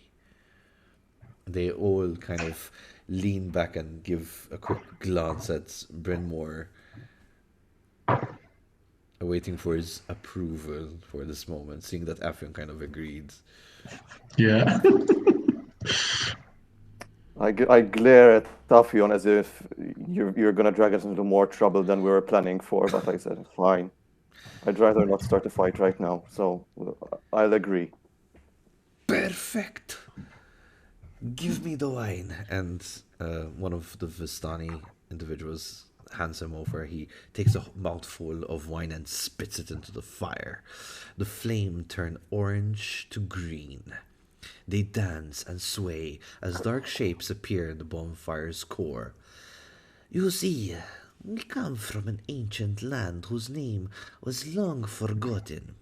They all kind of lean back and give a quick glance at Brynmore, waiting for his approval for this moment, seeing that Affion kind of agreed. Yeah. I glare at Tafion as if you're gonna drag us into more trouble than we were planning for, but I said, fine. I'd rather not start a fight right now, so I'll agree. Perfect! Give me the wine. And one of the Vistani individuals hands him over. He takes a mouthful of wine and spits it into the fire. The flame turns orange to green. They dance and sway as dark shapes appear in the bonfire's core. You see, we come from an ancient land whose name was long forgotten,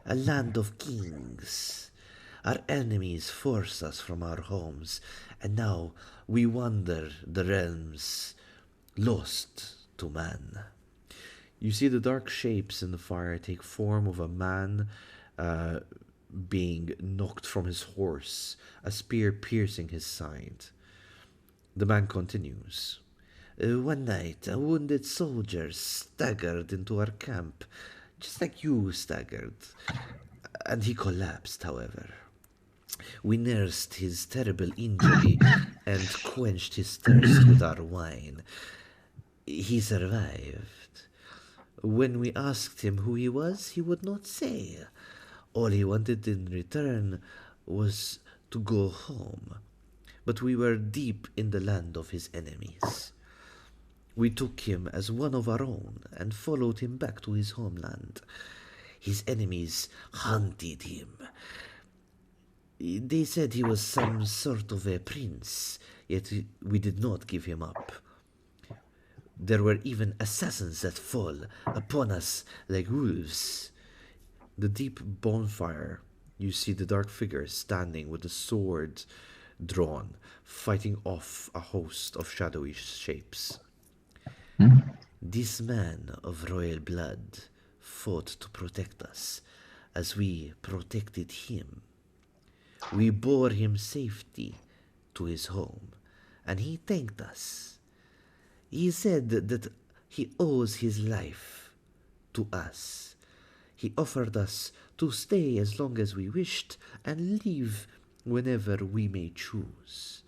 a land of kings. Our enemies forced us from our homes, and now we wander the realms, lost to man. You see the dark shapes in the fire take form of a man being knocked from his horse, a spear piercing his side. The man continues. One night, a wounded soldier staggered into our camp, just like you staggered, and he collapsed, however. We nursed his terrible injury and quenched his thirst with our wine. He survived. When we asked him who he was, he would not say. All he wanted in return was to go home. But we were deep in the land of his enemies. We took him as one of our own and followed him back to his homeland. His enemies hunted him. They said he was some sort of a prince, yet we did not give him up. There were even assassins that fall upon us like wolves. The deep bonfire, you see the dark figure standing with a sword drawn, fighting off a host of shadowy shapes. This man of royal blood fought to protect us, as we protected him. We bore him safety to his home, and he thanked us. He said that he owes his life to us. He offered us to stay as long as we wished and leave whenever we may choose.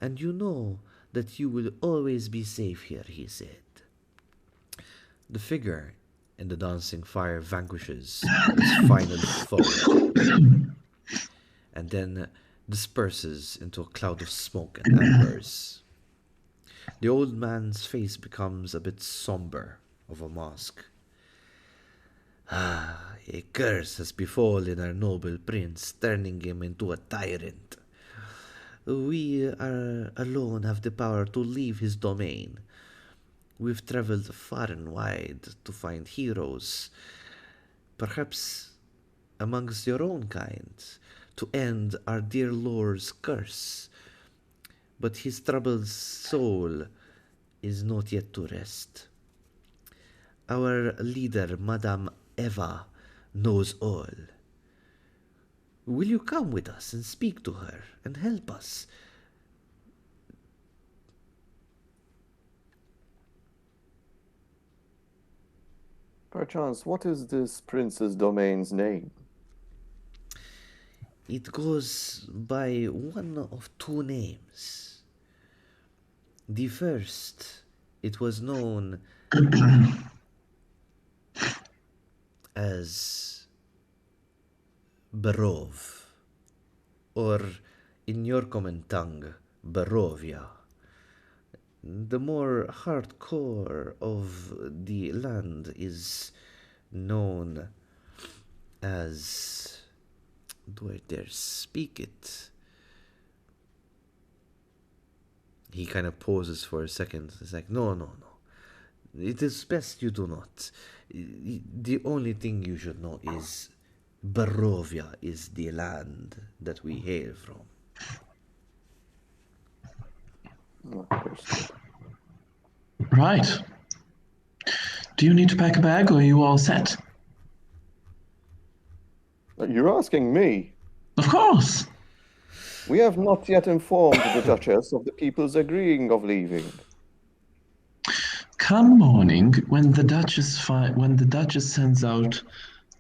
And you know that you will always be safe here, he said. The figure in the dancing fire vanquishes its final foe and then disperses into a cloud of smoke and embers. The old man's face becomes a bit somber of a mask. Ah, a curse has befallen our noble prince, turning him into a tyrant. We alone have the power to leave his domain. We've traveled far and wide to find heroes, perhaps amongst your own kind, to end our dear lord's curse. But his troubled soul is not yet to rest. Our leader, Madame Eva, knows all. Will you come with us and speak to her and help us? Perchance, what is this prince's domain's name? It goes by one of two names. The first, it was known as Barov, or in your common tongue, Barovia. The more hardcore of the land is known as. Do I dare speak it? He kind of pauses for a second. It's like, no, no, no. It is best you do not. The only thing you should know is Barovia is the land that we hail from. Understood. Right. Do you need to pack a bag or are you all set? You're asking me. Of course. We have not yet informed the Duchess of the people's agreeing of leaving. Come morning, when the Duchess sends out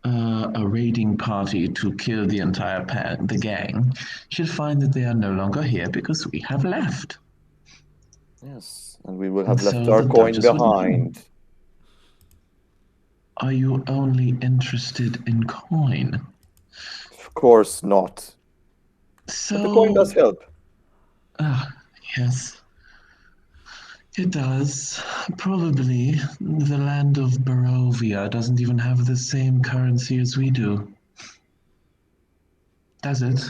a raiding party to kill the entire the gang, she'll find that they are no longer here because we have left. Yes, and we will have And left so our the coin Duchess would know. behind. Are you only interested in coin? Of course not. So But the coin does help. yes. It does. Probably the land of Barovia doesn't even have the same currency as we do. Does it?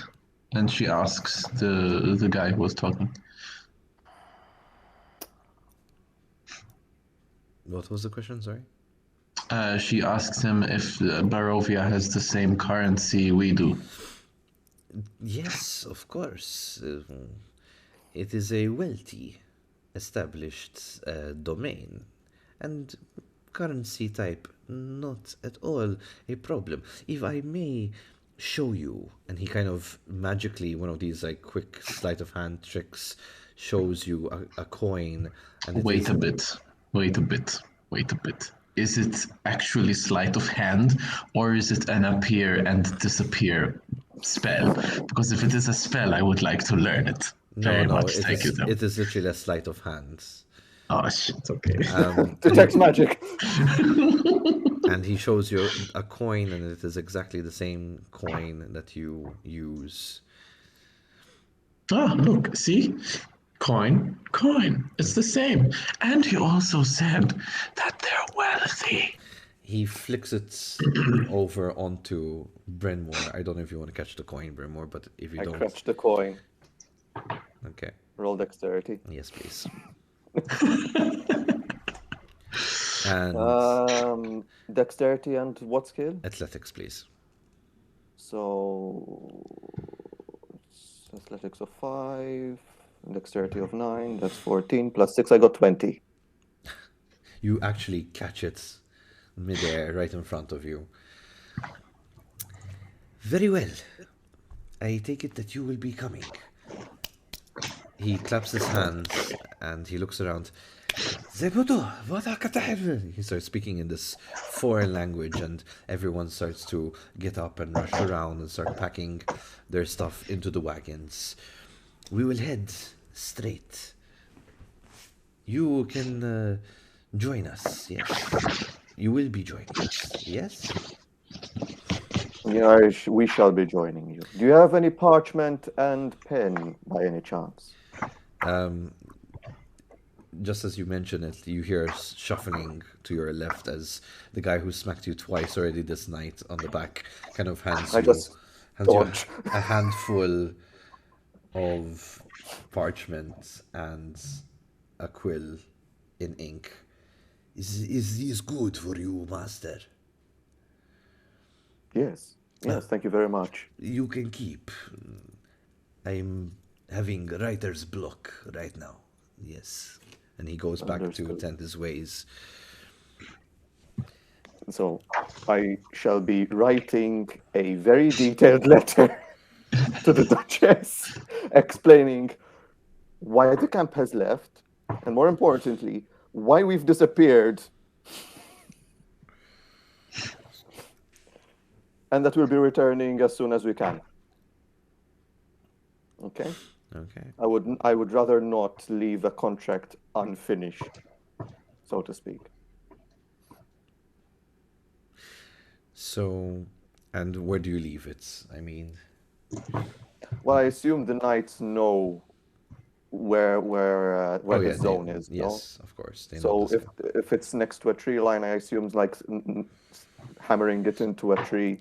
And she asks the guy who was talking. What was the question? Sorry. She asks him if Barovia has the same currency we do. Yes, of course. It is a wealthy, established domain, and currency type not at all a problem. If I may show you, and he kind of magically, one of these like quick sleight of hand tricks, shows you a coin. And it Wait is- a bit. Wait a bit. Wait a bit. Is it actually sleight of hand, or is it an appear and disappear spell? Because if it is a spell, I would like to learn it. No, Very no, much. it Thank you, is though. it is literally a sleight of hand. Oh shit. Okay. Detect magic. And he shows you a coin, and it is exactly the same coin that you use. Ah, look, see? Coin, coin. It's the same. And he also said that they're wealthy. He flicks it over onto Brenmore. I don't know if you want to catch the coin, Brenmore, but if you I don't, catch the coin. okay, Roll dexterity. yes, please. And Dexterity and what skill? athletics, please. So it's athletics of 5, dexterity of 9, that's 14, plus 6, I got 20. You actually catch it midair right in front of you. Very well. I take it that you will be coming. He claps his hands and he looks around. He starts speaking in this foreign language, and everyone starts to get up and rush around and start packing their stuff into the wagons. We will head straight. You can join us, yes. You will be joining us, yes? Yeah, we shall be joining you. Do you have any parchment and pen by any chance? Just as you mention it, you hear shuffling to your left as the guy who smacked you twice already this night on the back kind of hands you dodge. a handful of parchment and a quill in ink. Is this good for you, master? Yes, thank you very much. You can keep. I'm having writer's block right now. Yes. And he goes back to tend his ways. So I shall be writing a very detailed letter to the Duchess, explaining why the camp has left, and more importantly, why we've disappeared. and that we'll be returning as soon as we can. Okay? Okay. I would rather not leave a contract unfinished, so to speak. So, and where do you leave it? I mean, Well, I assume the knights know where oh the yeah, they, zone is, no? yes, of course, they know So the zone. if it's next to a tree line, I assume like hammering it into a tree,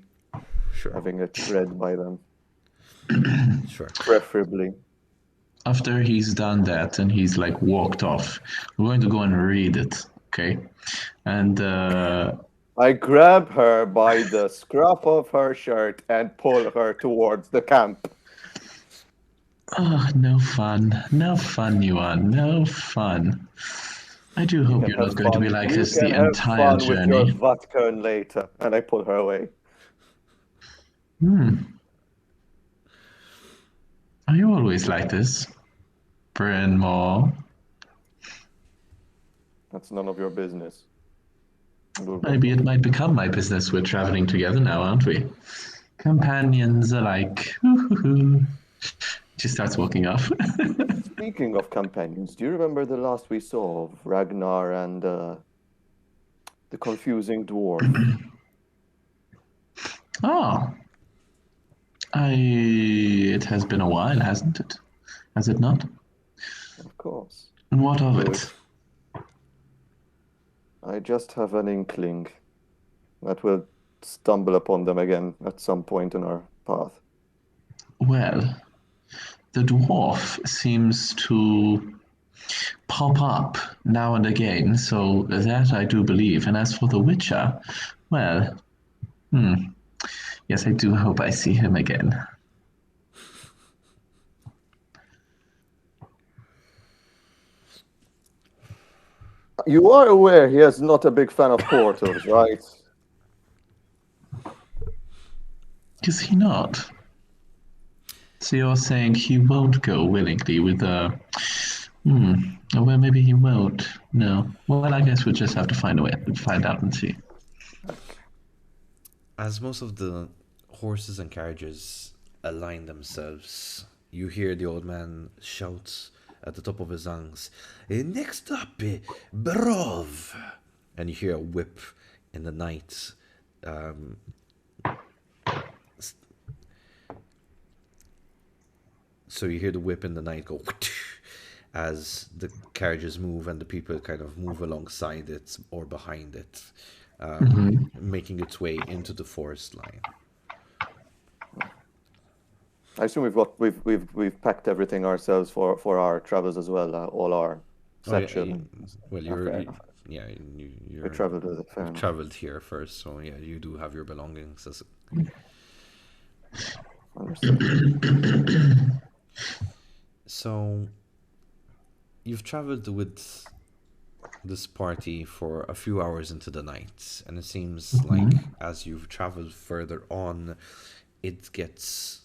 Sure, having it read by them, sure. preferably. After he's done that and he's like walked off, we're going to go and read it, okay? And I grab her by the scruff of her shirt and pull her towards the camp. oh, no fun, Yuan, no fun. I do hope you're not going to be like You this can the have entire fun with your journey. vodka later, and I pull her away. Are you always like this, Bryn Mawr? That's none of your business. Maybe it might become my business. We're traveling together now, aren't we? Companions alike. She starts walking off. Speaking of companions, do you remember the last we saw of Ragnar and the confusing dwarf? Oh, it has been a while, hasn't it? Has it not? Of course. What of Louis. it? I just have an inkling that we'll stumble upon them again at some point in our path. Well, the dwarf seems to pop up now and again, so that I do believe. And as for the Witcher, well, yes, I do hope I see him again. You are aware he is not a big fan of portals, right? Is he not? So you're saying he won't go willingly with well, maybe he won't. No. Well, I guess we'll just have to find out and see. As most of the horses and carriages align themselves, you hear the old man shout at the top of his lungs, "Next up, Brov!" And you hear a whip in the night. So you hear the whip in the night go as the carriages move and the people kind of move alongside it or behind it, making its way into the forest line. I assume we've packed everything ourselves for our travels as well. All our section. Well, We traveled with it. Fair you've enough. traveled here first, so yeah, you do have your belongings. Understood. So you've traveled with this party for a few hours into the night, and it seems like as you've traveled further on, it gets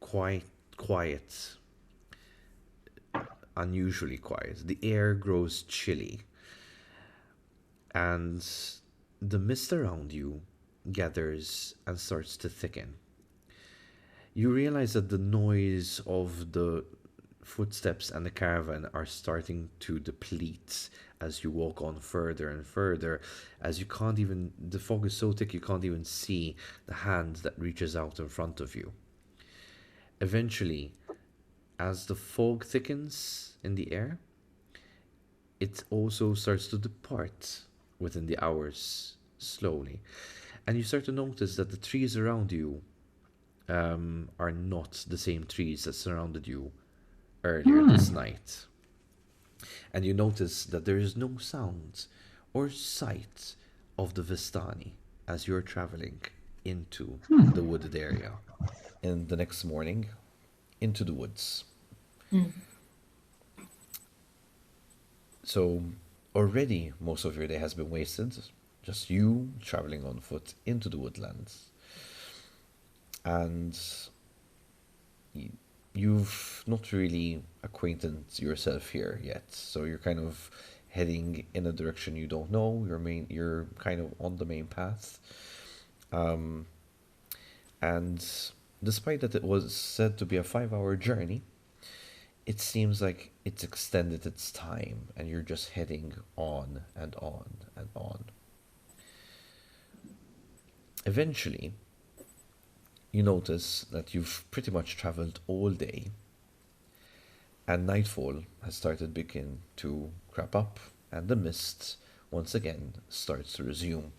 quite quiet, unusually quiet. The air grows chilly, and the mist around you gathers and starts to thicken. You realize that the noise of the footsteps and the caravan are starting to deplete as you walk on further and further, as you can't even, the fog is so thick you can't even see the hand that reaches out in front of you. Eventually, as the fog thickens in the air, it also starts to depart within the hours slowly, and you start to notice that the trees around you are not the same trees that surrounded you earlier this night. And you notice that there is no sound or sight of the Vistani as you're traveling into the wooded area. And the next morning, into the woods. So already most of your day has been wasted. Just you traveling on foot into the woodlands. And you've not really acquainted yourself here yet, so you're kind of heading in a direction you don't know. You're kind of on the main path, And despite that it was said to be a 5 hour journey, it seems like it's extended its time and you're just heading on and on and on. Eventually, you notice that you've pretty much traveled all day and nightfall has started begin to crop up and the mist once again starts to resume.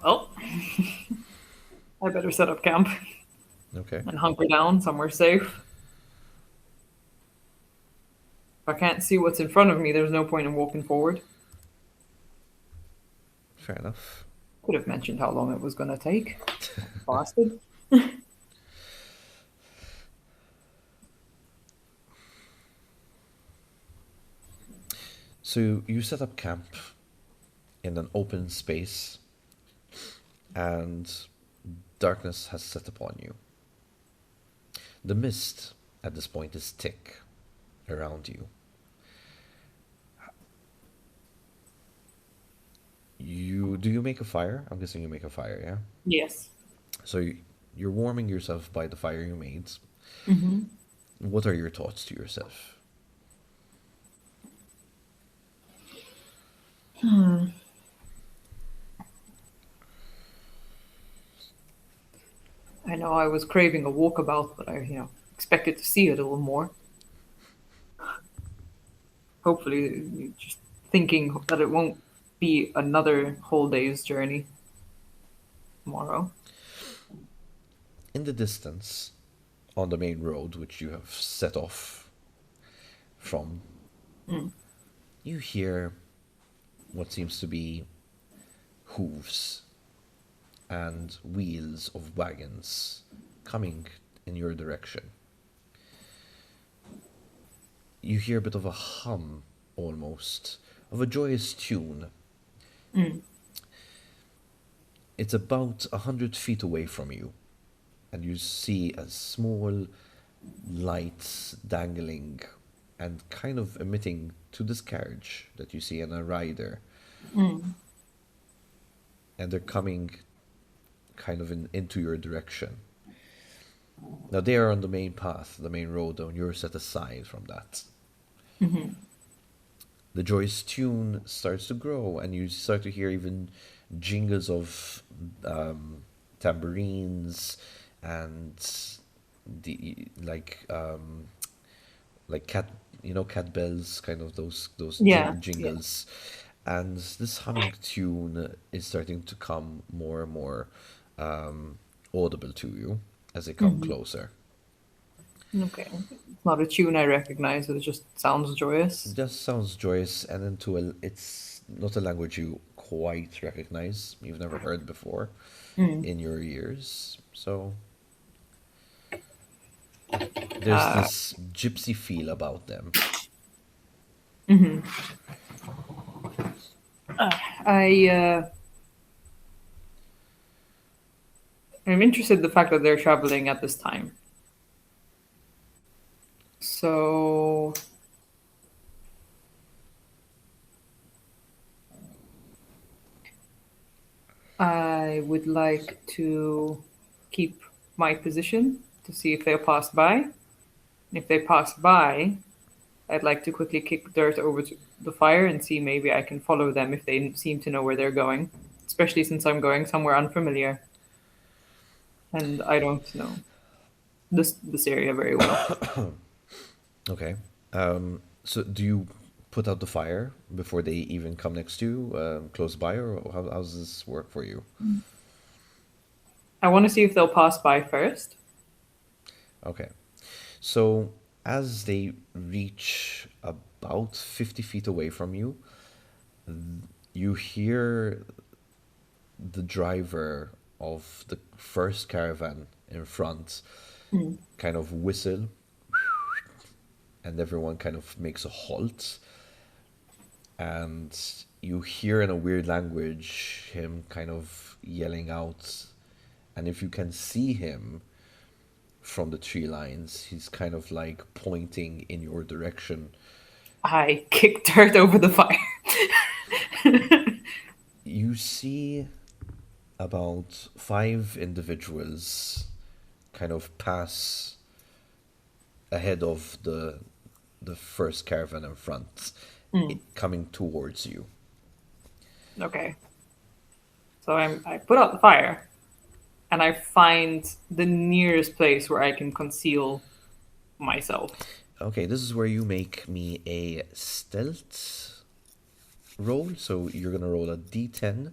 Well, I better set up camp Okay. and hunker down somewhere safe. If I can't see what's in front of me, there's no point in walking forward. Fair enough. Could have mentioned how long it was going to take. Bastard. So you set up camp in an open space and darkness has set upon you. The mist at this point is thick around you. Do you make a fire? I'm guessing you make a fire, yeah? Yes. So you're warming yourself by the fire you made. What are your thoughts to yourself? I know I was craving a walkabout, but I, expected to see it a little more. Hopefully, just thinking that it won't be another whole day's journey tomorrow. In the distance, on the main road which you have set off from, you hear what seems to be hooves and wheels of wagons coming in your direction. You hear a bit of a hum, almost, of a joyous tune. It's about 100 feet away from you, and you see a small light dangling and kind of emitting to this carriage that you see in a rider. And they're coming kind of into your direction. Now they are on the main path, the main road, and you're set aside from that. The joyous tune starts to grow, and you start to hear even jingles of tambourines and the like cat cat bells, kind of those Yeah, jingles. And this humming tune is starting to come more and more audible to you as they come closer. Okay. It's not a tune I recognize, it just sounds joyous. It just sounds joyous, and it's not a language you quite recognize. You've never heard before in your ears. So there's this gypsy feel about them. I'm interested in the fact that they're traveling at this time. So I would like to keep my position to see if they'll pass by. If they pass by, I'd like to quickly kick dirt over to the fire and see maybe I can follow them if they seem to know where they're going, especially since I'm going somewhere unfamiliar. And I don't know this area very well. Okay. So do you put out the fire before they even come next to you, close by, or how does this work for you? I want to see if they'll pass by first. Okay. So as they reach about 50 feet away from you, you hear the driver of the first caravan in front kind of whistle, and everyone kind of makes a halt. And you hear in a weird language him kind of yelling out. And if you can see him from the tree lines, he's kind of like pointing in your direction. I kick dirt over the fire. You see about 5 individuals kind of pass ahead of the first caravan in front, coming towards you. Okay. So I put out the fire, and I find the nearest place where I can conceal myself. Okay, this is where you make me a stealth roll. So you're gonna roll a d10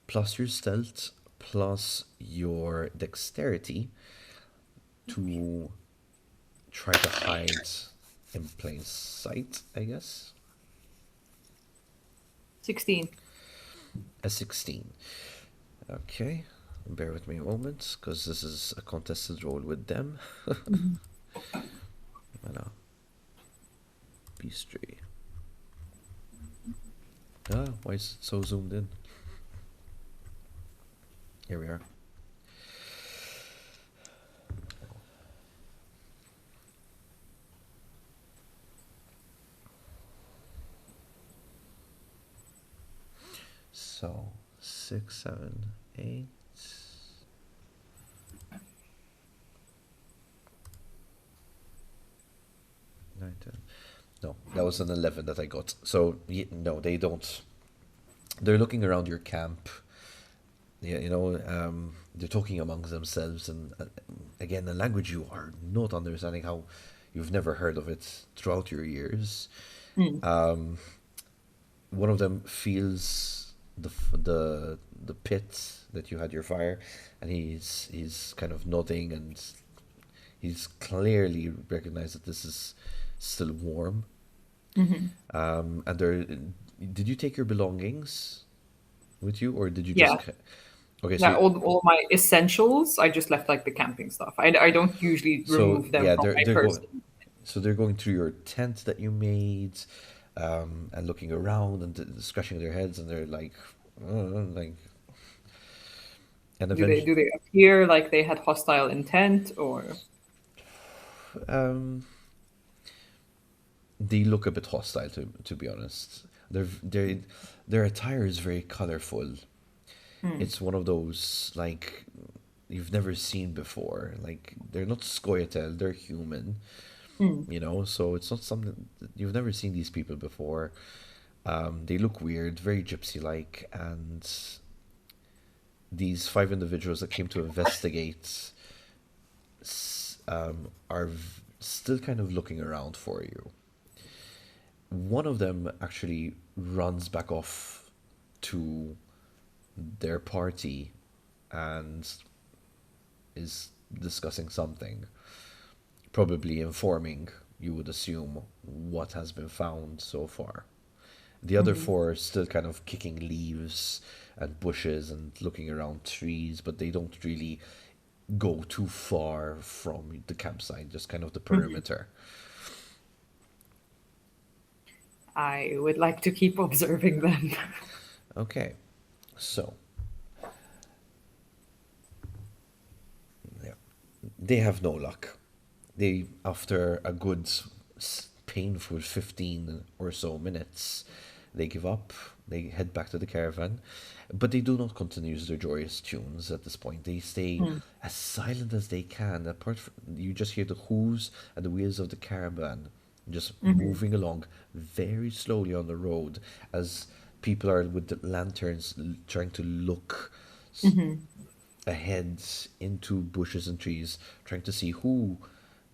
plus your stealth plus your dexterity to try to hide in plain sight, I guess. 16. A 16. Okay, bear with me a moment, because this is a contested roll with them. Voilà. Beastry. Why is it so zoomed in? Here we are. So 6, 7, 8. 9, 10. No, that was an 11 that I got. So no, they don't. They're looking around your camp. Yeah, they're talking amongst themselves, and again, a language you are not understanding, how you've never heard of it throughout your years. One of them feels the pit that you had your fire, and he's kind of nodding, and he's clearly recognized that this is still warm. And did you take your belongings with you, or did you Yeah. just? Okay, Yeah, so all my essentials, I just left like the camping stuff. I don't usually remove them yeah, from my they're person. going. So they're going through your tent that you made, and looking around and scratching their heads, and they're like, like, and Do they eventually, appear like they had hostile intent, or they look a bit hostile, to be honest. Their attire is very colorful. It's one of those like you've never seen before. Like, they're not Scoia'tael, they're human. So it's not something you've never seen these people before. They look weird, very gypsy-like, and these 5 individuals that came to investigate are still kind of looking around for you. One of them actually runs back off to their party and is discussing something, probably informing, you would assume, what has been found so far. The other 4 are still kind of kicking leaves and bushes and looking around trees, but they don't really go too far from the campsite, just kind of the perimeter. I would like to keep observing them. Okay, so yeah, they have no luck. They, after a good painful 15 or so minutes, they give up. They head back to the caravan, but they do not continue their joyous tunes at this point. They stay as silent as they can. Apart from, you just hear the hooves and the wheels of the caravan just moving along very slowly on the road, as people are with the lanterns trying to look ahead into bushes and trees, trying to see who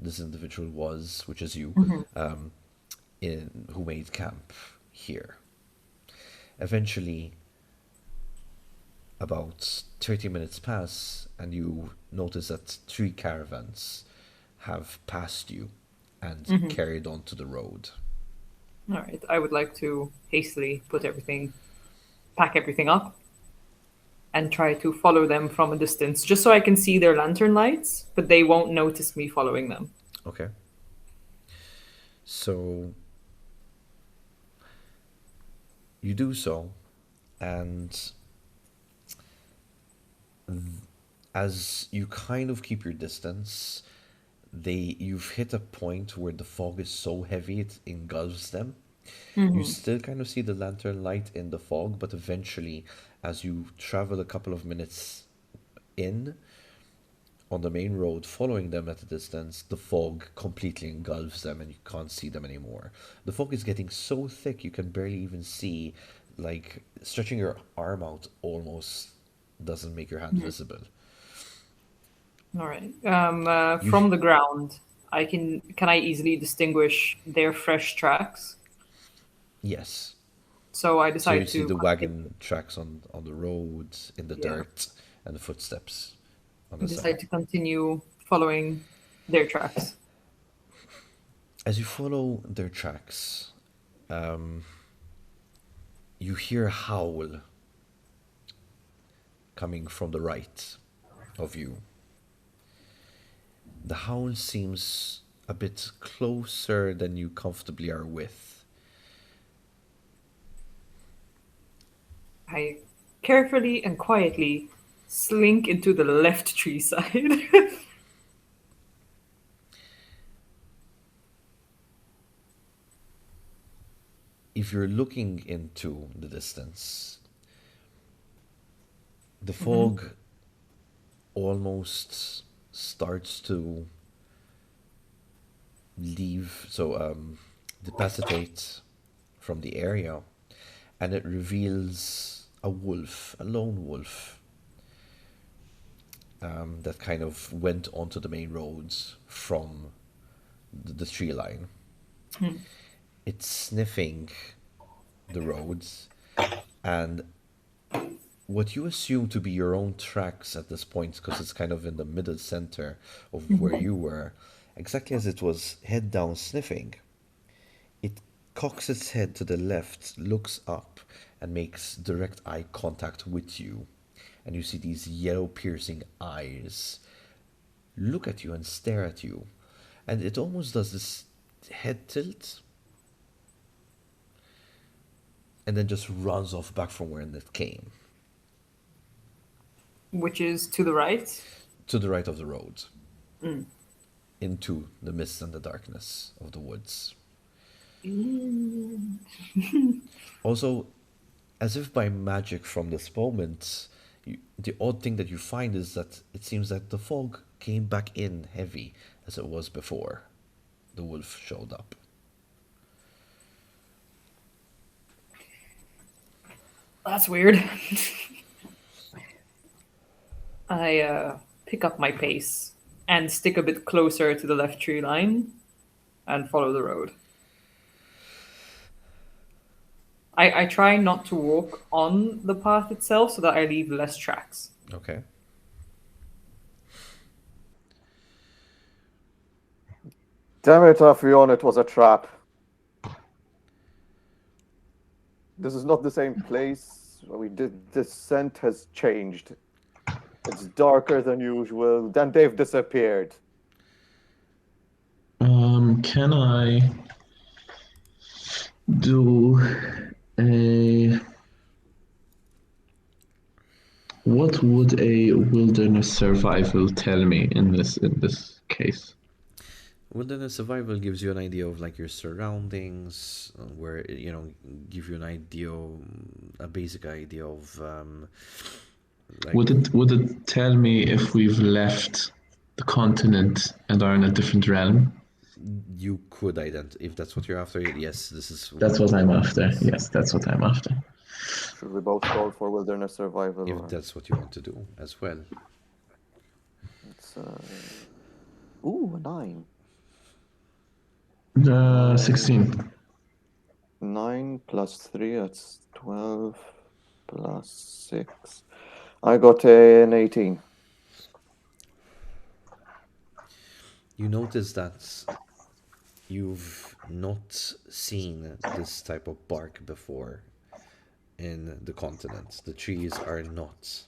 this individual was, which is you, who made camp here. Eventually, about 30 minutes pass, and you notice that 3 caravans have passed you and carried on to the road. All right, I would like to hastily pack everything up, and try to follow them from a distance, just so I can see their lantern lights, but they won't notice me following them. Okay. So you do so, and as you kind of keep your distance, you've hit a point where the fog is so heavy it engulfs them, You still kind of see the lantern light in the fog, but eventually, as you travel a couple of minutes in on the main road, following them at a distance, the fog completely engulfs them and you can't see them anymore. The fog is getting so thick you can barely even see, like stretching your arm out almost doesn't make your hand visible. All right. You From the ground, can I easily distinguish their fresh tracks? yes. So I So you decide see to the wagon tracks on the road, in the Yeah. dirt, and the footsteps on I the side. decide to continue following their tracks. As you follow their tracks, you hear a howl coming from the right of you. The howl seems a bit closer than you comfortably are with. I carefully and quietly slink into the left tree side. If you're looking into the distance, the fog almost starts to leave, depacitate from the area, and it reveals a wolf, a lone wolf, that kind of went onto the main roads from the tree line. It's sniffing the roads, and what you assume to be your own tracks at this point, because it's kind of in the middle center of where you were, exactly as it was head down sniffing, it cocks its head to the left, looks up, and makes direct eye contact with you. And you see these yellow piercing eyes look at you and stare at you. And it almost does this head tilt and then just runs off back from where it came, Which is to the right. to the right of the road, into the mist and the darkness of the woods. Also, as if by magic from this moment, the odd thing that you find is that it seems that the fog came back in heavy as it was before the wolf showed up. That's weird. I pick up my pace and stick a bit closer to the left tree line and follow the road. I try not to walk on the path itself so that I leave less tracks. Okay. Damn it, Afion, it was a trap. This is not the same place. The scent has changed. It's darker than usual. Then they've disappeared. Can I do a... What would a wilderness survival tell me in this case? Wilderness survival gives you an idea of like your surroundings, where give you an idea, a basic idea of like Would it tell me if we've left the continent and are in a different realm? you could identify if that's what you're after. Yes, this is. That's what I'm after. Yes, that's what I'm after. Should we both roll for wilderness survival? If or- that's what you want to do as well. It's, ooh, a 9. 16. 9 plus 3, that's 12 plus 6. I got an 18. You notice that you've not seen this type of bark before in the continent. The trees are not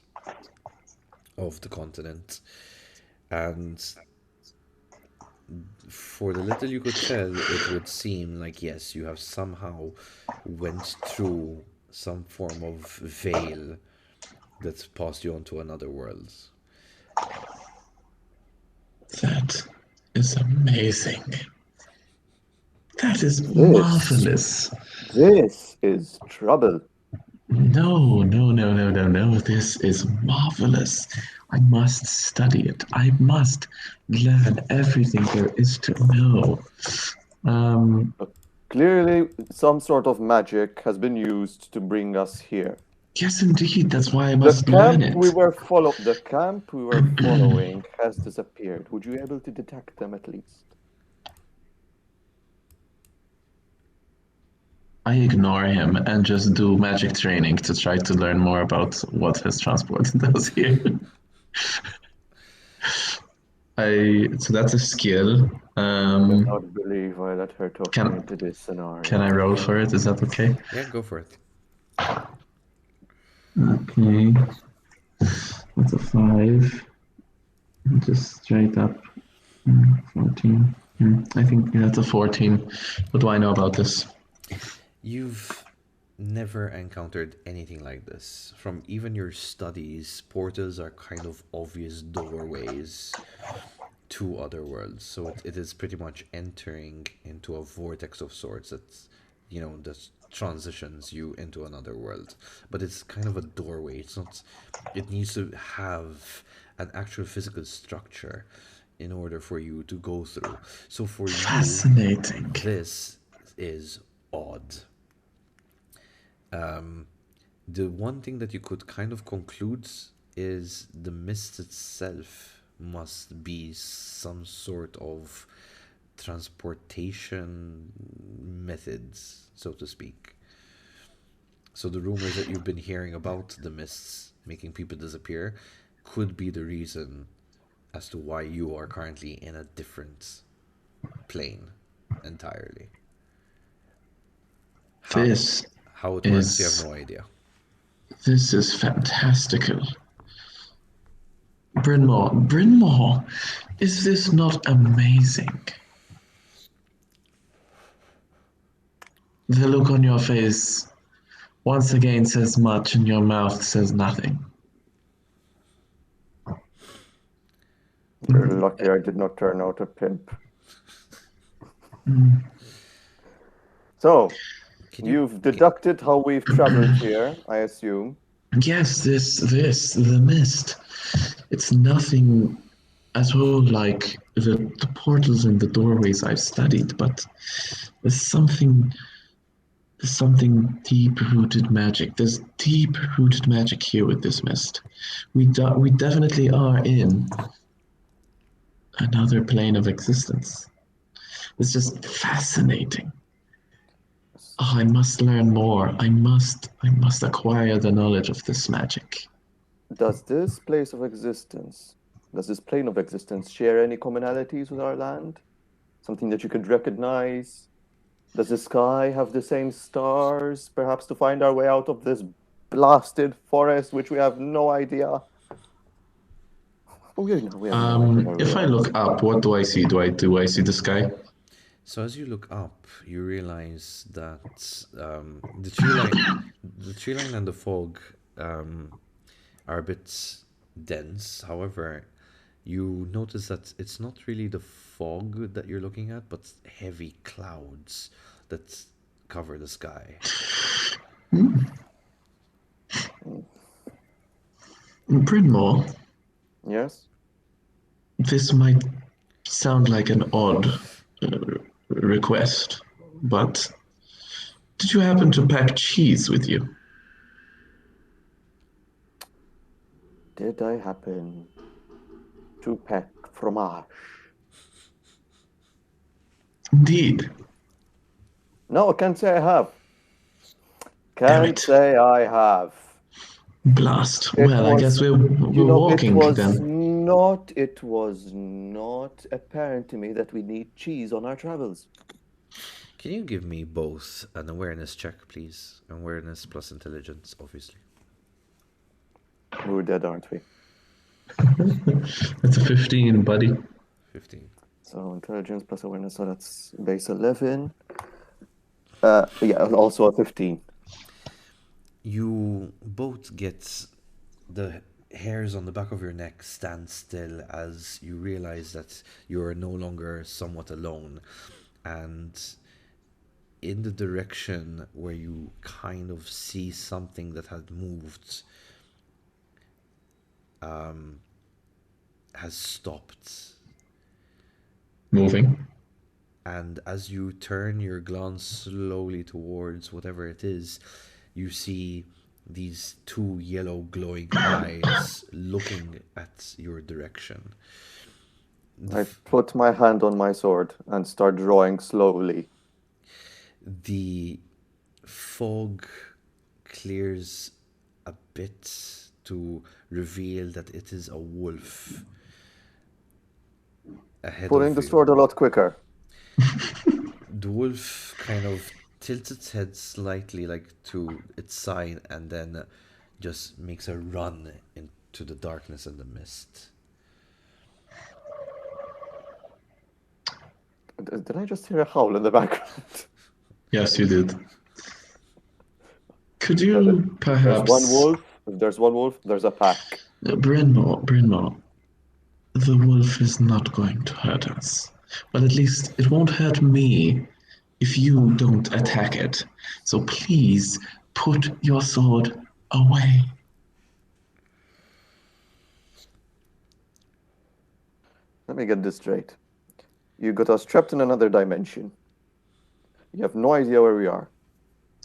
of the continent. And for the little you could tell, it would seem like, yes, you have somehow went through some form of veil that passed you onto another world. That is amazing. That is marvelous. This is trouble. No. This is marvelous. I must study it. I must learn everything there is to know. Clearly, some sort of magic has been used to bring us here. Yes, indeed. That's why I The must learn camp it. we were following has disappeared. Would you be able to detect them at least? I ignore him and just do magic training to try to learn more about what his transport does here. So that's a skill. I cannot believe I let her talk Can- me into this scenario. Can I roll for it? Is that okay? Yeah, go for it. Okay. That's a 5. Just straight up. 14. I think that's a 14. What do I know about this? You've never encountered anything like this. From even your studies, portals are kind of obvious doorways to other worlds. So it is pretty much entering into a vortex of sorts that's, that transitions you into another world. But it's kind of a doorway. It's not, it needs to have an actual physical structure in order for you to go through. So for you, Fascinating. this is odd. The one thing that you could kind of conclude is the mist itself must be some sort of transportation methods, so to speak. So the rumors that you've been hearing about the mists making people disappear could be the reason as to why you are currently in a different plane entirely. This How it works, you have is no idea. this is fantastical. Brynmore, is this not amazing? The look on your face once again says much and your mouth says nothing. You're lucky I did not turn out a pimp. So, you've deducted how we've traveled here, I assume. Yes, the mist. It's nothing at all like the portals and the doorways I've studied, but there's something deep-rooted magic. There's deep-rooted magic here with this mist. We definitely are in another plane of existence. It's just fascinating. Oh, I must learn more. I must acquire the knowledge of this magic. Does this plane of existence share any commonalities with our land? Something that you could recognize? Does the sky have the same stars, perhaps to find our way out of this blasted forest, which we have no idea? If I look up, what do I see? Do I see the sky? So as you look up, you realize that the tree line and the fog are a bit dense. However, you notice that it's not really the fog that you're looking at, but heavy clouds that cover the sky. Brynmore, Yes? this might sound like an odd request, but did you happen to pack cheese with you? Did I happen to pack fromage? Indeed. No, I can't say I have. Damn Can't it. say I have. Blast. Well, I guess we're walking then. It was not apparent to me that we need cheese on our travels. Can you give me both an awareness check, please? Awareness plus intelligence, obviously. We're dead, aren't we? That's a 15, buddy. 15. So intelligence plus awareness, so that's base 11. Yeah, also a 15. You both get the hairs on the back of your neck stand still as you realize that you are no longer somewhat alone. And in the direction where you kind of see something that had moved has stopped. Moving. And as you turn your glance slowly towards whatever it is, you see these two yellow glowing eyes looking at your direction. I put my hand on my sword and start drawing slowly. The fog clears a bit to reveal that it is a wolf ahead Pulling of the you. sword a lot quicker. The wolf kind of tilts its head slightly, like to its side, and then just makes a run into the darkness and the mist. Did I just hear a howl in the background? Yes, you did. Could you There's perhaps... one wolf. If there's one wolf, there's a pack. Brynmore, the wolf is not going to hurt us. Well, at least it won't hurt me if you don't attack it. So please put your sword away. Let me get this straight. You got us trapped in another dimension. You have no idea where we are.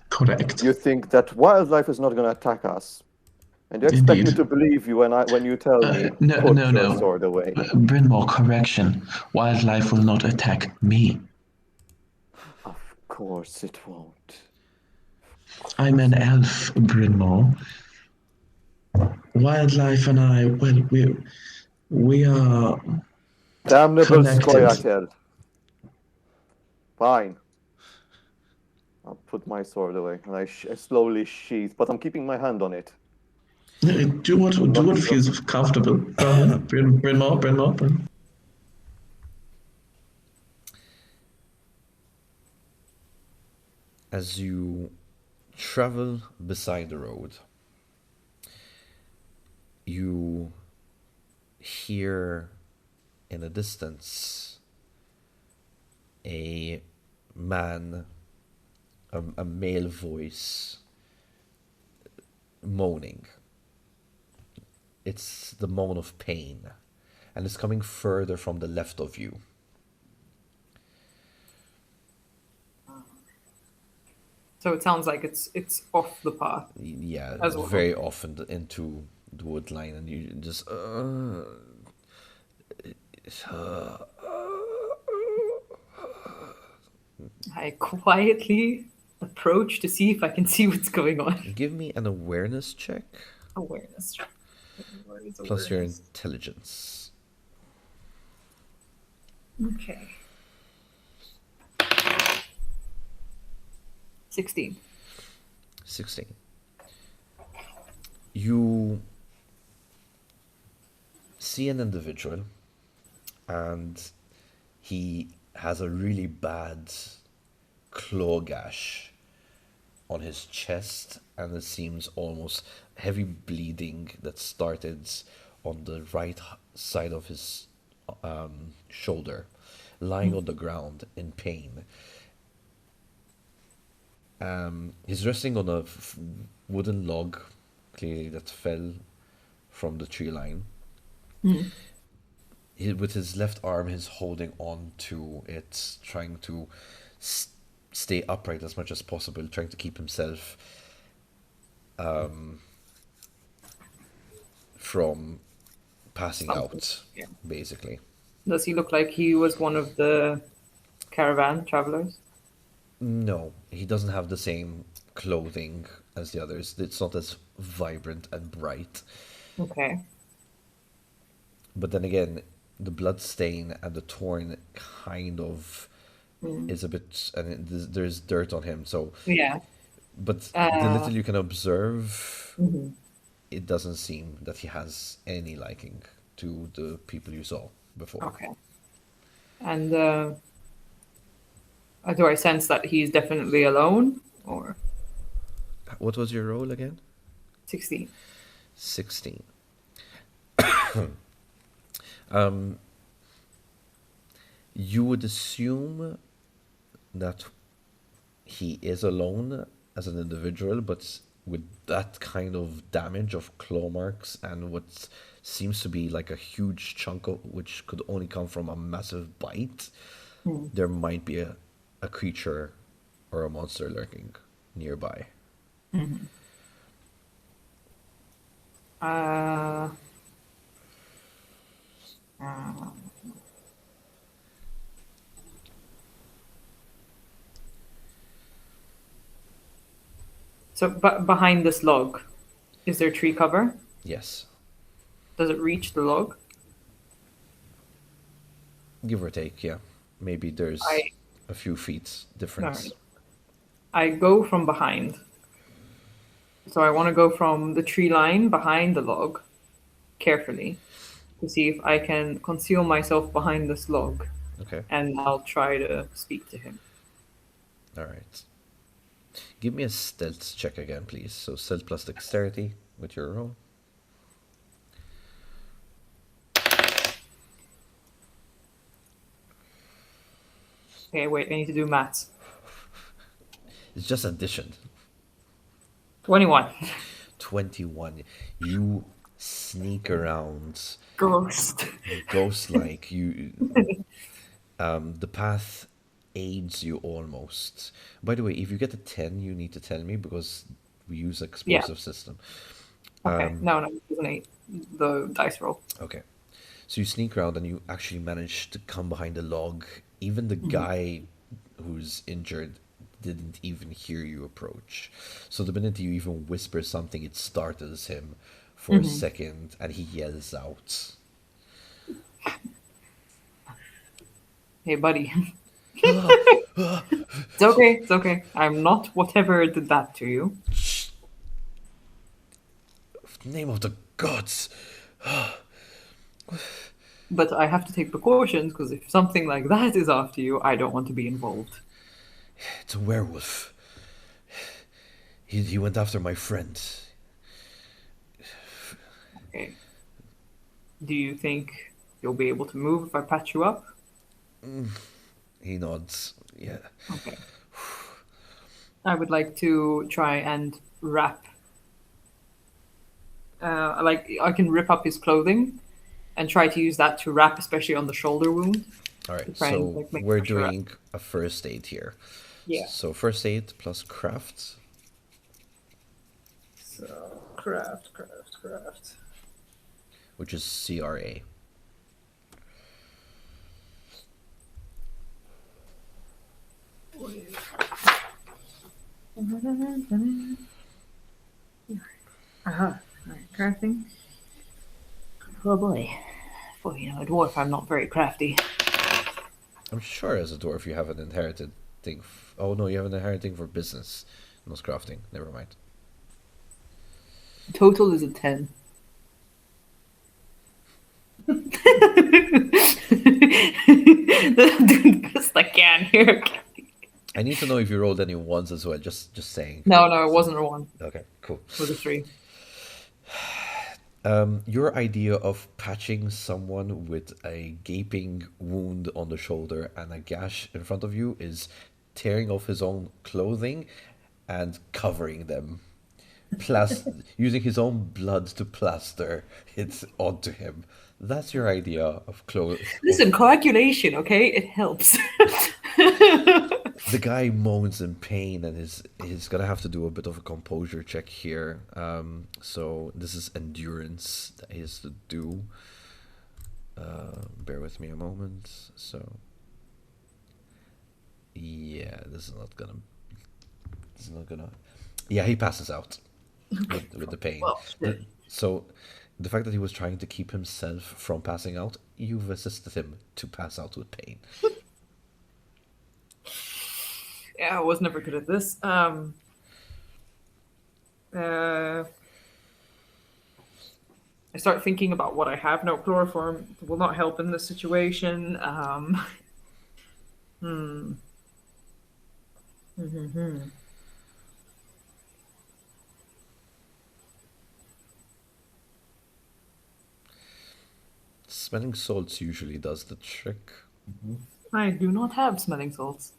Correct. You think that wildlife is not going to attack us. And you expect me Indeed. to believe you when you tell me, put your sword away. Brynmore, correction. Wildlife will not attack me. Of course it won't. I'm an elf, Brynmore. Wildlife and I, well, we are Damnable connected. Skoyatel. Fine. I'll put my sword away, and I slowly sheath, but I'm keeping my hand on it. Do what feels comfortable. Go ahead, Brynmore. As you travel beside the road, you hear in the distance a man, a male voice moaning. It's the moan of pain, and it's coming further from the left of you. So it sounds like it's off the path. Yeah, As well. very often into the wood line, and you just I quietly approach to see if I can see what's going on. give me an awareness check Awareness check. plus your intelligence. Okay. 16. 16. You see an individual, and he has a really bad claw gash on his chest, and it seems almost heavy bleeding that started on the right side of his shoulder, lying on the ground in pain. He's resting on a wooden log, clearly that fell from the tree line. With his left arm, he's holding on to it, trying to stay upright as much as possible, trying to keep himself from passing out, Yeah. basically. Does he look like he was one of the caravan travelers? No, he doesn't have the same clothing as the others. It's not as vibrant and bright. Okay. But then again, the blood stain and the torn kind of is a bit, and there's dirt on him. So, Yeah. but the little you can observe, it doesn't seem that he has any liking to the people you saw before. Okay. And do I sense that he's definitely alone? Or What was your role again? 16. 16. You would assume that he is alone as an individual, but with that kind of damage of claw marks and what seems to be like a huge chunk of which could only come from a massive bite, there might be a creature or a monster lurking nearby. Uh, so, but behind this log, is there tree cover? Yes, Does it reach the log? give or take, yeah. Maybe there's I a few feet difference. Alright. I go from behind. So I want to go from the tree line behind the log, carefully, to see if I can conceal myself behind this log, Okay, and I'll try to speak to him. all right. Give me a stealth check again, please. So stealth plus dexterity with your roll. Okay, wait, I need to do maths. It's just addition. 21. 21. You sneak around Ghost. ghost-like. The path aids you almost. By the way, if you get a 10, you need to tell me because we use explosive system. Okay, no, it was an 8. The dice roll. Okay. So you sneak around and you actually manage to come behind a log. Even the guy who's injured didn't even hear you approach. So the minute you even whisper something, it startles him for a second and he yells out. Hey, buddy. It's okay, it's okay. I'm not whatever did that to you. Name of the gods! But I have to take precautions because if something like that is after you, I don't want to be involved. It's a werewolf. He went after my friend. Okay. Do you think you'll be able to move if I patch you up? He nods. Yeah. Okay. I would like to try and wrap. Like I can rip up his clothing and try to use that to wrap, especially on the shoulder wound. All right. Try and, So like, make we're pressure up. doing a first aid here. Yeah. So first aid plus craft, So craft. which is CRA. Alright, crafting. Oh boy. For a dwarf, I'm not very crafty. I'm sure as a dwarf you have an inherited thing. Oh no, you have an inherited thing for business, not crafting. Never mind. Total is a 10. Doing the best I can here. I need to know if you rolled any ones as well. Just saying. No, it wasn't a 1. Okay, cool. It was a 3. Your idea of patching someone with a gaping wound on the shoulder and a gash in front of you is tearing off his own clothing and covering them. Using his own blood to plaster it onto him. That's your idea of clothes. Listen, coagulation, okay? It helps. The guy moans in pain and he's gonna have to do a bit of a composure check here. So this is endurance that he has to do. Bear with me a moment. So yeah, this is not gonna. Yeah, he passes out with the pain. Well, shit. So the fact that he was trying to keep himself from passing out, you've assisted him to pass out with pain. Yeah, I was never good at this. I start thinking about what I have. No, chloroform will not help in this situation. Smelling salts usually does the trick. I do not have smelling salts.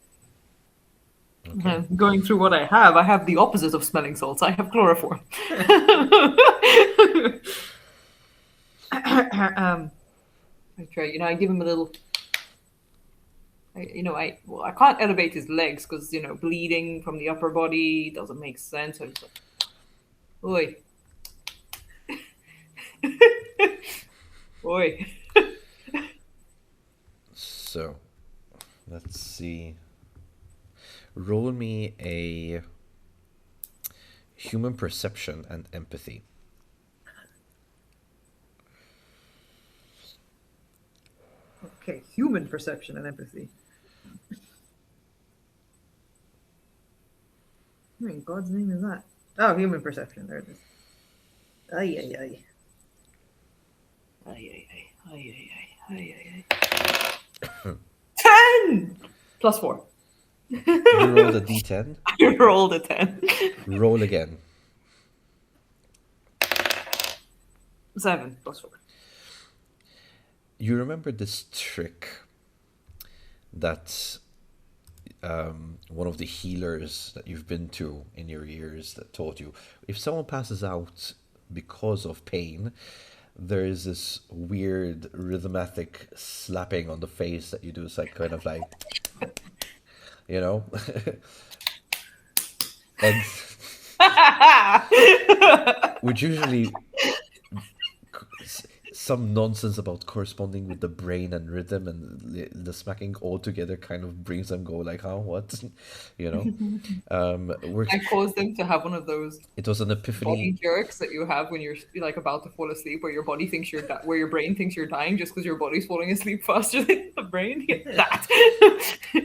Okay. Going through what I have the opposite of smelling salts. I have chloroform. I try, I give him a little. I can't elevate his legs because bleeding from the upper body doesn't make sense. So I just like, oi, oi. So, let's see. Roll me a human perception and empathy. Okay, human perception and empathy. What in God's name is that? Oh, human perception. There it is. Ay, ay, ay. Ay, ay, ay. Ay, ay, ay. Ay, ay, ay. 10! Plus 4. You rolled a d10. I rolled a 10. Roll again. 7 plus 4. You remember this trick that one of the healers that you've been to in your years that taught you, if someone passes out because of pain, there is this weird rhythmatic slapping on the face that you do. It's like kind of like, and which usually some nonsense about corresponding with the brain and rhythm and the smacking all together kind of brings them go like, huh, what? I caused them to have one of those It was an body epiphany. jerks that you have when you're like about to fall asleep, where your body thinks where your brain thinks you're dying just because your body's falling asleep faster than the brain. That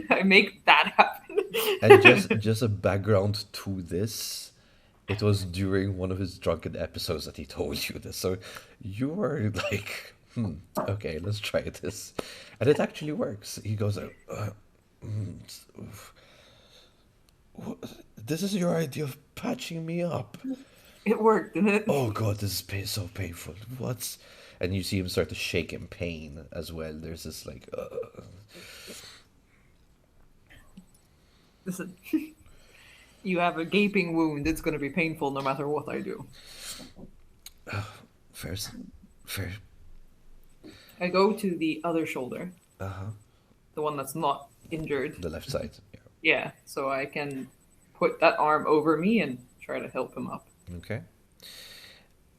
I make that happen. And just a background to this, it was during one of his drunken episodes that he told you this. So you were like, okay, let's try this. And it actually works. He goes, this is your idea of patching me up. It worked, didn't it? Oh God, this is so painful. What's... And you see him start to shake in pain as well. There's this like... Listen, you have a gaping wound. It's going to be painful no matter what I do. Fair. I go to the other shoulder. Uh-huh. The one that's not injured. The left side. Yeah. Yeah, so I can put that arm over me and try to help him up. Okay.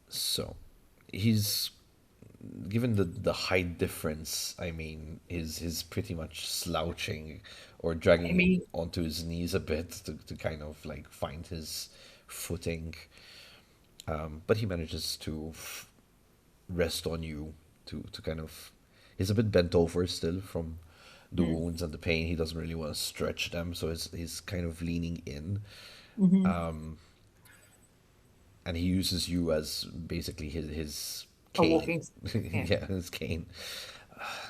So, he's... Given the height difference, I mean, he's pretty much slouching or dragging onto his knees a bit to kind of like find his footing. But he manages to rest on you to kind of... He's a bit bent over still from the wounds and the pain. He doesn't really want to stretch them, so he's kind of leaning in. And he uses you as basically his cane. Yeah, his cane.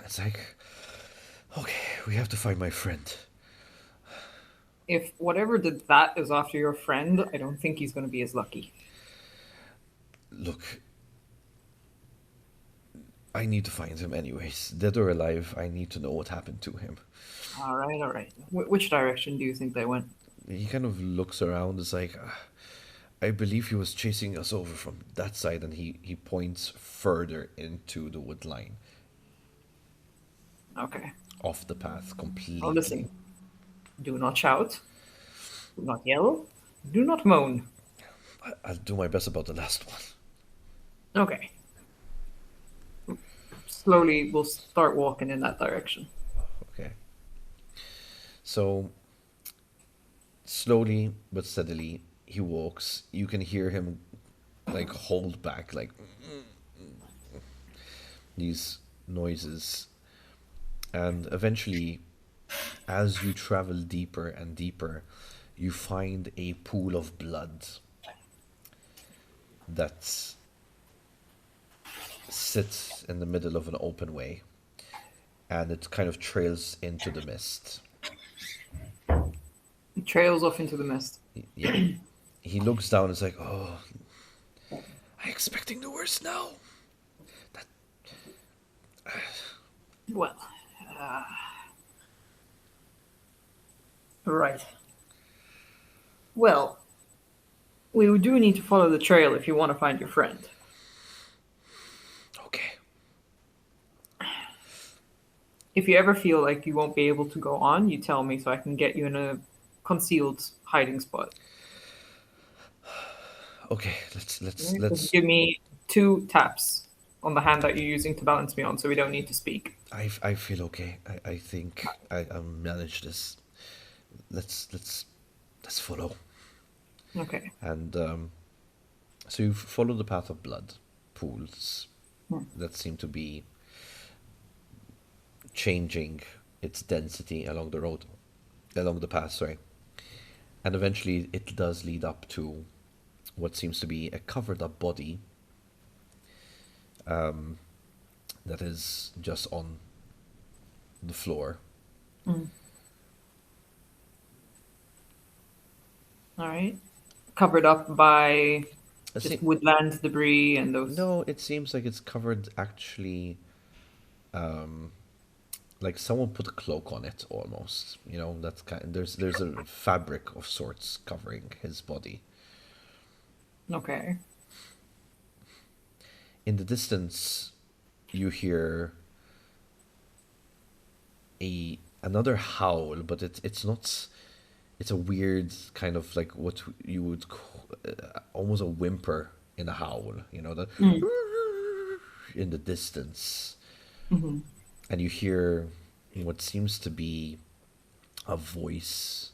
It's like, okay, we have to find my friend. If whatever did that is after your friend, I don't think he's going to be as lucky. Look, I need to find him anyways. Dead or alive, I need to know what happened to him. All right. Which direction do you think they went? He kind of looks around. It's like, I believe he was chasing us over from that side, and he points further into the wood line. Okay. Off the path completely. Oh, listen. Do not shout. Do not yell. Do not moan. I'll do my best about the last one. Okay. Slowly, we'll start walking in that direction. Okay. So, slowly but steadily, he walks. You can hear him, like, hold back, like, these noises. And eventually, as you travel deeper and deeper, you find a pool of blood that sits in the middle of an open way, and it kind of trails into the mist. It trails off into the mist. Yeah. He looks down and is like, oh, I'm expecting the worst now. Well, right. Well, we do need to follow the trail if you want to find your friend. Okay. If you ever feel like you won't be able to go on, you tell me so I can get you in a concealed hiding spot. Okay, let's Just give me 2 taps on the hand that you're using to balance me on, so we don't need to speak. I feel okay. I think I'll manage this. Let's follow. Okay. And so you follow the path of blood pools Hmm. that seem to be changing its density along the road, along the path, sorry. And eventually it does lead up to what seems to be a covered up body that is just on the floor. All right. Covered up by I just see- woodland debris and those. No, it seems like it's covered actually, like someone put a cloak on it almost. You know, that's kind. There's a fabric of sorts covering his body. Okay. In the distance, you hear another howl, but it's not. It's a weird kind of like what you would almost a whimper in a howl. You know, the in the distance, and you hear what seems to be a voice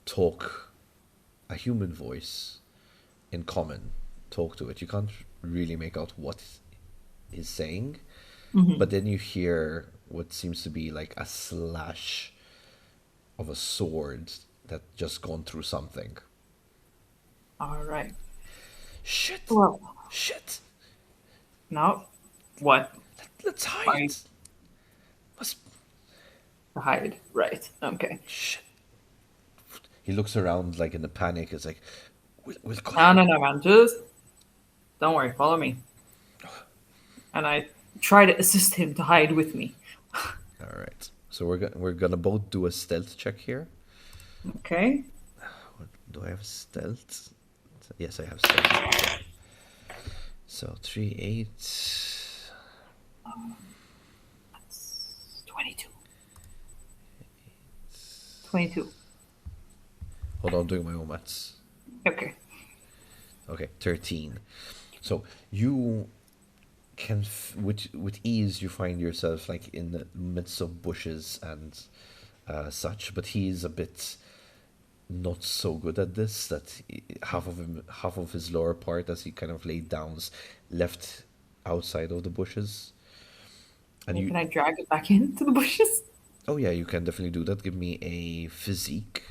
talk, a human voice in common, talk to it. You can't really make out what he's saying, but then you hear what seems to be like a slash of a sword that just gone through something. All right. Shit! Well, Shit! now what? Let's hide! Fine. Must... To hide. Right. Okay. Shit! He looks around like in a panic. It's like, we'll call No, you. no, no, man. Just don't worry. Follow me. And I try to assist him to hide with me. All right. So we're gonna both do a stealth check here. Okay. Do I have stealth? Yes, I have stealth. So 3, 8. 22. 22. Hold on, I'm doing my own maths. Okay. Okay, 13. So you can, with ease, you find yourself like in the midst of bushes and such. But he's a bit not so good at this. That half of his lower part, as he kind of laid down, is left outside of the bushes. And you, Can I drag it back into the bushes? oh yeah, you can definitely do that. Give me a physique.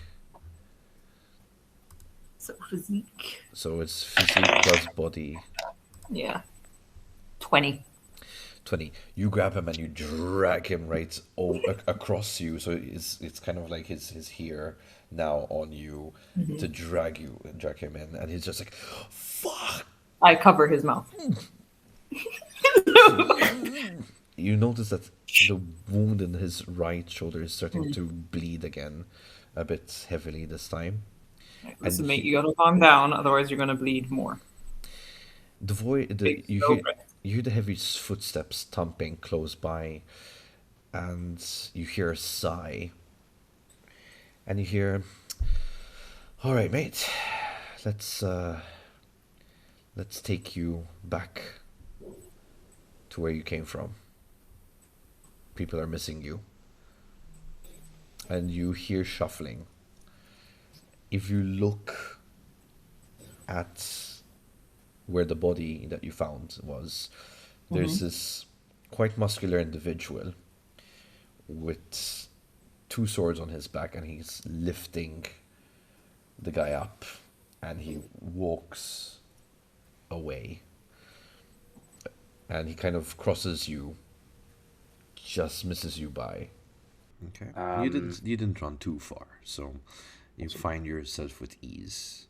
So physique. So it's physique plus body. Yeah. 20. 20. You grab him and you drag him right across you. So it's kind of like his here now on you to drag him in, and he's just like, fuck. I cover his mouth. You notice that the wound in his right shoulder is starting to bleed again, a bit heavily this time. Listen, mate, you gotta calm down, otherwise you're gonna bleed more. Take You slow hear breath. you hear the heavy footsteps thumping close by, and you hear a sigh, and you hear, "All right, mate, let's take you back to where you came from. People are missing you." And you hear shuffling. If you look at where the body that you found was, there's this quite muscular individual with 2 swords on his back, and he's lifting the guy up, and he walks away, and he kind of crosses you, just misses you by. Okay. You didn't run too far, so you find yourself with ease.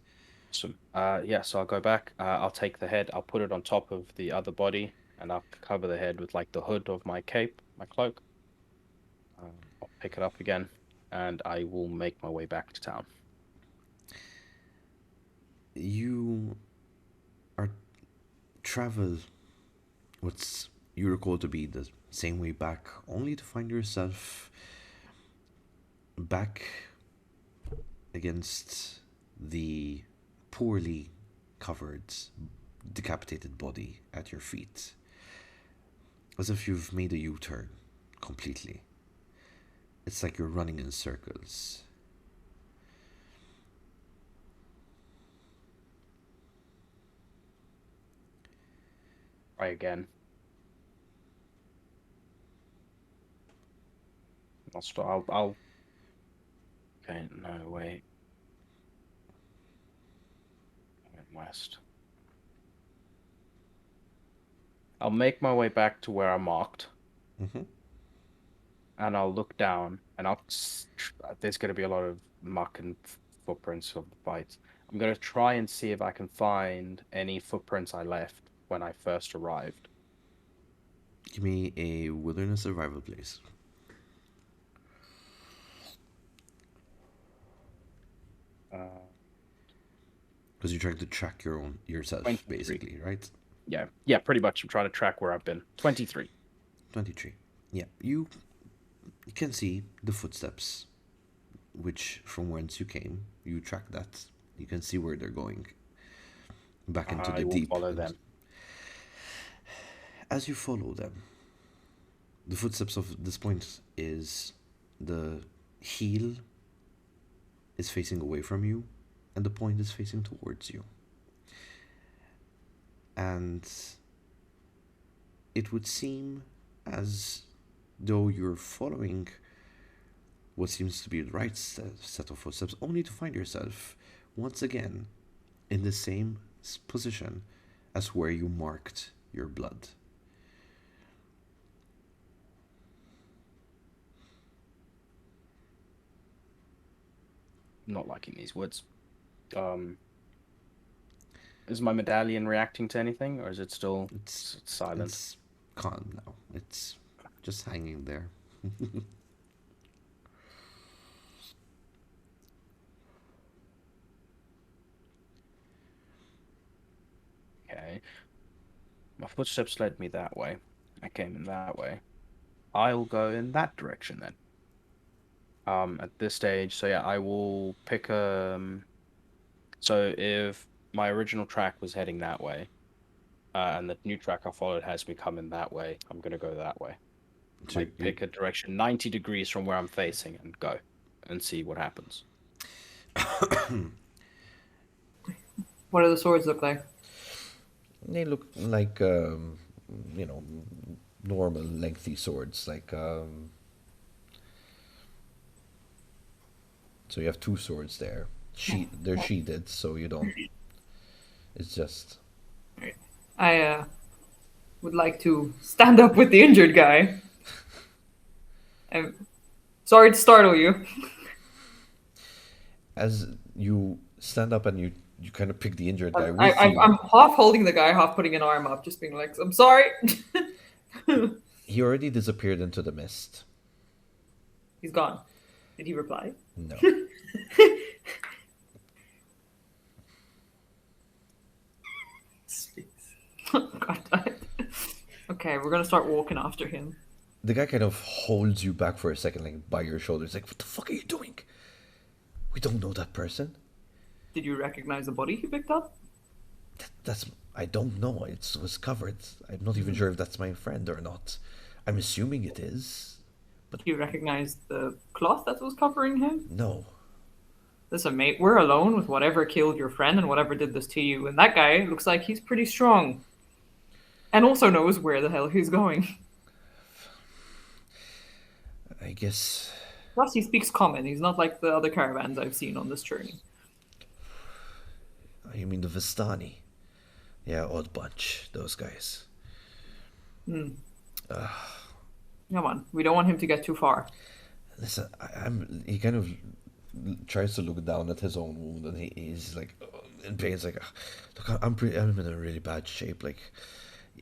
Awesome. Yeah, so I'll go back. I'll take the head. I'll put it on top of the other body, and I'll cover the head with like the hood of my cape, my cloak. I'll pick it up again, and I will make my way back to town. You are travel what's you recall to be the same way back, only to find yourself back against the poorly covered, decapitated body at your feet, as if you've made a U-turn completely. It's like you're running in circles. Try again. I'll start. I'll. Okay, no, wait. I went west. I'll make my way back to where I marked, Mm-hmm. and I'll look down, and there's going to be a lot of muck and footprints of the fight. I'm going to try and see if I can find any footprints I left when I first arrived. Give me a wilderness survival, please. Because you're trying to track yourself, 23. basically, right? Yeah, pretty much. I'm trying to track where I've been. 23. 23. Yeah, you can see the footsteps, which from whence you came. You track that. You can see where they're going. Back into the I will deep. follow them. As you follow them, the footsteps of this point is the heel is facing away from you, and the point is facing towards you. And it would seem as though you're following what seems to be the right set of footsteps, only to find yourself once again in the same position as where you marked your blood. Not liking these woods. Is my medallion reacting to anything, or is it still silent? It's calm now. It's just hanging there. Okay. My footsteps led me that way. I came in that way. I'll go in that direction then. At this stage, so yeah, I will pick so if my original track was heading that way, and the new track I followed has me coming that way, I'm gonna go that way. So Like pick a direction 90 degrees from where I'm facing and go and see what happens. What do the swords look like? They look like normal lengthy swords. Like so you have two swords there. They're sheathed, so you don't. It's just. I would like to stand up with the injured guy. I'm sorry to startle you. As you stand up and you kind of pick the injured guy with you. I'm half holding the guy, half putting an arm up, just being like, I'm sorry. He already disappeared into the mist. He's gone. Did he reply? No. God. Okay, we're gonna start walking after him. The guy kind of holds you back for a second, like by your shoulders, like, "What the fuck are you doing? We don't know that person." Did you recognize the body he picked up? That's I don't know. It was covered. I'm not even sure if that's my friend or not. I'm assuming it is. Do you recognize the cloth that was covering him? No. Listen, mate, we're alone with whatever killed your friend and whatever did this to you, and that guy looks like he's pretty strong. And also knows where the hell he's going. I guess. Plus, he speaks common. He's not like the other caravans I've seen on this journey. You mean the Vistani? Yeah, odd bunch, those guys. Come on, we don't want him to get too far. Listen, he kind of tries to look down at his own wound, and he's like in pain. It's like, look, I'm in a really bad shape. Like,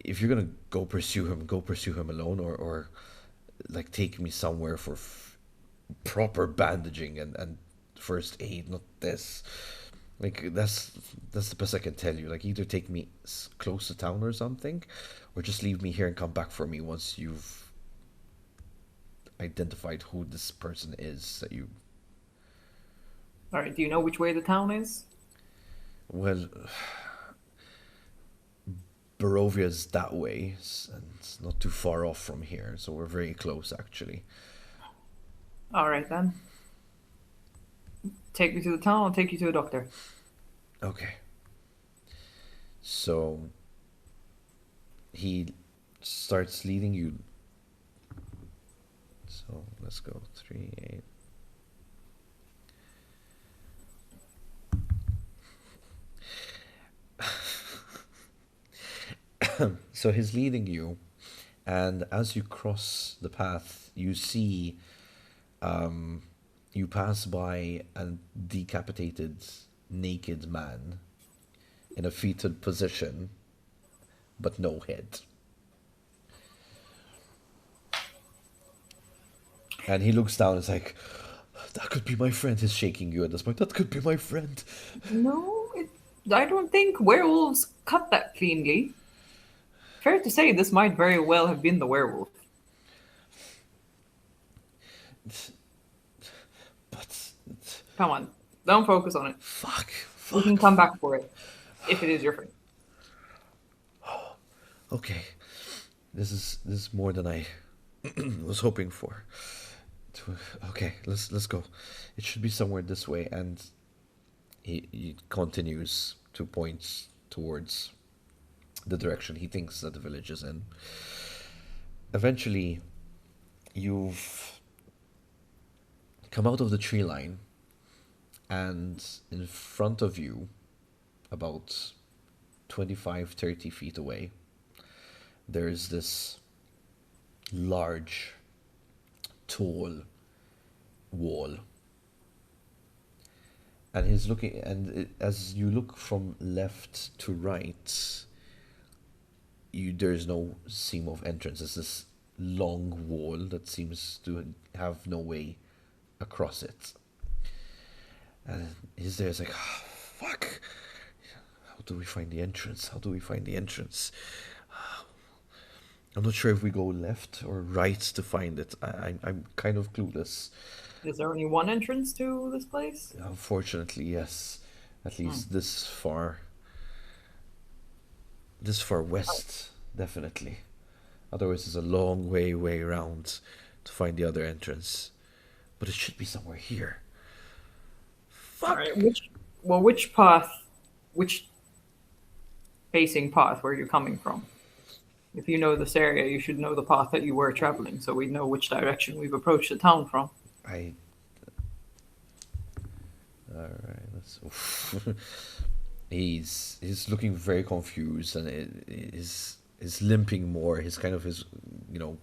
if you're gonna go pursue him alone, or like take me somewhere for proper bandaging and first aid, not this. Like that's the best I can tell you. Like either take me close to town or something, or just leave me here and come back for me once you've identified who this person is that you. All right. Do you know which way the town is? Well, Barovia's that way, and it's not too far off from here, so we're very close actually. All right then. Take me to the town. I'll take you to a doctor. Okay. So he starts leading you. So let's go 3, 8. So he's leading you, and as you cross the path, you see, you pass by a decapitated, naked man in a fetal position, but no head. And he looks down and is like, that could be my friend. He's shaking you at this point. That could be my friend. No, I don't think werewolves cut that cleanly. Fair to say, this might very well have been the werewolf. But Come on, don't focus on it. fuck. We can come back for it if it is your friend. Okay, this is more than I was hoping for. Okay, let's go. It should be somewhere this way, and he continues to point towards the direction he thinks that the village is in. Eventually, you've come out of the tree line, and in front of you, about 25-30 feet away, there is this large, tall wall. And he's looking, and as you look from left to right, there's no seam of entrance. It's this long wall that seems to have no way across it. And he's there, it's like, oh, fuck. How do we find the entrance? How do we find the entrance? I'm not sure if we go left or right to find it. I'm kind of clueless. Is there only one entrance to this place? Unfortunately, yes. At least this far. This far west, definitely. Otherwise, it's a long way around to find the other entrance. But it should be somewhere here. Fuck. All right, which facing path where you're coming from? If you know this area, you should know the path that you were traveling, so we know which direction we've approached the town from. Alright, let's. He's looking very confused, and he's limping more. He's kind of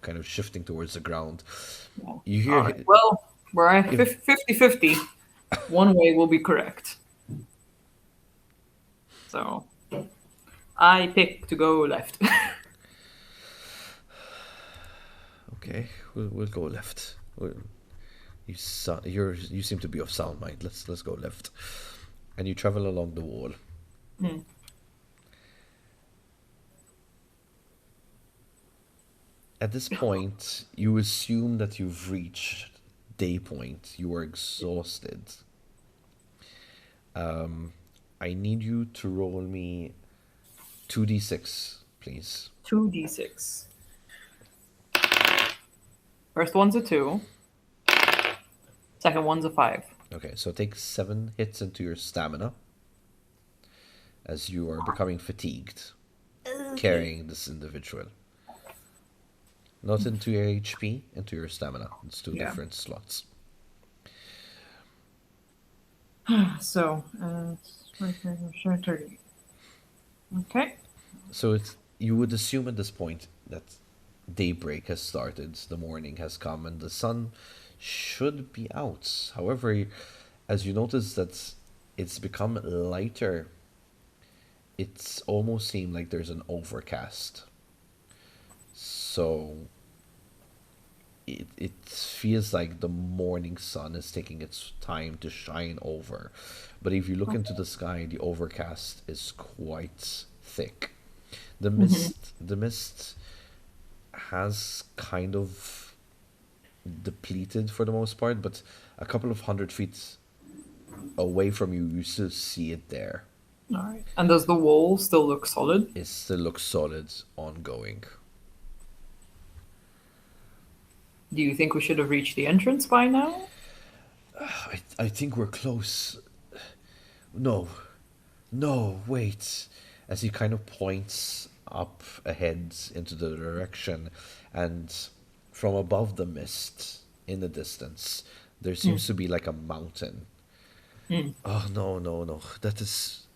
kind of shifting towards the ground. Yeah. You hear? All right, well, we're at 50-50. One way will be correct. So, I pick to go left. Okay, we'll go left. You seem to be of sound mind. Let's go left, and you travel along the wall. At this point, you assume that you've reached day point. You are exhausted. I need you to roll me 2d6, please. 2d6. First one's a 2. Second one's a 5. Okay, so take 7 hits into your stamina as you are becoming fatigued carrying this individual. Not into your HP, into your stamina. It's two different slots. So, 30. Okay. So you would assume at this point that daybreak has started, the morning has come, and the sun should be out. However, as you notice that it's become lighter, it's almost seemed like there's an overcast. So it feels like the morning sun is taking its time to shine over, But if you look into the sky, the overcast is quite thick. The mist has kind of depleted for the most part, but a couple of 100 feet away from you, you still see it there. All right. And does the wall still look solid? It still looks solid, ongoing. Do you think we should have reached the entrance by now? I think we're close. No, wait. As he kind of points up ahead into the direction, and from above the mist in the distance, there seems to be like a mountain. Oh, no. That's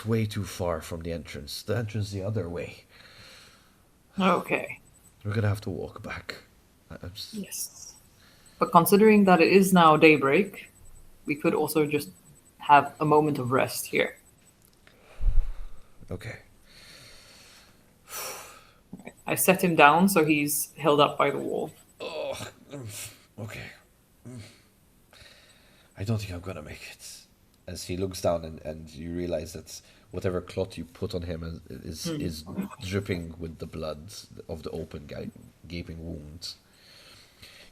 way too far from the entrance. The entrance the other way. Okay. We're gonna have to walk back. Yes. But considering that it is now daybreak, we could also just have a moment of rest here. Okay. I set him down so he's held up by the wall. Oh, okay. I don't think I'm gonna make it. As he looks down and you realize that whatever cloth you put on him is dripping with the blood of the open gaping wound.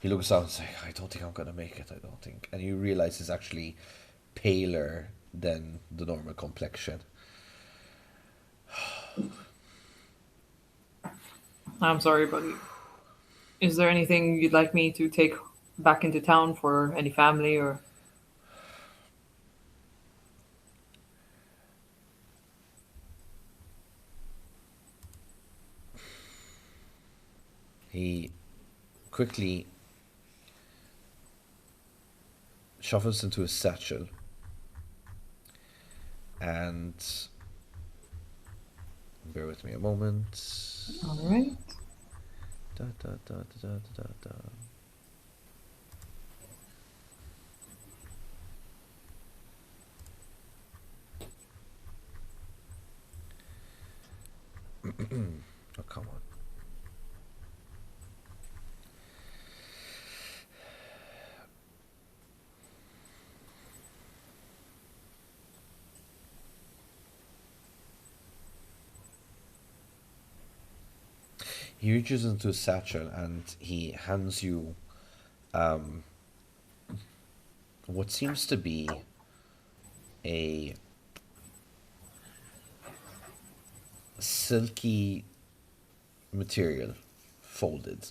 He looks down and says, I don't think I'm gonna make it, I don't think. And you realize he's actually paler than the normal complexion. I'm sorry, buddy. Is there anything you'd like me to take back into town for any family or... He quickly shuffles into his satchel and bear with me a moment. All right. Da, da, da, da, da, da, da. Oh, come on. He reaches into his satchel and he hands you what seems to be a silky material folded.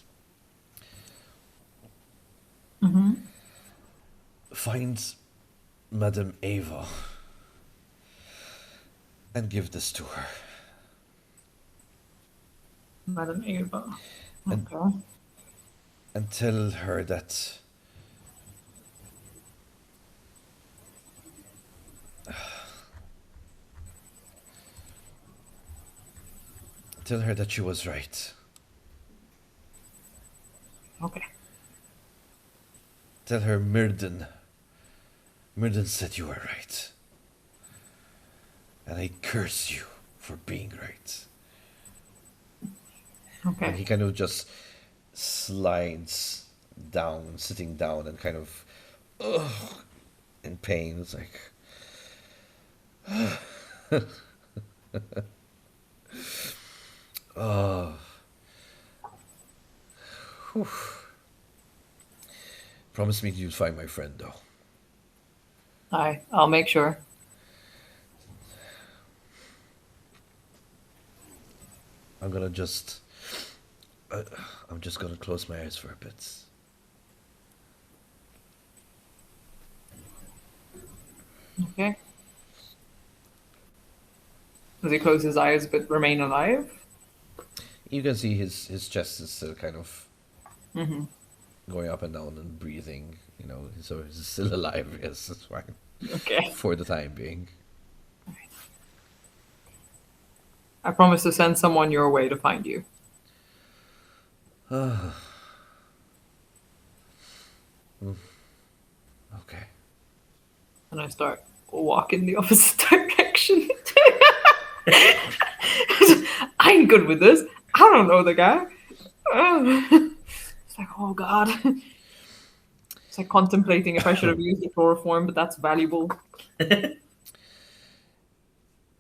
Find Madame Ava and give this to her. Madam Ava. And- Okay. And tell her that she was right. Okay. Tell her Myrden said you were right. And I curse you for being right. And Okay. he kind of just slides down, sitting down and kind of in pain. It's like oh. Whew. Promise me you'll find my friend though. I'll make sure. I'm just gonna close my eyes for a bit. Okay. Does he close his eyes but remain alive? You can see his chest is still kind of going up and down and breathing, so he's still alive, yes, that's fine. Okay. For the time being. I promise to send someone your way to find you. Okay. And I start walking the opposite direction. I ain't good with this. I don't know the guy. It's like, oh God. It's like contemplating if I should have used the chloroform, but that's valuable.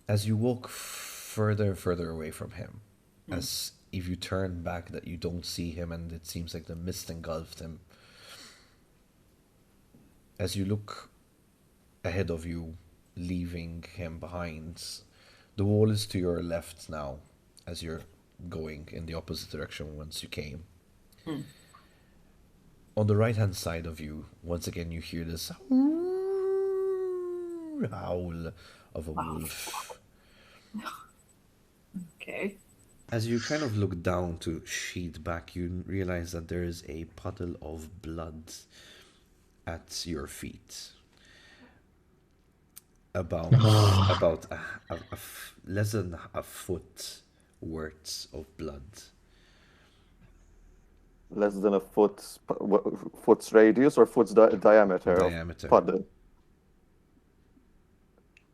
As you walk further and further away from him, as if you turn back that you don't see him and it seems like the mist engulfed him. As you look ahead of you, leaving him behind, the wall is to your left now, as you're going in the opposite direction once you came. On the right hand side of you, once again you hear this howl of a wolf. Okay. As you kind of look down to sheet back, you realize that there is a puddle of blood at your feet. About less than a foot worth of blood. Less than a foot's radius or foot's diameter. Diameter. Of puddle.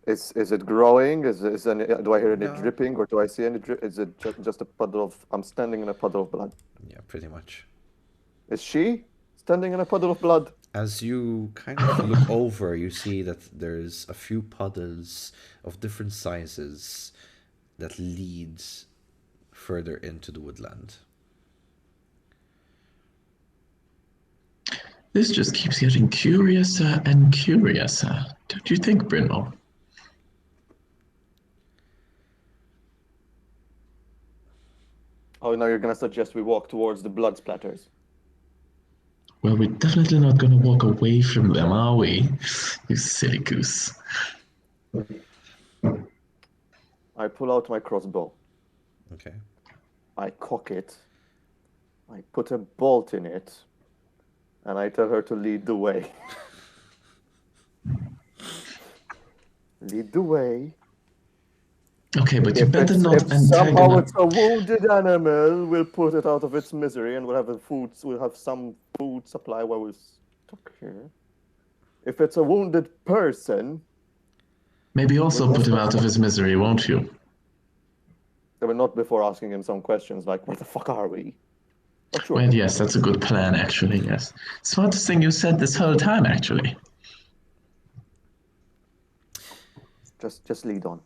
Is it growing? Do I hear any dripping, or do I see any drip? Is it just a puddle of? I'm standing in a puddle of blood. Yeah, pretty much. Is she standing in a puddle of blood? As you kind of look over, you see that there's a few puddles of different sizes that lead further into the woodland. This just keeps getting curiouser and curiouser. Don't you think, Brynmore? Oh, now you're gonna suggest we walk towards the blood splatters. Well, we're definitely not going to walk away from them, are we? You silly goose. I pull out my crossbow. Okay. I cock it. I put a bolt in it. And I tell her to lead the way. Lead the way. Okay, but you better not if somehow antagonize. it's a wounded animal, we'll put it out of its misery, and we'll have some food supply while we're stuck here. If it's a wounded person, Maybe also put him out of his misery, won't you? but not before asking him some questions like, "Where the fuck are we?" But sure. Well, yes, that's a good plan, actually, yes. Smartest thing you said this whole time, actually. Just lead on.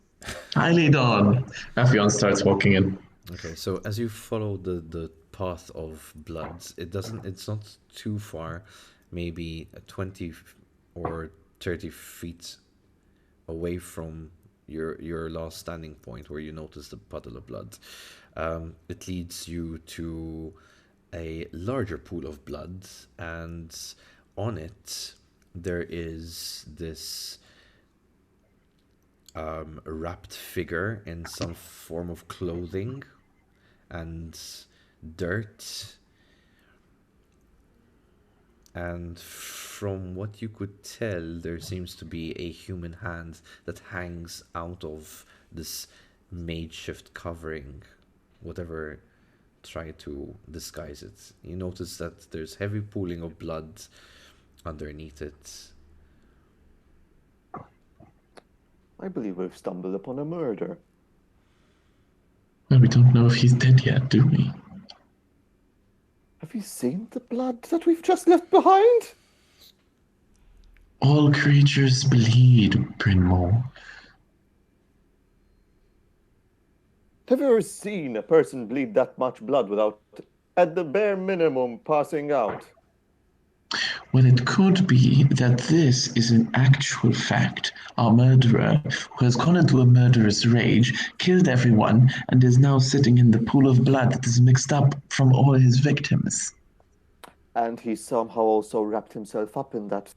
I lead on. Afion starts walking in. Okay, so as you follow the path of blood, it's not too far, maybe 20 or 30 feet away from your last standing point where you notice the puddle of blood. It leads you to a larger pool of blood, and on it there is this wrapped figure in some form of clothing and dirt. And from what you could tell, there seems to be a human hand that hangs out of this makeshift covering, whatever tried to disguise it. You notice that there's heavy pooling of blood underneath it. I believe we've stumbled upon a murder. Well, we don't know if he's dead yet, do we? Have you seen the blood that we've just left behind? All creatures bleed, Brynmore. Have you ever seen a person bleed that much blood without, at the bare minimum, passing out? Well, it could be that this is an actual fact. Our murderer, who has gone into a murderous rage, killed everyone, and is now sitting in the pool of blood that is mixed up from all his victims. And he somehow also wrapped himself up in that.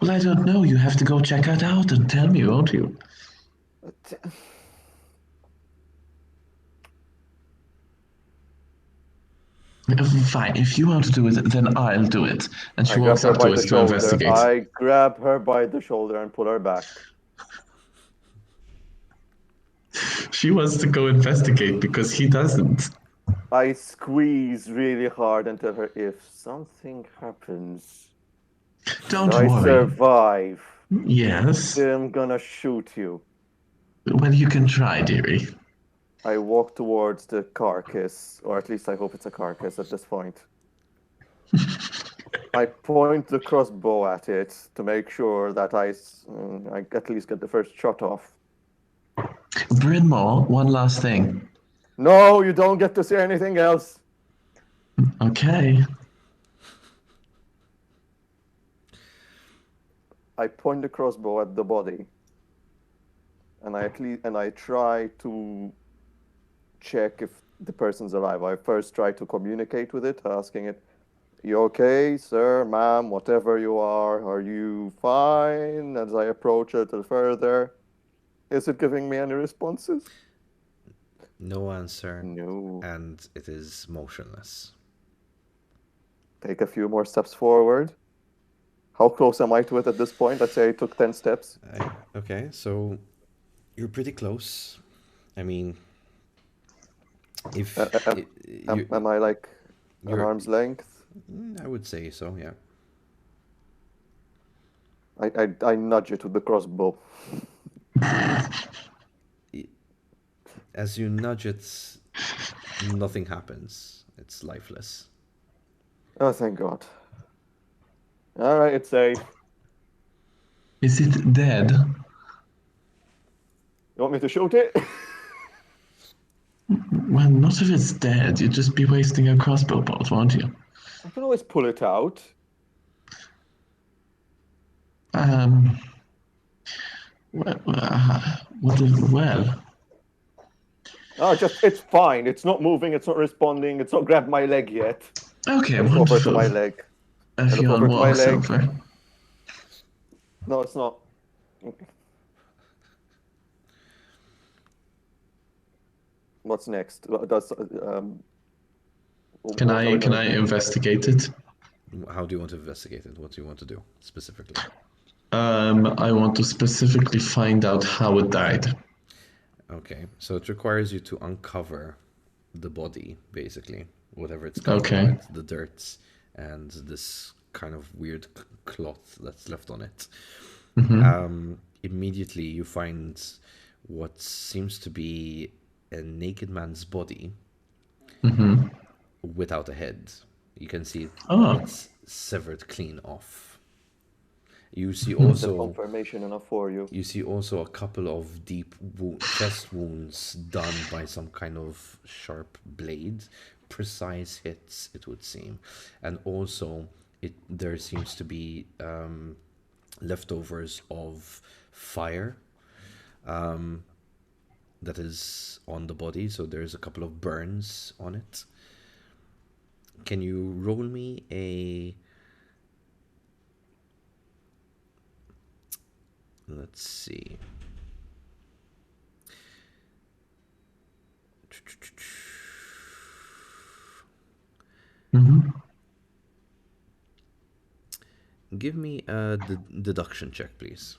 Well, I don't know. You have to go check it out and tell me, won't you? Fine, if you want to do it, then I'll do it. And she walks up to us to investigate. I grab her by the shoulder and pull her back. She wants to go investigate because he doesn't. I squeeze really hard and tell her, if something happens, Don't I worry. survive, Yes. then I'm gonna shoot you. Well, you can try, dearie. I walk towards the carcass, or at least I hope it's a carcass at this point. I point the crossbow at it to make sure that I at least get the first shot off. Brynmore, one last thing. No, you don't get to see anything else. Okay. I point the crossbow at the body, and I try to check if the person's alive. I first try to communicate with it, asking it, "You okay, sir, ma'am, whatever you are you fine?" As I approach it a little further, is it giving me any responses? No answer. No. And it is motionless. Take a few more steps forward. How close am I to it at this point? Let's say I took 10 steps. Okay, so you're pretty close. I mean, if Am I like an you're- arm's length? I would say so, yeah. I nudge it with the crossbow. As you nudge it, nothing happens. It's lifeless. Oh, thank God. All right, it's safe. Is it dead? You want me to shoot it? Well, not if it's dead. You'd just be wasting a crossbow bolt, won't you? I can always pull it out. Well, Oh, it's fine. It's not moving. It's not responding. It's not grabbed my leg yet. okay, I look over to wonderful. my leg. look Effion over to my walks leg. over. No, it's not. What's next? Can I investigate it? How do you want to investigate it? What do you want to do specifically? I want to specifically find out how it died. Okay, so it requires you to uncover the body, basically, whatever it's covered Okay. with, the dirt and this kind of weird cloth that's left on it. Immediately you find what seems to be a naked man's body without a head. You can see it's severed clean off. You see Is the also confirmation enough for you? You see also a couple of deep chest wounds done by some kind of sharp blade, precise hits, it would seem, and also there seems to be leftovers of fire that is on the body. So there's a couple of burns on it. Can you roll me a? Let's see. Give me a deduction check, please.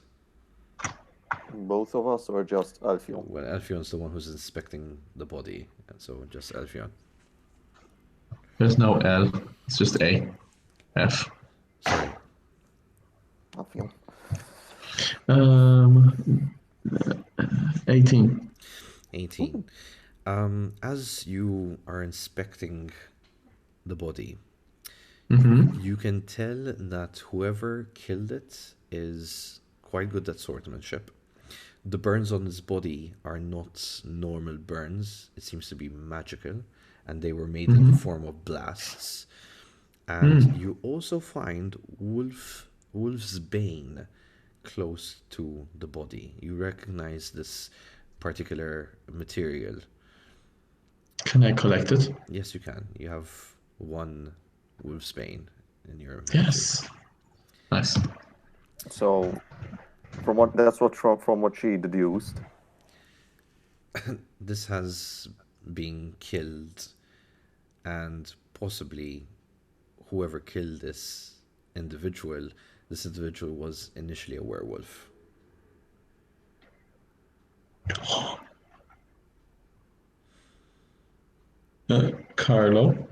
Both of us or just Alfion? Well, Alfion's the one who's inspecting the body, and so just Alfion. There's no L. It's just A. F. Sorry. Alfion. 18. 18. As you are inspecting the body, you can tell that whoever killed it is quite good at swordsmanship. The burns on his body are not normal burns. It seems to be magical, and they were made in the form of blasts. And you also find Wolf's Bane close to the body. You recognize this particular material. Can I collect it? Yes, you can. You have one Wolf's Bane in your inventory. Yes. Nice. So, from what she deduced. This has been killed, and possibly whoever killed this individual was initially a werewolf. Carlo.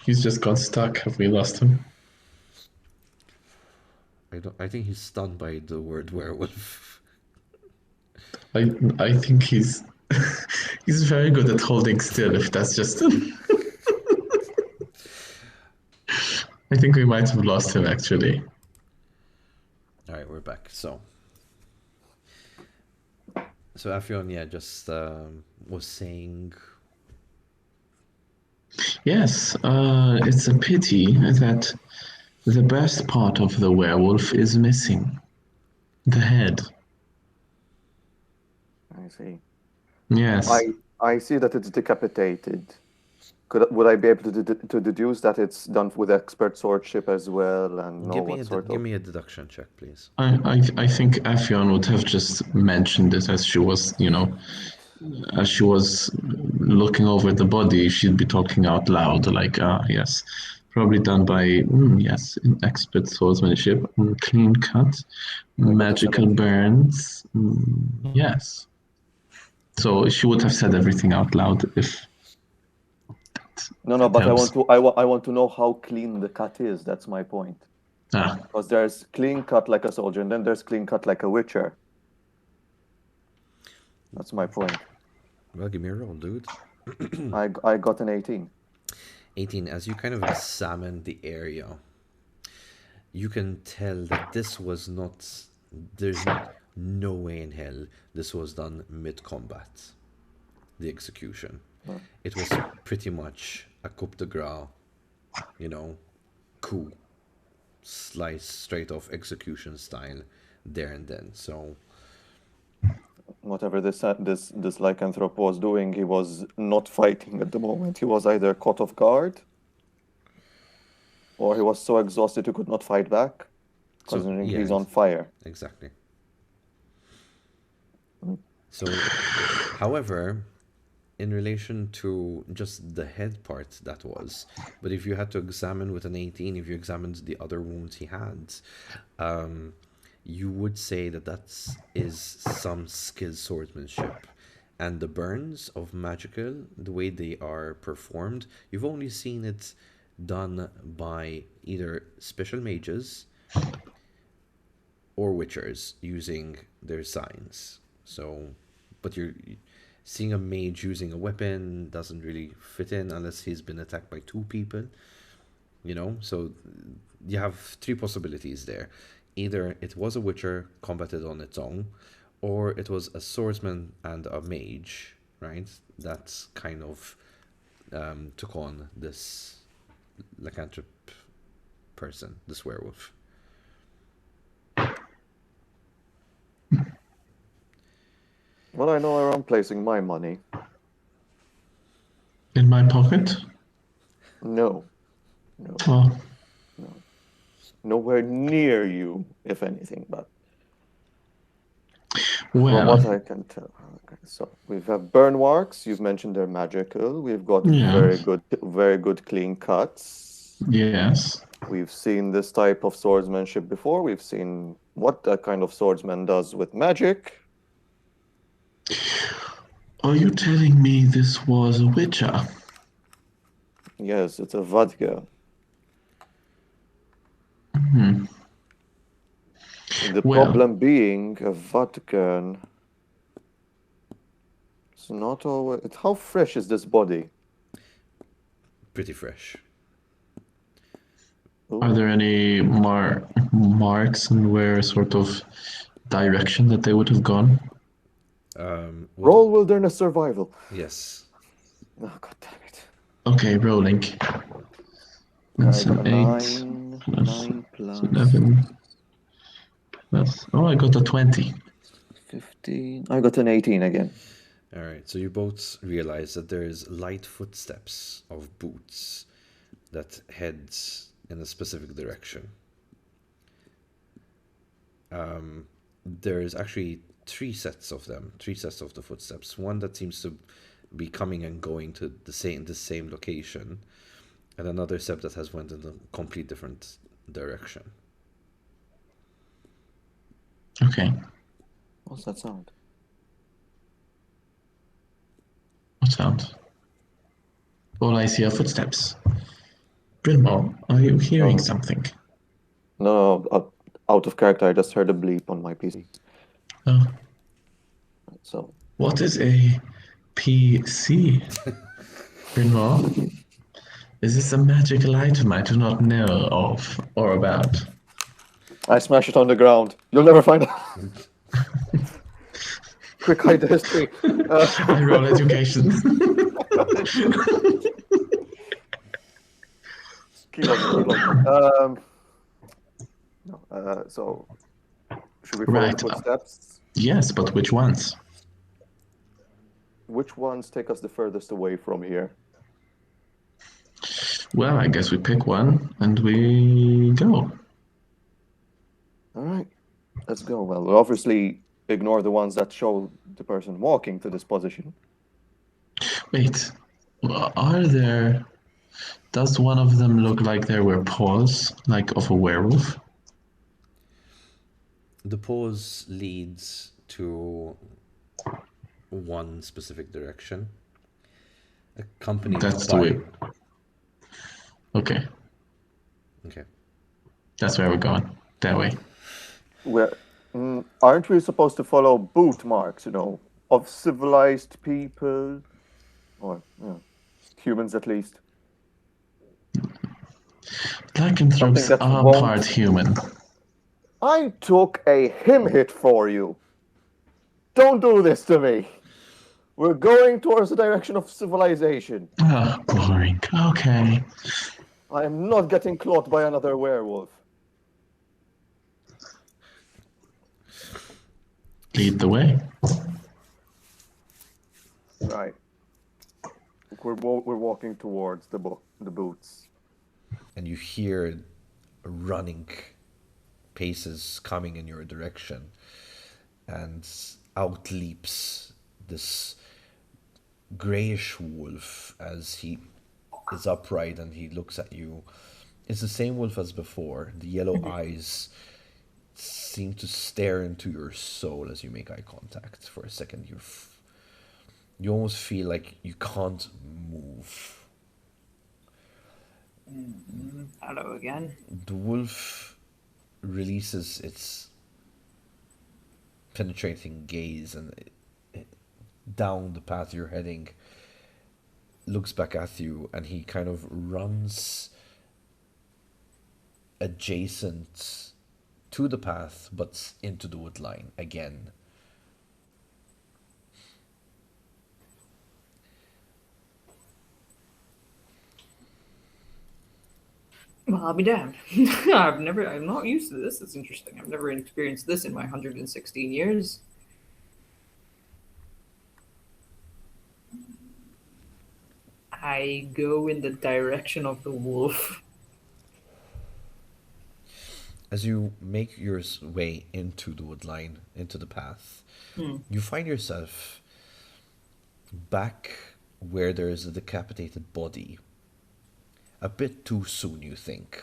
He's just got stuck. Have we lost him? I think he's stunned by the word werewolf. I think he's he's very good at holding still, if that's just I think we might have lost him actually. All right, we're back. So Afion, yeah, just was saying. Yes, it's a pity that the best part of the werewolf is missing. The head. I see. Yes. I see that it's decapitated. Would I be able to deduce that it's done with expert swordship as well and know what sort Give of... me a deduction check, please. I think Afion would have just mentioned it as she was, as she was looking over the body, she'd be talking out loud, like, yes, probably done by, yes, expert swordsmanship, clean cut, magical burns, yes. So she would have said everything out loud if. No, but helps. I want to know how clean the cut is. That's my point. Because there's clean cut like a soldier, and then there's clean cut like a witcher. That's my point. Well, give me a roll, dude. I got an 18. 18. As you kind of examine the area, you can tell that this was not. There's no way in hell this was done mid-combat. The execution. It was pretty much a coup de grace, coup, slice straight off execution style, there and then. So whatever this lycanthrope was doing, he was not fighting at the moment. He was either caught off guard, or he was so exhausted he could not fight back, considering he's on fire. Exactly. So, however, in relation to just the head part, that was. But if you had to examine with an 18, if you examined the other wounds he had, you would say that is some skilled swordsmanship. And the burns of magical, the way they are performed, you've only seen it done by either special mages or witchers using their signs. So, but you're seeing a mage using a weapon doesn't really fit in unless he's been attacked by two people, so you have three possibilities there. Either it was a witcher combated on its own, or it was a swordsman and a mage, right? That's kind of took on this lycanthrope person, this werewolf. Well, I know where I'm placing my money. In my pocket? No. Oh. No. Nowhere near you, if anything, but from what I can tell. Okay, so we have burn marks. You've mentioned they're magical. We've got very good clean cuts. Yes. We've seen this type of swordsmanship before. We've seen what that kind of swordsman does with magic. Are you telling me this was a witcher? Yes, it's a vodka. The problem being a vodka. It's not always. How fresh is this body? Pretty fresh. Ooh. Are there any marks in where sort of direction that they would have gone? Roll wilderness survival. Yes. Oh, god damn it. Okay, rolling. That's an 8 9 plus 11 plus. Oh, I got a 20. 15. I got an 18 again. All right. So you both realize that there's light footsteps of boots that heads in a specific direction. There's actually three sets of the footsteps. One that seems to be coming and going to the same location, and another set that has went in a complete different direction. Okay. What's that sound? What sound? All I see are footsteps. Brynmore, are you hearing something? No, out of character. I just heard a bleep on my PC. Oh. So. What is a PC? Brynmore? Is this a magical item I do not know of or about? I smash it on the ground. You'll never find out. Quick, hide the history. I roll education. Keep looking. No, so, should we follow Right. the footsteps? Yes, but which ones? Which ones take us the furthest away from here? Well, I guess we pick one and we go. All right, let's go. Well, we'll obviously ignore the ones that show the person walking to this position. Wait, are there. Does one of them look like there were paws, like of a werewolf? The pause leads to one specific direction, accompanied That's the by. way. Okay, Okay. that's where we're going. That way. Aren't we supposed to follow boot marks, of civilized people? Or humans at least. Something Lycanthropes that are won't- part human. I took a him hit for you. Don't do this to me. We're going towards the direction of civilization. Ah, boring. Okay. I am not getting caught by another werewolf. Lead the way. Right. We're walking towards the boots. And you hear running paces coming in your direction, and out leaps this grayish wolf as he is upright and he looks at you. It's the same wolf as before. The yellow eyes seem to stare into your soul as you make eye contact. For a second, you almost feel like you can't move. Hello again. The wolf releases its penetrating gaze and down the path you're heading, looks back at you, and he kind of runs adjacent to the path but into the wood line again. Well, I'll be damned. I'm not used to this. It's interesting. I've never experienced this in my 116 years. I go in the direction of the wolf. As you make your way into the wood line, into the path, you find yourself back where there is a decapitated body. A bit too soon, you think.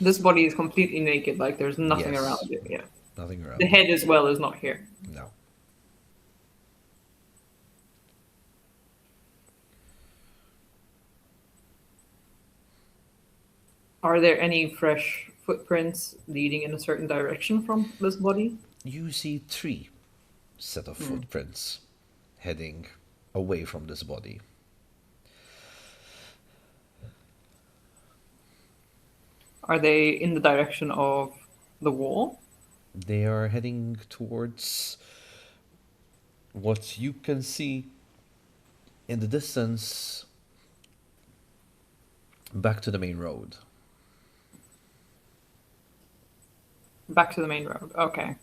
This body is completely naked, like there's nothing Yes. around it. Yeah. Nothing around. The head as well is not here. No. Are there any fresh footprints leading in a certain direction from this body? You see 3 set of footprints heading away from this body. Are they in the direction of the wall? They are heading towards what you can see in the distance, back to the main road. Back to the main road. Okay.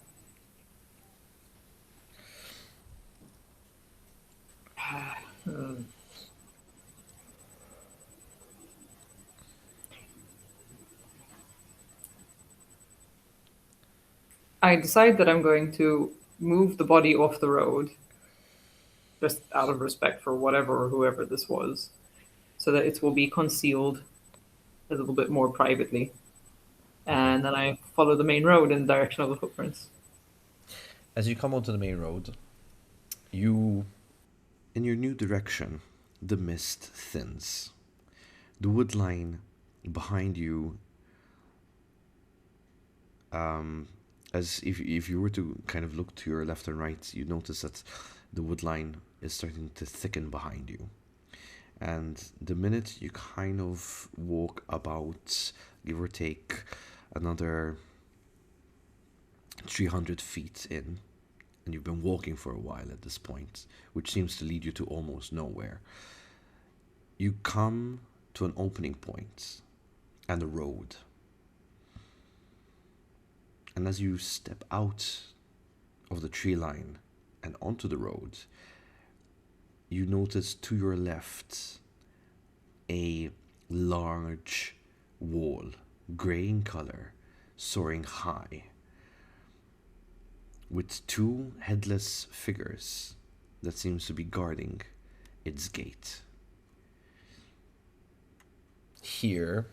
I decide that I'm going to move the body off the road, just out of respect for whatever or whoever this was, so that it will be concealed a little bit more privately. And then I follow the main road in the direction of the footprints. As you come onto the main road, in your new direction, the mist thins. The wood line behind you, as if you were to kind of look to your left and right, you notice that the wood line is starting to thicken behind you. And the minute you kind of walk about, give or take, another 300 feet in, and you've been walking for a while at this point, which seems to lead you to almost nowhere, you come to an opening point and a road. And as you step out of the tree line and onto the road, you notice to your left a large wall, grey in color, soaring high, with two headless figures that seems to be guarding its gate. Here,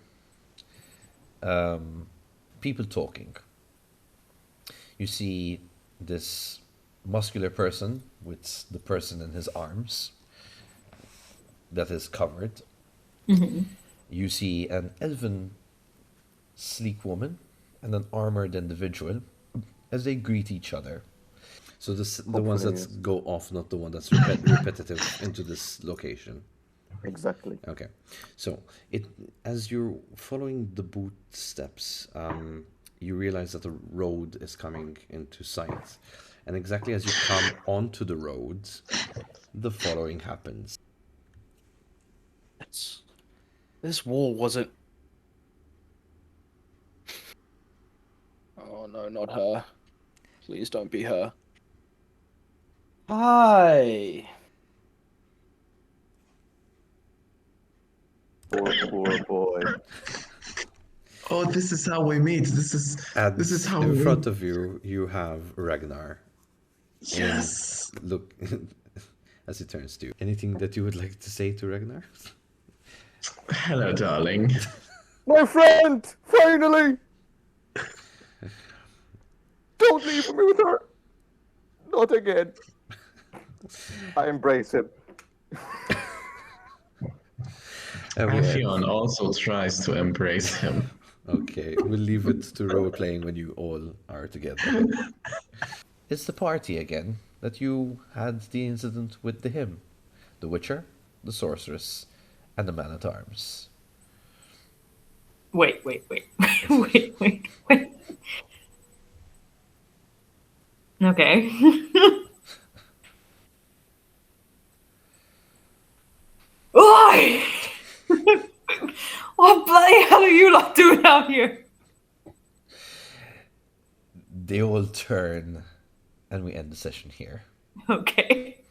people talking. You see this muscular person with the person in his arms that is covered. You see an elven sleek woman and an armored individual as they greet each other. So the ones that go off, not the one that's repetitive into this location. Exactly. Okay, so as you're following the boot steps, you realize that the road is coming into sight, and exactly as you come onto the road, the following happens. This wall wasn't. Oh no, not her! Please don't be her. Hi. Poor boy. Oh, this is how we meet. This is how in we front of you, you have Ragnar. Yes. And look, as he turns to you. Anything that you would like to say to Ragnar? Hello, darling. My friend! Finally! Don't leave me with her! Not again. I embrace him. Afion also tries to embrace him. Okay, we'll leave it to role playing when you all are together. It's the party again that you had the incident with the him, the Witcher, the Sorceress, and the Man at Arms. Wait. Okay. Oi! What bloody hell are you lot doing out here? They all turn, and we end the session here. Okay.